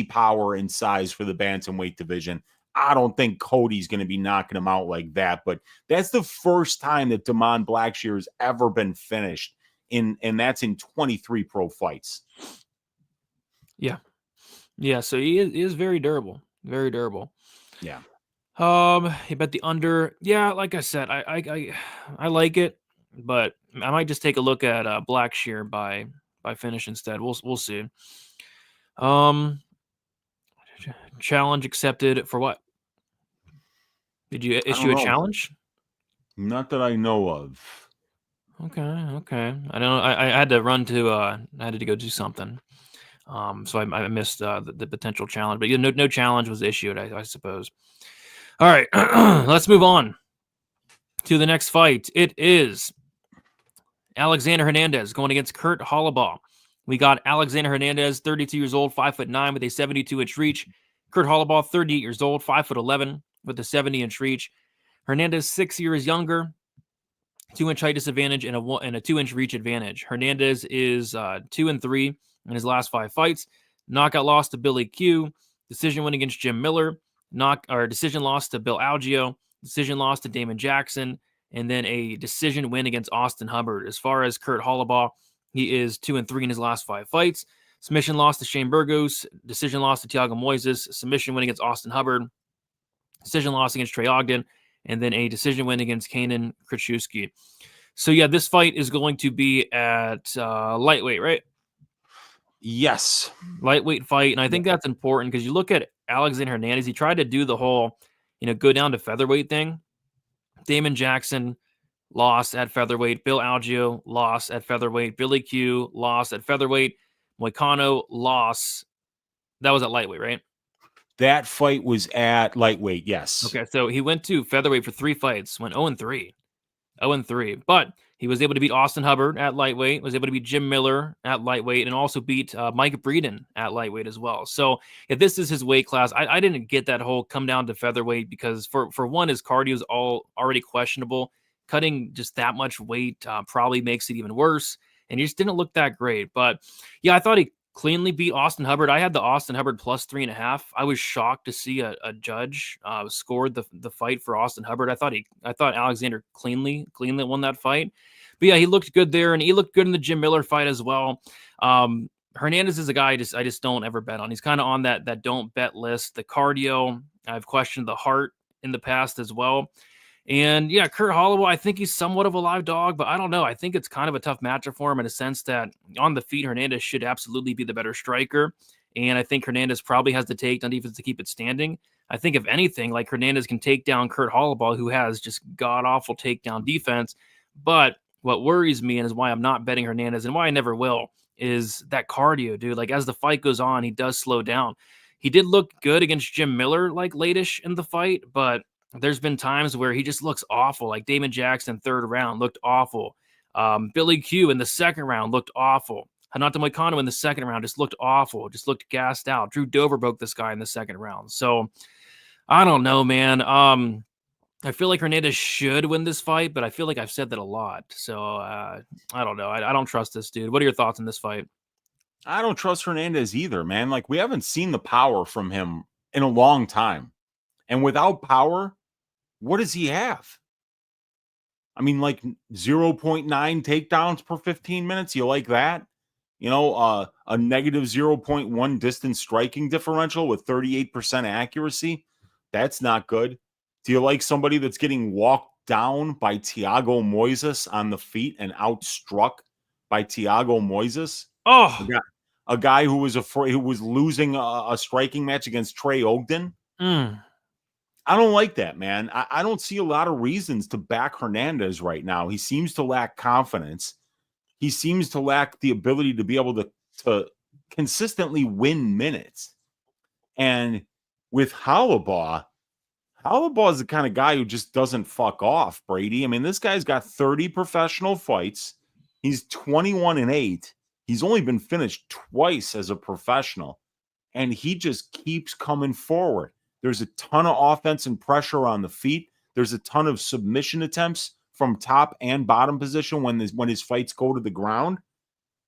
power and size for the bantamweight division. I don't think Cody's going to be knocking him out like that, but that's the first time that Damon Blackshear has ever been finished, and that's in 23 pro fights. Yeah. So he is very durable. Very durable. Yeah. He bet the under. Yeah, like I said, I like it, but I might just take a look at Blackshear by finish instead. We'll see. Challenge accepted for what? Did you issue a challenge? Not that I know of. Okay. I don't know. I had to run to. I had to go do something. So I missed the potential challenge, but no challenge was issued, I suppose. All right, let's move on to the next fight. It is Alexander Hernandez going against Kurt Holobaugh. We got Alexander Hernandez, 32 years old, 5'9", with a 72-inch reach. Kurt Holobaugh, 38 years old, 5'11", with the 70-inch reach. Hernandez 6 years younger, 2-inch height disadvantage and a 2-inch reach advantage. Hernandez is 2-3 in his last 5 fights. Knockout loss to Billy Q, decision win against Jim Miller, decision loss to Bill Algeo, decision loss to Damon Jackson, and then a decision win against Austin Hubbard. As far as Kurt Hollabaugh, he is 2-3 in his last 5 fights. Submission loss to Shane Burgos, decision loss to Thiago Moises, submission win against Austin Hubbard, decision loss against Trey Ogden, and then a decision win against Kanan Krzyzewski. So, yeah, this fight is going to be at lightweight, right? Yes. Lightweight fight. And I think that's important because you look at Alexander Hernandez, he tried to do the whole, go down to featherweight thing. Damon Jackson lost at featherweight. Bill Algeo lost at featherweight. Billy Q lost at featherweight. Moicano lost. That was at lightweight, right? That fight was at lightweight, yes. Okay, so he went to featherweight for 3 fights, went 0-3. 0-3. But he was able to beat Austin Hubbard at lightweight, was able to beat Jim Miller at lightweight, and also beat Mike Breeden at lightweight as well. So if this is his weight class, I didn't get that whole come down to featherweight because for one, his cardio is already questionable. Cutting just that much weight probably makes it even worse. And he just didn't look that great. But yeah, I thought he cleanly beat Austin Hubbard. I had the Austin Hubbard plus 3.5. I was shocked to see a judge scored the fight for Austin Hubbard. I thought Alexander cleanly won that fight. But yeah, he looked good there, and he looked good in the Jim Miller fight as well. Hernandez is a guy I just don't ever bet on. He's kind of on that don't bet list. The cardio, I've questioned the heart in the past as well. And yeah, Kurt Hollabaugh, I think he's somewhat of a live dog, but I don't know. I think it's kind of a tough matchup for him in a sense that on the feet, Hernandez should absolutely be the better striker. And I think Hernandez probably has the takedown defense to keep it standing. I think if anything, like Hernandez can take down Kurt Hollabaugh, who has just god-awful takedown defense. But what worries me and is why I'm not betting Hernandez and why I never will is that cardio, dude. Like as the fight goes on, he does slow down. He did look good against Jim Miller, like late-ish in the fight, but there's been times where he just looks awful. Like Damon Jackson, 3rd round, looked awful. Billy Q in the 2nd round looked awful. Hanato Moicano in the 2nd round just looked awful, just looked gassed out. Drew Dober broke this guy in the 2nd round. So I don't know, man. I feel like Hernandez should win this fight, but I feel like I've said that a lot. So I don't know. I don't trust this dude. What are your thoughts on this fight? I don't trust Hernandez either, man. Like we haven't seen the power from him in a long time. And without power, what does he have? I mean, like 0.9 takedowns per 15 minutes. You like that? A negative 0.1 distance striking differential with 38% accuracy. That's not good. Do you like somebody that's getting walked down by Thiago Moises on the feet and outstruck by Thiago Moises? Oh, a guy who was losing a striking match against Trey Ogden. I don't like that, man. I don't see a lot of reasons to back Hernandez right now. He seems to lack confidence. He seems to lack the ability to be able to consistently win minutes. And with Hollabaugh is the kind of guy who just doesn't fuck off, Brady. I mean, this guy's got 30 professional fights. He's 21-8. He's only been finished twice as a professional. And he just keeps coming forward. There's a ton of offense and pressure on the feet. There's a ton of submission attempts from top and bottom position when his fights go to the ground.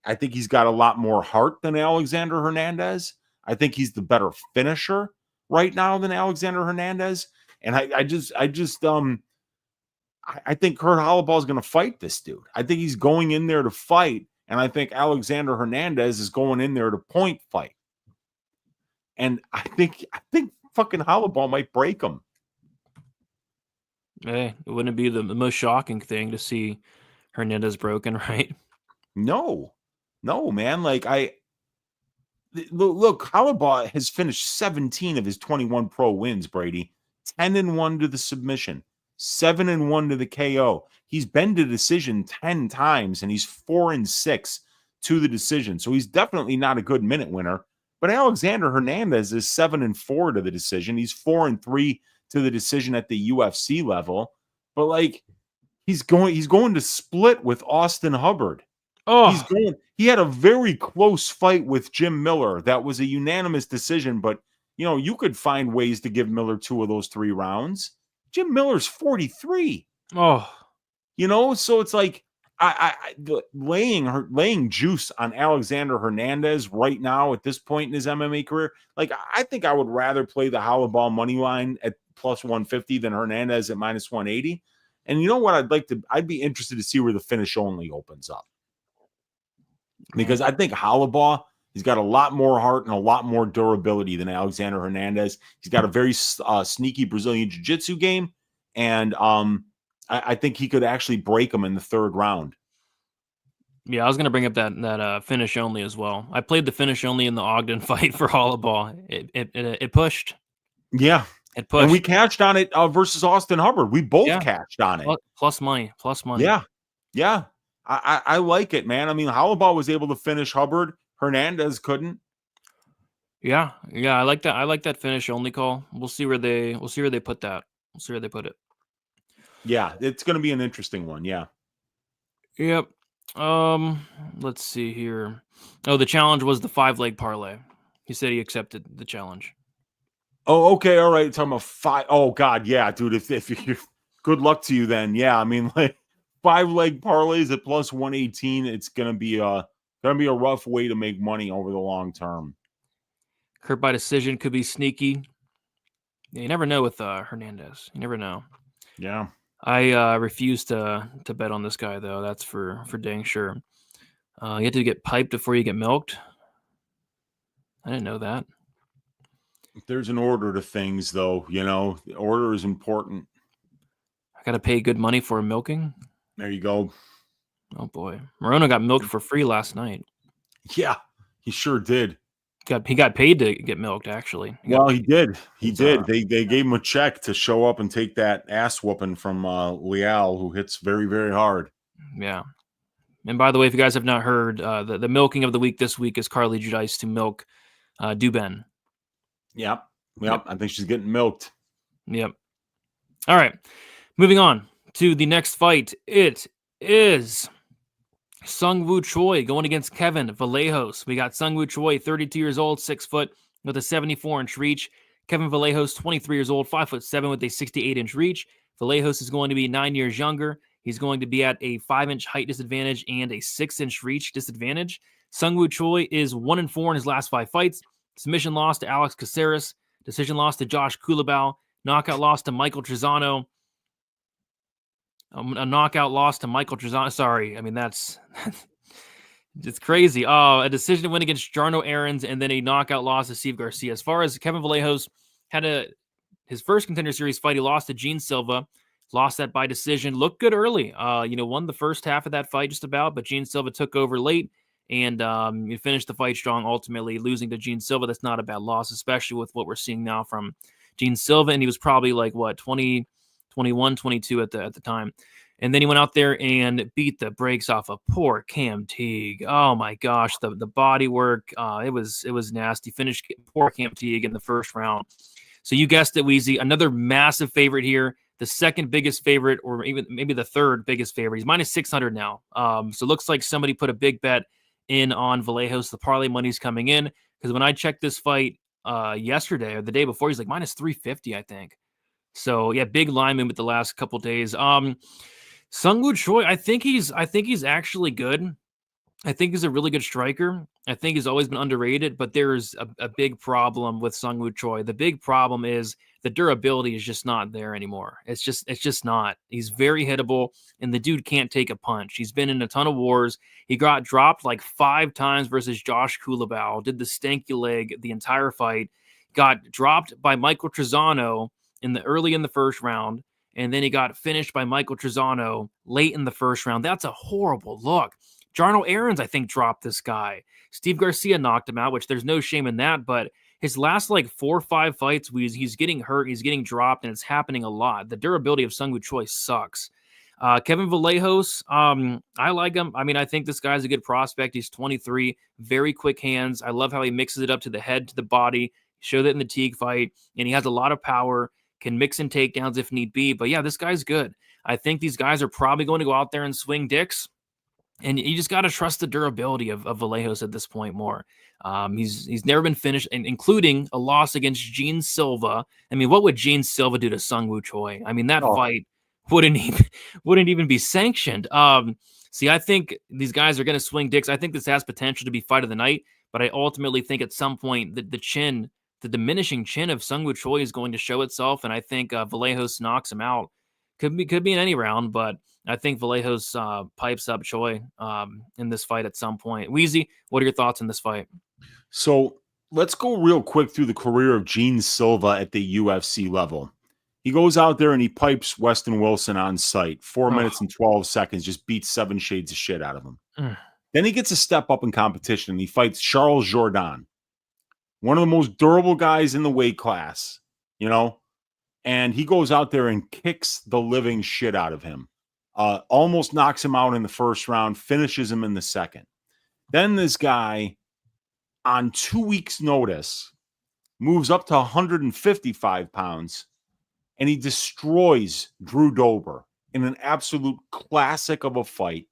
I think he's got a lot more heart than Alexander Hernandez. I think he's the better finisher right now than Alexander Hernandez. And I think Kurt Hollabaugh is going to fight this dude. I think he's going in there to fight. And I think Alexander Hernandez is going in there to point fight. And I think fucking Hollabaugh might break him. Hey, it wouldn't be the most shocking thing to see Hernandez broken, right? No, man. Like look, Hollabaugh has finished 17 of his 21 pro wins, Brady. 10-1 to the submission, 7-1 to the KO. He's been to decision 10 times, and he's 4-6 to the decision. So he's definitely not a good minute winner. But Alexander Hernandez is 7-4 to the decision. He's 4-3 to the decision at the UFC level. But like he's going to split with Austin Hubbard. Oh, he had a very close fight with Jim Miller. That was a unanimous decision, but you could find ways to give Miller 2 of those 3 rounds. Jim Miller's 43. Oh, So it's like laying juice on Alexander Hernandez right now at this point in his MMA career. Like, I think I would rather play the Hollowball money line at plus 150 than Hernandez at minus 180. And you know what? I'd be interested to see where the finish only opens up, because I think Hollowball, he's got a lot more heart and a lot more durability than Alexander Hernandez. He's got a very sneaky Brazilian jiu-jitsu game. And, I think he could actually break him in the 3rd round. yeah, I was going to bring up that finish only as well. I played the finish only in the Ogden fight for Hollowball. It pushed. Yeah. It pushed. And we cashed on it versus Austin Hubbard. We both cashed on it. Plus money. Yeah. Yeah. I like it, man. I mean, Hollowball was able to finish Hubbard. Hernandez couldn't. Yeah. I like that. I like that finish only call. We'll see where they put that. We'll see where they put it. Yeah, it's going to be an interesting one. Yeah. Yep. Let's see here. Oh, the challenge was the 5-leg parlay. He said he accepted the challenge. Oh, okay. All right. Talking about 5. Oh God. Yeah, dude. If you good luck to you then. Yeah. I mean, like 5-leg parlays at plus 118. It's going to be a rough way to make money over the long term. Kurt by decision could be sneaky. Yeah, you never know with Hernandez. You never know. Yeah. I refuse to bet on this guy though. That's for dang sure. You have to get piped before you get milked. I didn't know that. There's an order to things, though. The order is important. I got to pay good money for milking. There you go. Oh boy, Moreno got milked for free last night. Yeah, he sure did. He got paid to get milked. Actually, he did. He did. They gave him a check to show up and take that ass whooping from Leal, who hits very, very hard. Yeah. And by the way, if you guys have not heard, the milking of the week this week is Carly Judice to milk Dubin. Yep. I think she's getting milked. Yep. All right. Moving on to the next fight. It is Sung Woo Choi going against Kevin Vallejos. We got Sung Woo Choi, 32 years old, 6 foot with a 74-inch reach. Kevin Vallejos, 23 years old, 5'7" with a 68-inch reach. Vallejos is going to be 9 years younger. He's going to be at a 5-inch height disadvantage and a 6-inch reach disadvantage. Sung Woo Choi is 1-4 in his last 5 fights. Submission loss to Alex Caceres. Decision loss to Josh Kulabau. Knockout loss to Michael Trezano. A knockout loss to Michael Trezano. Sorry. I mean, that's it's crazy. A decision to win against Jarno Aarons and then a knockout loss to Steve Garcia. As far as Kevin Vallejos had his first Contender Series fight, he lost to Gene Silva. Lost that by decision. Looked good early. Won the first half of that fight just about, but Gene Silva took over late and you finished the fight strong, ultimately losing to Gene Silva. That's not a bad loss, especially with what we're seeing now from Gene Silva. And he was probably like, 20, 21, 22 at the time. And then he went out there and beat the brakes off of poor Cam Teague. Oh my gosh, the body work, it was nasty. Finished poor Cam Teague in the first round. So you guessed it, Weezy. Another massive favorite here. The second biggest favorite, or even maybe the third biggest favorite. He's minus 600 now. So it looks like somebody put a big bet in on Vallejos. The parlay money's coming in, because when I checked this fight yesterday or the day before, he's like minus 350, I think. So yeah, big line movement the last couple days. Sung Woo Choi, I think he's actually good. I think he's a really good striker. I think he's always been underrated, but there's a big problem with Sung Woo Choi. The big problem is the durability is just not there anymore. It's just not. He's very hittable, and the dude can't take a punch. He's been in a ton of wars. He got dropped like 5 times versus Josh Kulabau, did the stanky leg the entire fight, got dropped by Michael Trezano early in the first round, and then he got finished by Michael Trezano late in the first round. That's a horrible look. Jarno Aarons, I think, dropped this guy. Steve Garcia knocked him out, which there's no shame in that, but his last 4 or 5 fights, he's getting hurt, he's getting dropped, and it's happening a lot. The durability of Sung Woo Choi sucks. Kevin Vallejos, I like him. I mean, I think this guy's a good prospect. He's 23, very quick hands. I love how he mixes it up to the head, to the body. Showed that in the Teague fight, and he has a lot of power, can mix in takedowns if need be. But yeah, this guy's good. I think these guys are probably going to go out there and swing dicks. And you just got to trust the durability of Vallejos at this point more. He's never been finished, and including a loss against Gene Silva. I mean, what would Gene Silva do to Sungwoo Choi? I mean, that fight wouldn't even be sanctioned. See, I think these guys are going to swing dicks. I think this has potential to be fight of the night, but I ultimately think at some point the diminishing chin of Sungwoo Choi is going to show itself, and I think Vallejos knocks him out. Could be in any round, but I think Vallejos pipes up Choi in this fight at some point. Weezy, what are your thoughts on this fight? So let's go real quick through the career of Gene Silva at the UFC level. He goes out there and he pipes Weston Wilson on site, 4 minutes and 12 seconds, just beats 7 shades of shit out of him. Then he gets a step up in competition and he fights Charles Jourdain, one of the most durable guys in the weight class, you know, and he goes out there and kicks the living shit out of him. Almost knocks him out in the first round, finishes him in the second. Then this guy, on 2 weeks' notice, moves up to 155 pounds, and he destroys Drew Dober in an absolute classic of a fight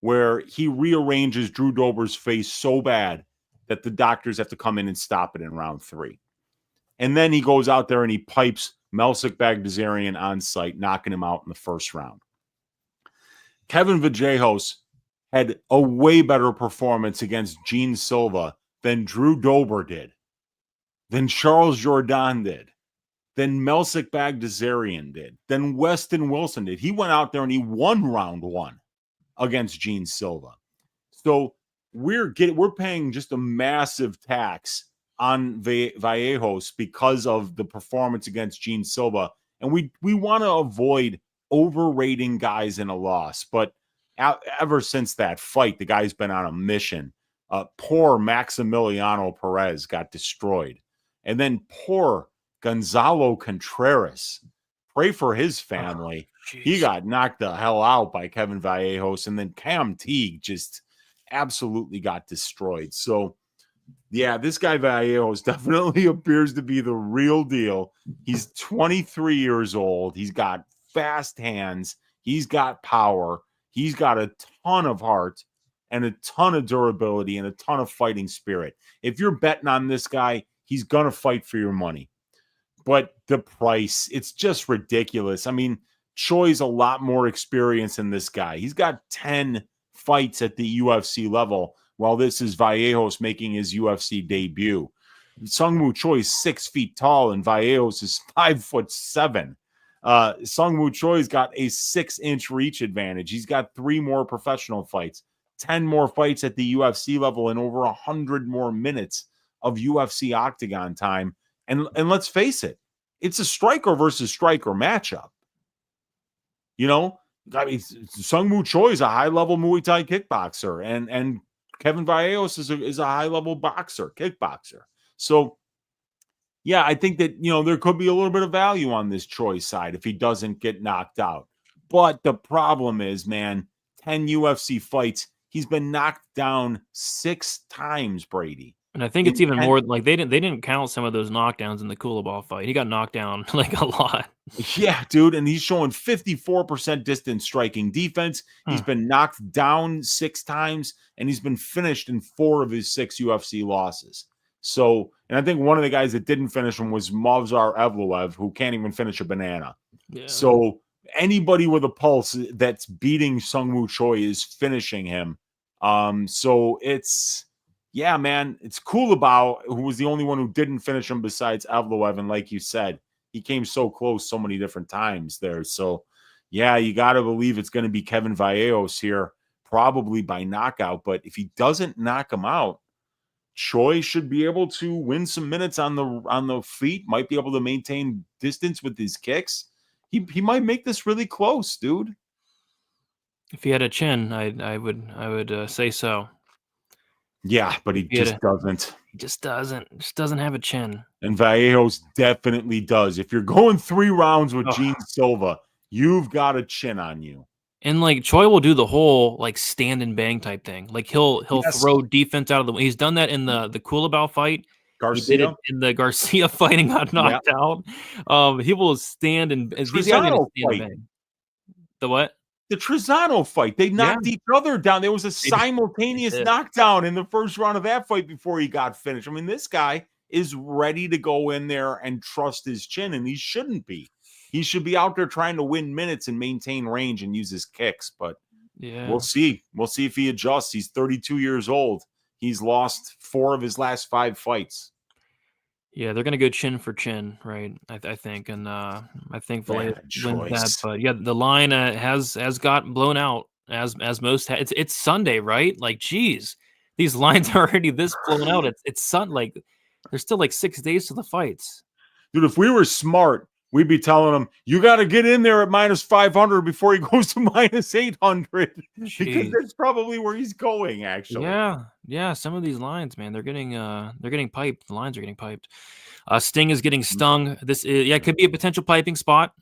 where he rearranges Drew Dober's face so bad that the doctors have to come in and stop it in round 3. And then he goes out there and he pipes Melsik Bagdasaryan on site, knocking him out in the first round. Kevin Vallejos had a way better performance against Gene Silva than Drew Dober did, than Charles Jourdain did, than Melsik Bagdasaryan did, than Weston Wilson did. He went out there and he won round 1 against Gene Silva. So we're paying just a massive tax on Vallejos because of the performance against Gene Silva, and we want to avoid overrating guys in a loss. But ever since that fight, the guy's been on a mission. Poor Maximiliano Perez got destroyed, and then poor Gonzalo Contreras. Pray for his family. He got knocked the hell out by Kevin Vallejos, and then Cam Teague just absolutely got destroyed. So, yeah, this guy Vallejos definitely appears to be the real deal. He's 23 years old. He's got fast hands. He's got power. He's got a ton of heart and a ton of durability and a ton of fighting spirit. If you're betting on this guy, he's going to fight for your money. But the price, it's just ridiculous. I mean, Choi's a lot more experience than this guy. He's got 10 fights at the UFC level, while this is Vallejos making his UFC debut. Sungwoo Choi is 6 feet tall, and Vallejos is 5'7". Sungwoo Choi's got a 6-inch reach advantage. He's got 3 more professional fights, 10 more fights at the UFC level, and over 100 more minutes of UFC octagon time. And let's face it, it's a striker versus striker matchup. You know, I mean, Sungwoo Choi is a high-level Muay Thai kickboxer, and Kevin Vallejos is a high-level kickboxer. So, yeah, I think that, you know, there could be a little bit of value on this Choi side if he doesn't get knocked out. But the problem is, man, 10 UFC fights, he's been knocked down 6 times, Brady. And I think it's even more like they didn't count some of those knockdowns in the Kulabov fight. He got knocked down like a lot. Yeah, dude, and he's showing 54% distance striking defense. He's been knocked down 6 times, and he's been finished in 4 of his 6 UFC losses. So, and I think one of the guys that didn't finish him was Movsar Evloev, who can't even finish a banana. Yeah. So anybody with a pulse that's beating Sungwoo Choi is finishing him. So it's... yeah, man, it's Kulabov, who was the only one who didn't finish him besides Evloev. And like you said, he came so close so many different times there. So, yeah, you got to believe it's going to be Kevin Vallejos here, probably by knockout. But if he doesn't knock him out, Choi should be able to win some minutes on the feet, might be able to maintain distance with his kicks. He might make this really close, dude. If he had a chin, I would say so. Yeah, but he just doesn't. He just doesn't have a chin. And Vallejos definitely does. If you're going 3 rounds with Gene Silva, you've got a chin on you. And like Choi will do the whole like stand and bang type thing. Like he'll throw defense out of the way. He's done that in the Kulabov fight. Garcia. He did it in the Garcia fight and got knocked out. He will stand and these guys are gonna stand and bang. The what? the Trezano fight. They knocked each other down. There was a simultaneous knockdown in the first round of that fight before he got finished. I mean, this guy is ready to go in there and trust his chin, and he shouldn't be. He should be out there trying to win minutes and maintain range and use his kicks. But we'll see. We'll see if he adjusts. He's 32 years old. He's lost 4 of his last 5 fights. Yeah, they're going to go chin for chin, right? I think, and I think Vallejo wins that. But yeah, the line has got blown out as most. It's Sunday, right? Like, geez, these lines are already this blown out. It's like there's still like 6 days to the fights. Dude, if we were smart, we'd be telling him, you got to get in there at -500 before he goes to -800. Because that's probably where he's going, actually. Yeah. Some of these lines, man, they're getting piped. The lines are getting piped. Sting is getting stung. This is, it could be a potential piping spot.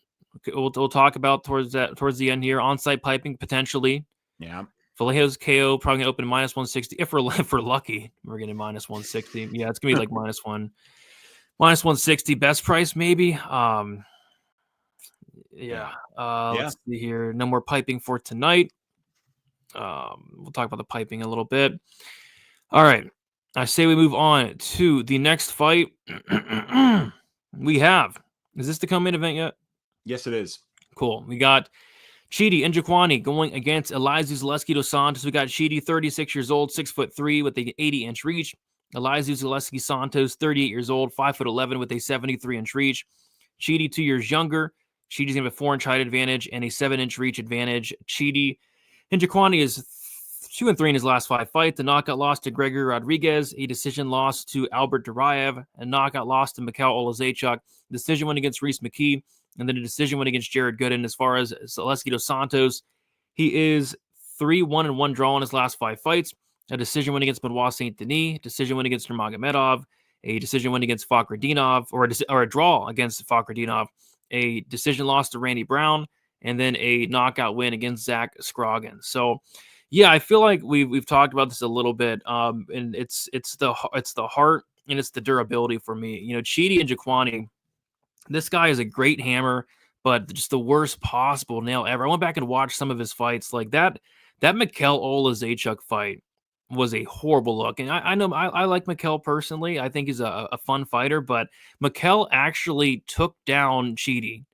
We'll talk about towards the end here. On-site piping potentially. Yeah. Vallejo's KO probably gonna open -160. If we're lucky, we're getting -160. Yeah, it's gonna be like -160. Best price maybe. Let's see here. No more piping for tonight. We'll talk about the piping a little bit. All right. I say we move on to the next fight. Is this the co-main event yet? Yes, it is. Cool. We got Chidi Njokuani going against Elizeu Zaleski dos Santos. We got Chidi, 36 years old, 6'3" with an 80-inch reach. Elizeu Zaleski Santos, 38 years old, 5'11" with a 73-inch reach. Chidi, 2 years younger. Chidi's going to have a 4-inch height advantage and a 7-inch reach advantage. Chidi Njokuani is 2-3 in his last 5 fights. A knockout loss to Gregory Rodriguez, a decision loss to Albert Duraev, a knockout loss to Mikhail Olazechuk, decision win against Reese McKee, and then a decision win against Jared Gooden. As far as Zaleski dos Santos, he is 3-1-1 draw in his last 5 fights. A decision win against Benoit Saint Denis, decision win against Nurmagomedov, a decision win against Fakhretdinov, or a draw against Fakhretdinov, a decision loss to Randy Brown, and then a knockout win against Zach Scroggins. So, yeah, I feel like we've talked about this a little bit, and it's the heart and it's the durability for me. You know, Chidi Njokuani, this guy is a great hammer, but just the worst possible nail ever. I went back and watched some of his fights, like that Mikhail Olazechuk fight was a horrible look. And I know I like Mikhail personally. I think he's a fun fighter, but Mikhail actually took down Chidi.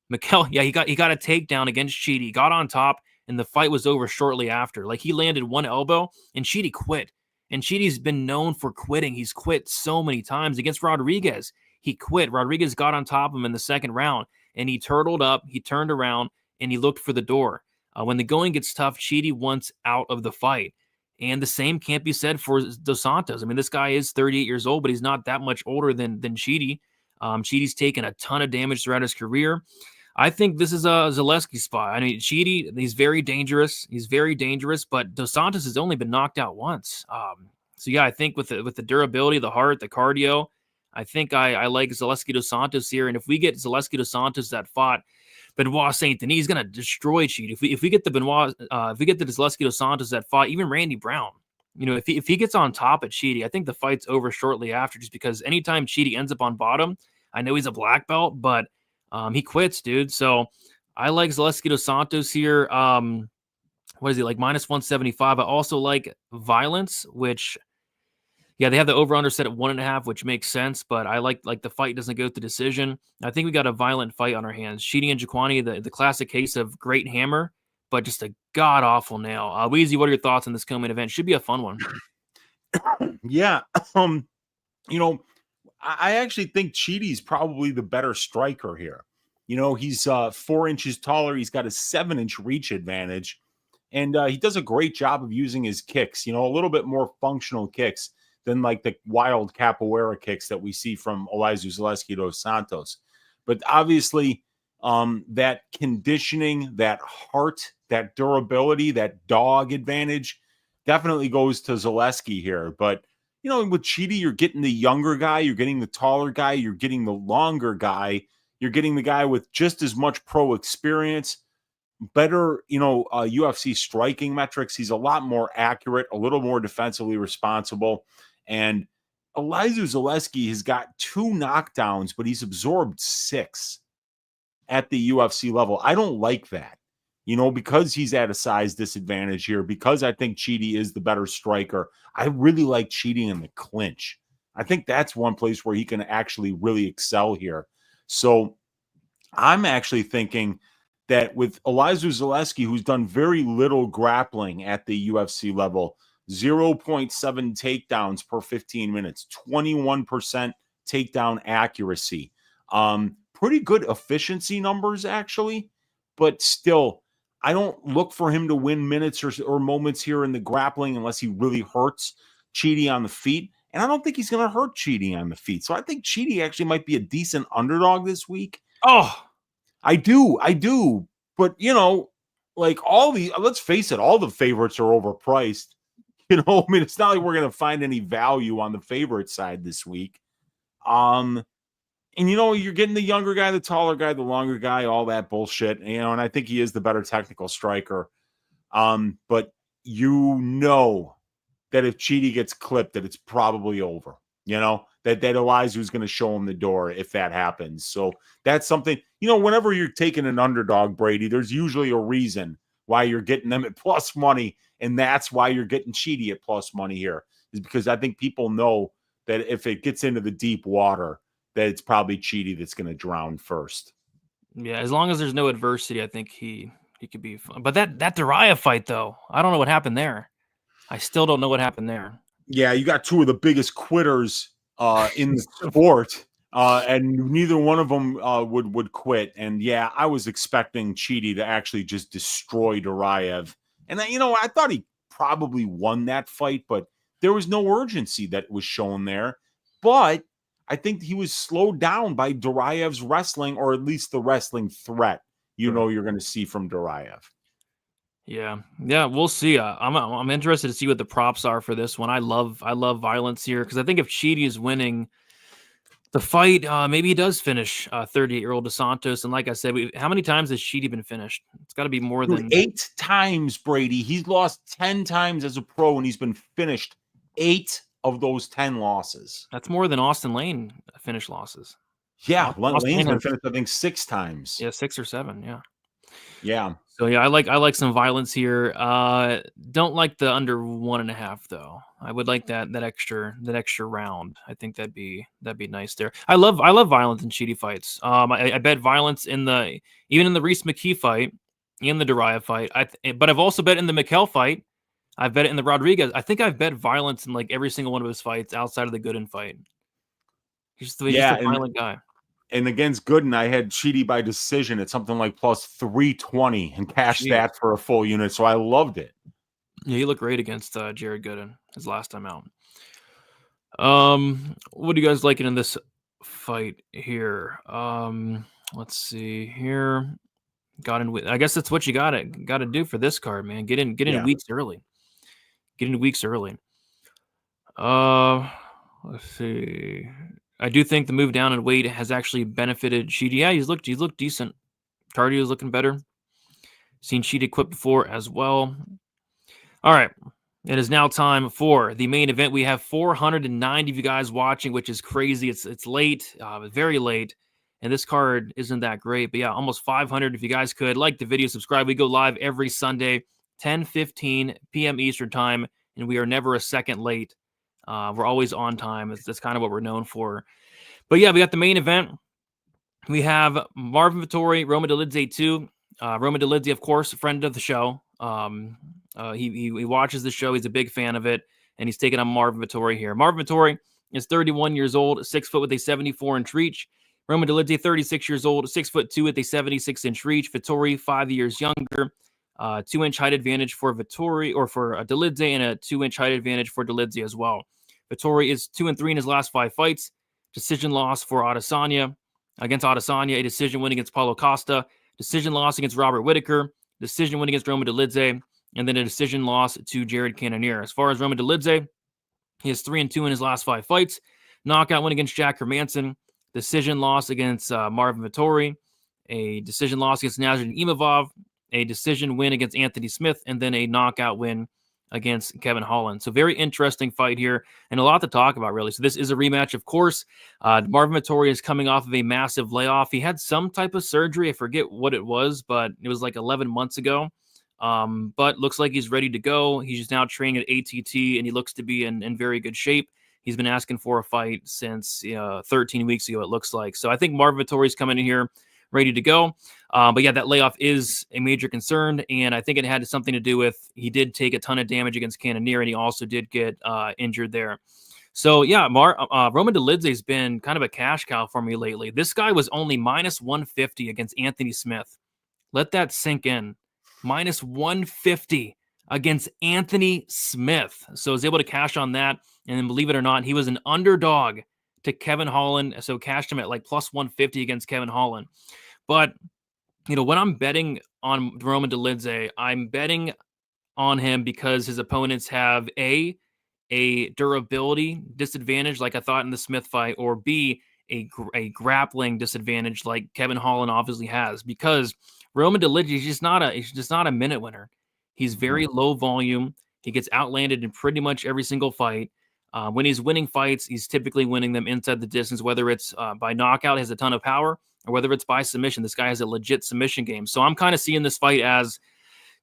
Mikhail, he got a takedown against Chidi, got on top, and the fight was over shortly after. Like, he landed one elbow, and Chidi quit. And Chidi's been known for quitting. He's quit so many times. Against Rodriguez, he quit. Rodriguez got on top of him in the second round, and he turtled up, he turned around, and he looked for the door. When the going gets tough, Chidi wants out of the fight. And the same can't be said for Dos Santos. I mean, this guy is 38 years old, but he's not that much older than Chidi. Chidi's taken a ton of damage throughout his career. I think this is a Zaleski spot. I mean, Chidi, he's very dangerous. But Dos Santos has only been knocked out once. So yeah, I think with the durability, the heart, the cardio, I think I like Zaleski dos Santos here. And if we get Zaleski dos Santos that fought Benoit Saint Denis, he's gonna destroy Chidi. If we get the Zaleski dos Santos that fought even Randy Brown, you know, if he gets on top at Chidi, I think the fight's over shortly after. Just because anytime Chidi ends up on bottom, I know he's a black belt, but he quits, dude. So I like Zaleski dos Santos here. What is he like? -175. I also like Violence, which, yeah, they have the over-under set at 1.5, which makes sense, but I like the fight doesn't go to decision. I think we got a violent fight on our hands. Chidi Njokuani, the classic case of great hammer, but just a god-awful nail. Weezy, what are your thoughts on this co-main event? Should be a fun one. Yeah. You know, I actually think Chidi's probably the better striker here. You know, he's 4 inches taller. He's got a 7-inch reach advantage, and he does a great job of using his kicks, you know, a little bit more functional kicks than like the wild capoeira kicks that we see from Elizeu Zaleski dos Santos. But obviously, that conditioning, that heart, that durability, that dog advantage definitely goes to Zaleski here. But, you know, with Chidi, you're getting the younger guy, you're getting the taller guy, you're getting the longer guy, you're getting the guy with just as much pro experience, better, you know, UFC striking metrics. He's a lot more accurate, a little more defensively responsible. And Elizeu Zaleski has got 2 knockdowns, but he's absorbed 6 at the UFC level. I don't like that. because he's at a size disadvantage here, because I think Chidi is the better striker. I really like Chidi in the clinch. I think that's one place where he can actually really excel here. So I'm actually thinking that with Elizeu Zaleski, who's done very little grappling at the UFC level, 0.7 takedowns per 15 minutes, 21% takedown accuracy. Pretty good efficiency numbers, actually, but still, I don't look for him to win minutes or moments here in the grappling unless he really hurts Chidi on the feet. And I don't think he's going to hurt Chidi on the feet. So I think Chidi actually might be a decent underdog this week. Oh, I do. But, let's face it, all the favorites are overpriced. I mean, it's not like we're going to find any value on the favorite side this week. And, you're getting the younger guy, the taller guy, the longer guy, all that bullshit, and I think he is the better technical striker. But that if Chidi gets clipped, that it's probably over. That Elizeu's going to show him the door if that happens. So that's something, whenever you're taking an underdog, Brady, there's usually a reason why you're getting them at plus money. And that's why you're getting Chidi at plus money here, is because I think people know that if it gets into the deep water, that it's probably Chidi that's going to drown first. yeah. As long as there's no adversity, I think he could be fun. But that Dariya fight, though, I don't know what happened there. I still don't know what happened there. Yeah, you got two of the biggest quitters in the sport, and neither one of them would quit. And yeah, I was expecting Chidi to actually just destroy Duraev. And I thought he probably won that fight, but there was no urgency that was shown there. But I think he was slowed down by Duraev's wrestling, or at least the wrestling threat you're going to see from Duraev. Yeah, we'll see. I'm interested to see what the props are for this one. I love violence here, because I think if Chidi is winning the fight, maybe he does finish 38-year-old Dos Santos. And like I said, how many times has Chidi been finished? It's got to be more than 8 times, Brady. He's lost 10 times as a pro, and he's been finished 8 of those 10 losses. That's more than Austin Lane finished losses. Yeah, Lane's been finished, I think, 6 times. Yeah, 6 or 7. Yeah. Yeah. So yeah, I like some violence here. Don't like the under 1.5 though. I would like that extra round. I think that'd be nice there. I love violence in Chidi fights. I bet violence even in the Reese McKee fight, in the Dariya fight. But I've also bet in the Mikel fight. I've bet it in the Rodriguez. I think I've bet violence in like every single one of his fights outside of the Gooden fight. He's just a violent guy. And against Gooden, I had Chidi by decision at something like plus 320 and cashed that for a full unit. So I loved it. Yeah, he looked great against Jared Gooden his last time out. What do you guys liking in this fight here? Let's see here. I guess that's what you gotta do for this card, man. Get in weeks early. Get into weeks early. Let's see. I do think the move down in weight has actually benefited Chidi. Yeah, he's looked decent. Cardio is looking better. Seen Chidi quit before as well. All right. It is now time for the main event. We have 490 of you guys watching, which is crazy. It's late, very late, and this card isn't that great. But yeah, almost 500. If you guys could like the video, subscribe. We go live every Sunday, 10:15 p.m. Eastern time, and we are never a second late. We're always on time. That's kind of what we're known for. But yeah, we got the main event. We have Marvin Vettori, Roman Dolidze 2. Roman Dolidze, of course, a friend of the show. He watches the show. He's a big fan of it, and he's taking on Marvin Vettori here. Marvin Vettori is 31 years old, 6 foot with a 74-inch reach. Roman Dolidze, 36 years old, 6'2" with a 76-inch reach. Vettori, 5 years younger. 2-inch height advantage for Vettori, or for Dolidze, and a 2-inch height advantage for Dolidze as well. Vettori is 2-3 in his last 5 fights. Decision loss for Adesanya. Against Adesanya, a decision win against Paulo Costa. Decision loss against Robert Whittaker. Decision win against Roman Dolidze. And then a decision loss to Jared Cannonier. As far as Roman Dolidze, he is 3-2 in his last 5 fights. Knockout win against Jack Hermanson. Decision loss against Marvin Vettori. A decision loss against Nazareth Imavov. A decision win against Anthony Smith. And then a knockout win against Kevin Holland. So very interesting fight here and a lot to talk about, really. So this is a rematch, of course. Marvin Vettori is coming off of a massive layoff. He had some type of surgery. I forget what it was, but it was like 11 months ago. But looks like he's ready to go. He's just now training at ATT, and he looks to be in very good shape. He's been asking for a fight since 13 weeks ago, it looks like. So I think Marvin Vettori's coming in here ready to go. But yeah, that layoff is a major concern, and I think it had something to do with he did take a ton of damage against Cannonier, and he also did get injured there. So yeah, Roman Dolidze's been kind of a cash cow for me lately. This guy was only minus 150 against Anthony Smith. Let that sink in. Minus 150 against Anthony Smith. So I was able to cash on that. And then believe it or not, he was an underdog to Kevin Holland. So cashed him at like plus 150 against Kevin Holland. But, when I'm betting on Roman Dolidze, I'm betting on him because his opponents have a durability disadvantage like I thought in the Smith fight, or B, a grappling disadvantage like Kevin Holland obviously has, because Roman Dolidze is just not a minute winner. He's very low volume. He gets outlanded in pretty much every single fight. When he's winning fights, he's typically winning them inside the distance, whether it's by knockout, has a ton of power, or whether it's by submission. This guy has a legit submission game. So I'm kind of seeing this fight as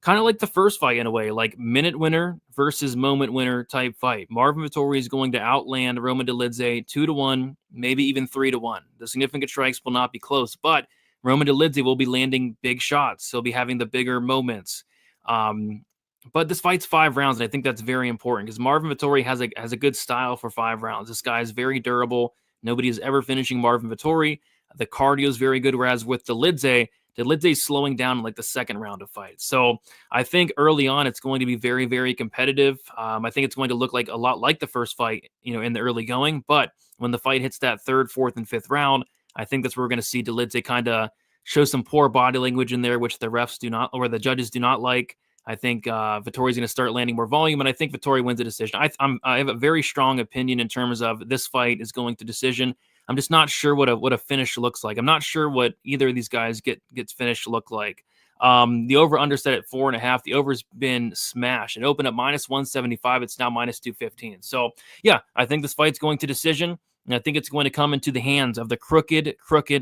kind of like the first fight in a way, like minute winner versus moment winner type fight. Marvin Vettori is going to outland Roman Dolidze 2-1, maybe even 3-1. The significant strikes will not be close, but Roman Dolidze will be landing big shots. He'll be having the bigger moments. But this fight's 5 rounds, and I think that's very important because Marvin Vettori has a good style for 5 rounds. This guy is very durable. Nobody is ever finishing Marvin Vettori. The cardio is very good, whereas with Dolidze's slowing down in like the second round of fights. So I think early on it's going to be very, very competitive. I think it's going to look like a lot like the first fight, in the early going. But when the fight hits that 3rd, 4th, and 5th round, I think that's where we're going to see Dolidze kind of show some poor body language in there, which the refs do not, or the judges do not like. I think Vettori's going to start landing more volume, and I think Vettori wins a decision. I have a very strong opinion in terms of this fight is going to decision. I'm just not sure what a finish looks like. I'm not sure what either of these guys gets finished look like. The over-under set at 4.5. The over's been smashed. It opened up minus 175. It's now minus 215. So, yeah, I think this fight's going to decision, and I think it's going to come into the hands of the crooked,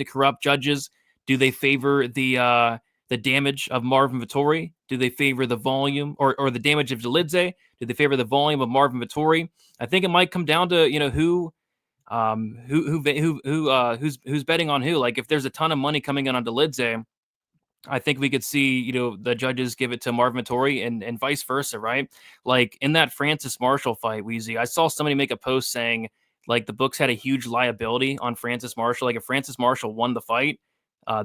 corrupt judges. Do they favor the damage of Marvin Vettori? Do they favor the volume or the damage of Dolidze? Do they favor the volume of Marvin Vettori? I think it might come down to who's betting on who. Like if there's a ton of money coming in on Dolidze, I think we could see the judges give it to Marvin Vettori and vice versa, right? Like in that Francis Marshall fight, Weezy, I saw somebody make a post saying like the books had a huge liability on Francis Marshall. Like if Francis Marshall won the fight,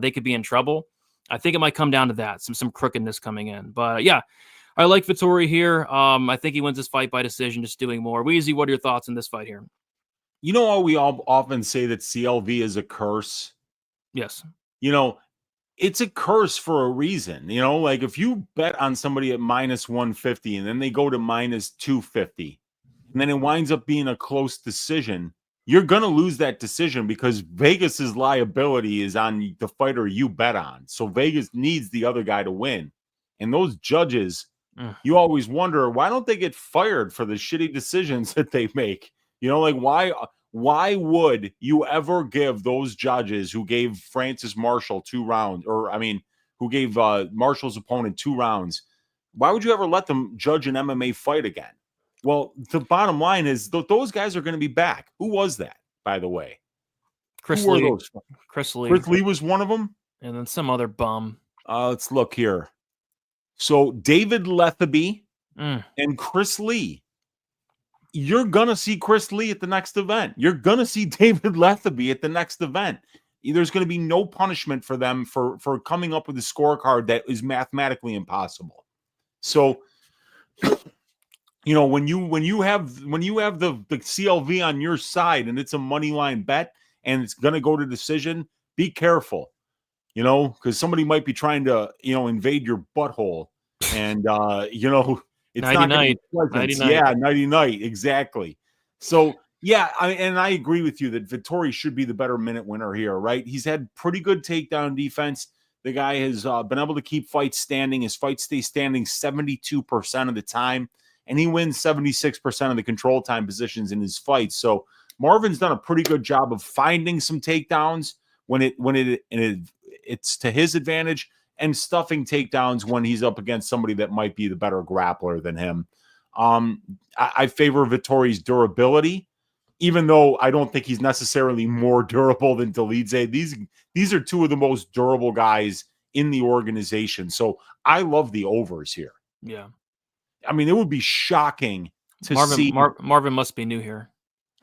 they could be in trouble. I think it might come down to that, some crookedness coming in. But yeah, I like Vettori here. I think he wins this fight by decision, just doing more. Weezy, what are your thoughts on this fight here? You know how we all often say that CLV is a curse? Yes. It's a curse for a reason. Like if you bet on somebody at minus 150 and then they go to minus 250 and then it winds up being a close decision, you're going to lose that decision because Vegas's liability is on the fighter you bet on. So Vegas needs the other guy to win. And those judges, you always wonder, why don't they get fired for the shitty decisions that they make? Like why would you ever give those judges who gave Francis Marshall 2 rounds, who gave Marshall's opponent 2 rounds, why would you ever let them judge an MMA fight again? Well, the bottom line is those guys are going to be back. Who was that, by the way? Chris Lee. Chris Lee was one of them? And then some other bum. Let's look here. So David Lethaby and Chris Lee. You're going to see Chris Lee at the next event. You're going to see David Lethaby at the next event. There's going to be no punishment for them for coming up with a scorecard that is mathematically impossible. So when you have the CLV on your side and it's a money line bet and it's going to go to decision, be careful, because somebody might be trying to, invade your butthole and, it's not night. Yeah, nighty night. Exactly. So, yeah, I agree with you that Vettori should be the better minute winner here, right? He's had pretty good takedown defense. The guy has been able to keep fights standing. His fights stay standing 72% of the time. and he wins 76% of the control time positions in his fights. So Marvin's done a pretty good job of finding some takedowns when it's to his advantage, and stuffing takedowns when he's up against somebody that might be the better grappler than him. I favor Vettori's durability, even though I don't think he's necessarily more durable than Dolidze. These are two of the most durable guys in the organization. So I love the overs here. Yeah. I mean, it would be shocking to see. Marvin must be new here.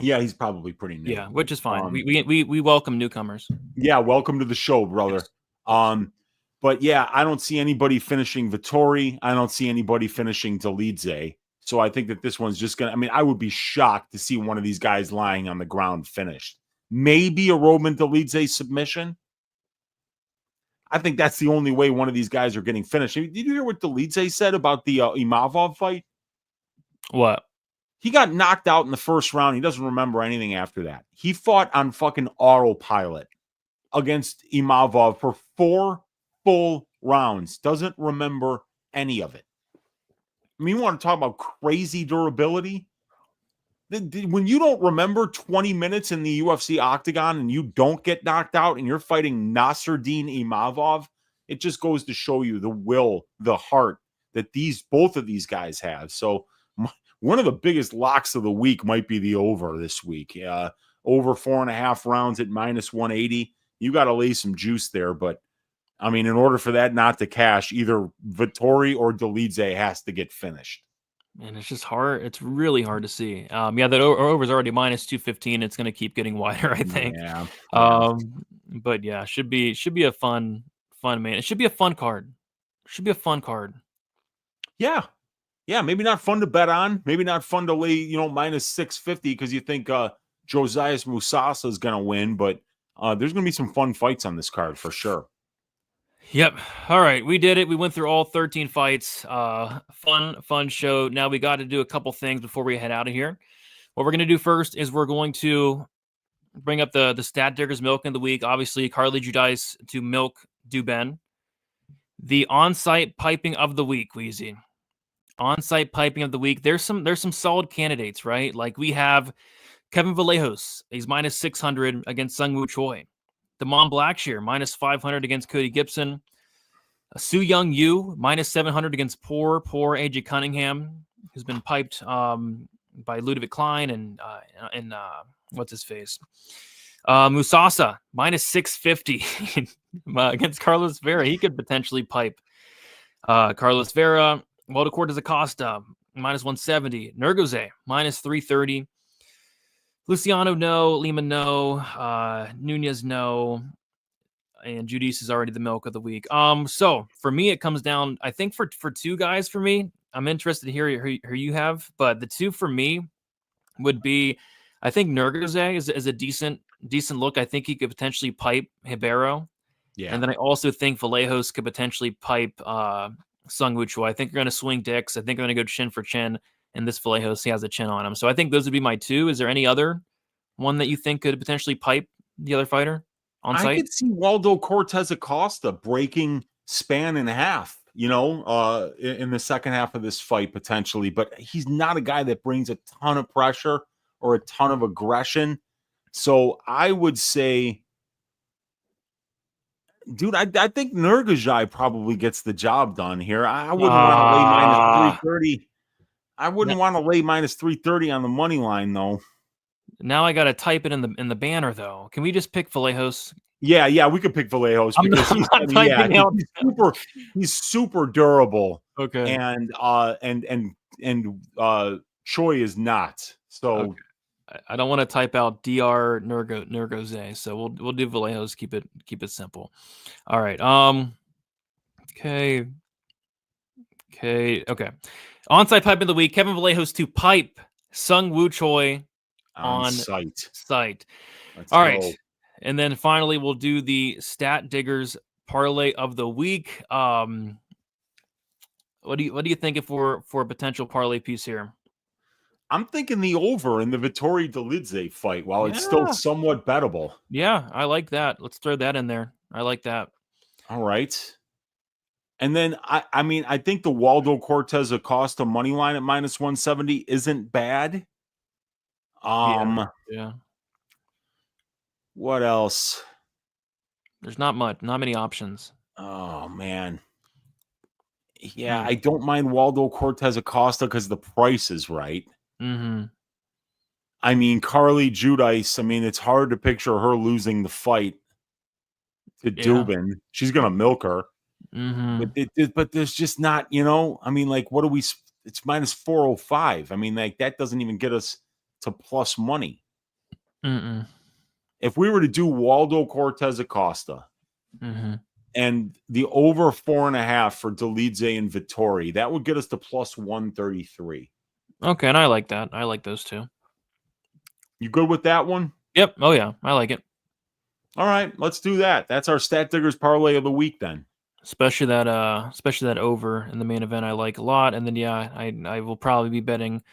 Yeah, he's probably pretty new. Yeah, which is fine. We welcome newcomers. Yeah, welcome to the show, brother. Yes. But yeah, I don't see anybody finishing Vettori. I don't see anybody finishing Dolidze. So I think that this one's just going to, I mean, I would be shocked to see one of these guys lying on the ground finished. Maybe a Roman Dolidze submission. I think that's the only way one of these guys are getting finished. Did you hear what Dolidze said about the Imavov fight? What? He got knocked out in the first round. He doesn't remember anything after that. He fought on fucking autopilot against Imavov for 4 full rounds. Doesn't remember any of it. I mean, you want to talk about crazy durability? When you don't remember 20 minutes in the UFC octagon and you don't get knocked out and you're fighting Nasruddin Imavov, it just goes to show you the will, the heart that both of these guys have. So one of the biggest locks of the week might be the over this week. Over 4.5 rounds at -180. You got to lay some juice there, but I mean, in order for that not to cash, either Vettori or Dolidze has to get finished. And it's just hard. It's really hard to see. Yeah, that over is already -215. It's going to keep getting wider, I think. Yeah. But yeah, should be a fun man. It should be a fun card. Yeah. Yeah, maybe not fun to bet on. Maybe not fun to lay, -650 because you think Josias Musasa is going to win, but there's going to be some fun fights on this card for sure. Yep. All right. We did it. We went through all 13 fights. Fun show. Now we got to do a couple things before we head out of here. What we're going to do first is we're going to bring up the Stat Diggers milk of the week. Obviously, Carly Judice to milk Duben. The on-site piping of the week, Wheezy. On-site piping of the week. There's some solid candidates, right? Like we have Kevin Vallejos. He's -600 against Sungwoo Choi. Damon Blackshear, -500 against Cody Gibson. Su Young Yu, -700 against poor AJ Cunningham, who's been piped by Ludovic Klein and what's his face? Musasa, -650 against Carlos Vera. He could potentially pipe Carlos Vera. Waldo Cortez Acosta, -170. Nergoze, -330. Luciano, no. Lima, no. Nunez, no. And Judice is already the milk of the week. So for me, it comes down, I think for two guys for me, I'm interested to hear who you have, but the two for me would be, I think Nergoze is a decent look. I think he could potentially pipe Ribeiro. Yeah. And then I also think Vallejos could potentially pipe Sungwoo Choi. I think they're going to swing dicks. I think they're going to go chin for chin. And this Vallejos, he has a chin on him. So I think those would be my two. Is there any other one that you think could potentially pipe the other fighter on site? I could see Waldo Cortez Acosta breaking Span in half, in the second half of this fight potentially. But he's not a guy that brings a ton of pressure or a ton of aggression. So I would say, dude, I think Nergajai probably gets the job done here. I wouldn't want to lay -330. I wouldn't want to lay -330 on the money line, though. Now I got to type it in the banner, though. Can we just pick Vallejos? Yeah, we could pick Vallejos because he's super durable. Okay, and Choi is not. So okay. I don't want to type out Dr. Nergoze, so we'll do Vallejos. Keep it simple. All right. Okay. Onside pipe of the week. Kevin Vallejos to pipe Sungwoo Choi on site. All right. And then finally, we'll do the Stat Diggers parlay of the week. What do you think for a potential parlay piece here? I'm thinking the over in the Vettori Dolidze fight while it's still somewhat bettable. Yeah, I like that. Let's throw that in there. I like that. All right. And then I mean, I think the Waldo Cortez Acosta money line at -170 isn't bad. Yeah. What else? There's not many options. Oh man. Yeah, Hmm. I don't mind Waldo Cortez Acosta because the price is right. Mm-hmm. I mean, Carly Judice, I mean, it's hard to picture her losing the fight to Yeah. Dubin. She's gonna milk her. Mm-hmm. But there's just not, I mean, like, what do we it's -405. I mean, like, that doesn't even get us to plus money. Mm-mm. If we were to do Waldo Cortez Acosta Mm-hmm. and the over 4.5 for Delidze and Vittori, that would get us to plus 133. Okay, and I like that. I like those two. You good with that one? Yep. Oh yeah, I like it. All right, let's do that. That's our Stat Diggers parlay of the week then. Especially that over in the main event I like a lot. And then I will probably be betting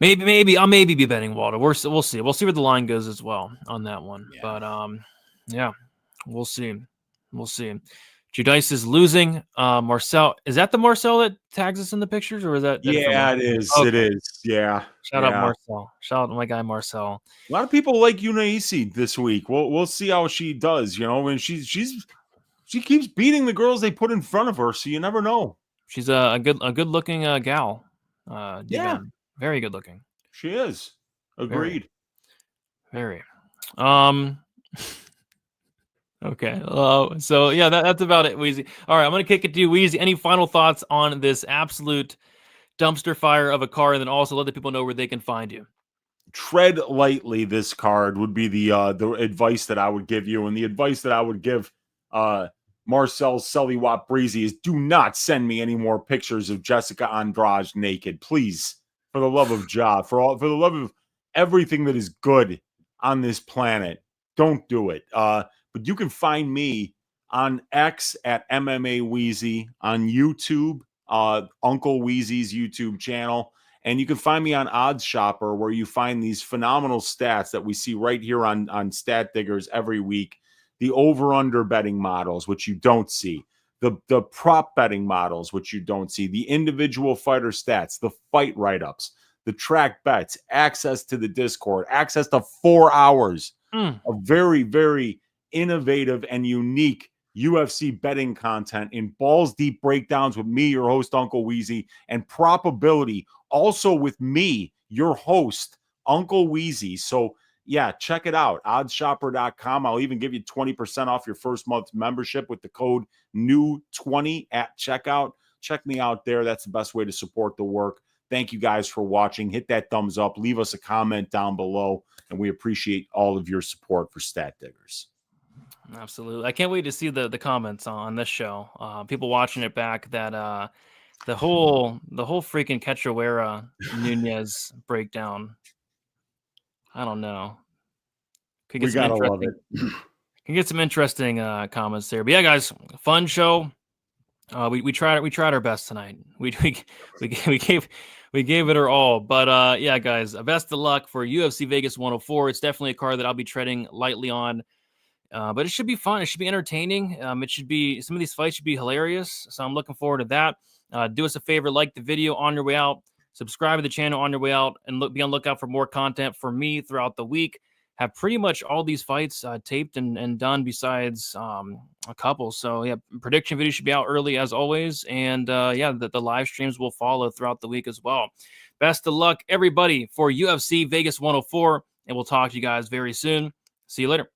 I'll maybe be betting Waldo. We'll see. We'll see where the line goes as well on that one. Yeah. But yeah, we'll see. We'll see. Judice is losing. Marcel, is that the Marcel that tags us in the pictures, or is that Yeah, it is. Okay. It is. Yeah. Shout out Marcel. Shout out to my guy Marcel. A lot of people like Yunaisi this week. We'll see how she does, and she keeps beating the girls they put in front of her, so you never know. She's a good looking gal. Yeah. Very good looking. She is. Agreed. Very. Okay. So yeah, that's about it, Weezy. All right, I'm gonna kick it to you, Weezy. Any final thoughts on this absolute dumpster fire of a card, and then also let the people know where they can find you? Tread lightly this card would be the advice that I would give you, and the advice that I would give Marcel Selly-Watt Breezy is do not send me any more pictures of Jessica Andrade naked, please, for the love of Jah, for the love of everything that is good on this planet. Don't do it. But you can find me on X at MMA Wheezy, on YouTube, Uncle Wheezy's YouTube channel. And you can find me on Odds Shopper, where you find these phenomenal stats that we see right here on Stat Diggers every week. The over-under betting models, which you don't see. The prop betting models, which you don't see. The individual fighter stats, the fight write-ups, the track bets, access to the Discord, access to 4 hours of very, very innovative and unique UFC betting content in balls deep breakdowns with me, your host, Uncle Wheezy, and probability also with me, your host, Uncle Wheezy. So yeah, check it out. Oddshopper.com. I'll even give you 20% off your first month's membership with the code NEW20 at checkout. Check me out there. That's the best way to support the work. Thank you guys for watching. Hit that thumbs up. Leave us a comment down below. And we appreciate all of your support for Stat Diggers. Absolutely. I can't wait to see the comments on this show. People watching it back that the whole freaking Cachoeira Nunez breakdown. I don't know. Could get some love it. Can get some interesting comments there. But yeah, guys, fun show. We tried our best tonight. We gave it our all. But yeah, guys, best of luck for UFC Vegas 104. It's definitely a card that I'll be treading lightly on. But it should be fun. It should be entertaining. It should be, some of these fights should be hilarious. So I'm looking forward to that. Do us a favor, like the video on your way out, subscribe to the channel on your way out, and be on the lookout for more content from me throughout the week. Have pretty much all these fights taped and done besides a couple. So yeah, prediction video should be out early as always. And yeah, the live streams will follow throughout the week as well. Best of luck, everybody, for UFC Vegas 104. And we'll talk to you guys very soon. See you later.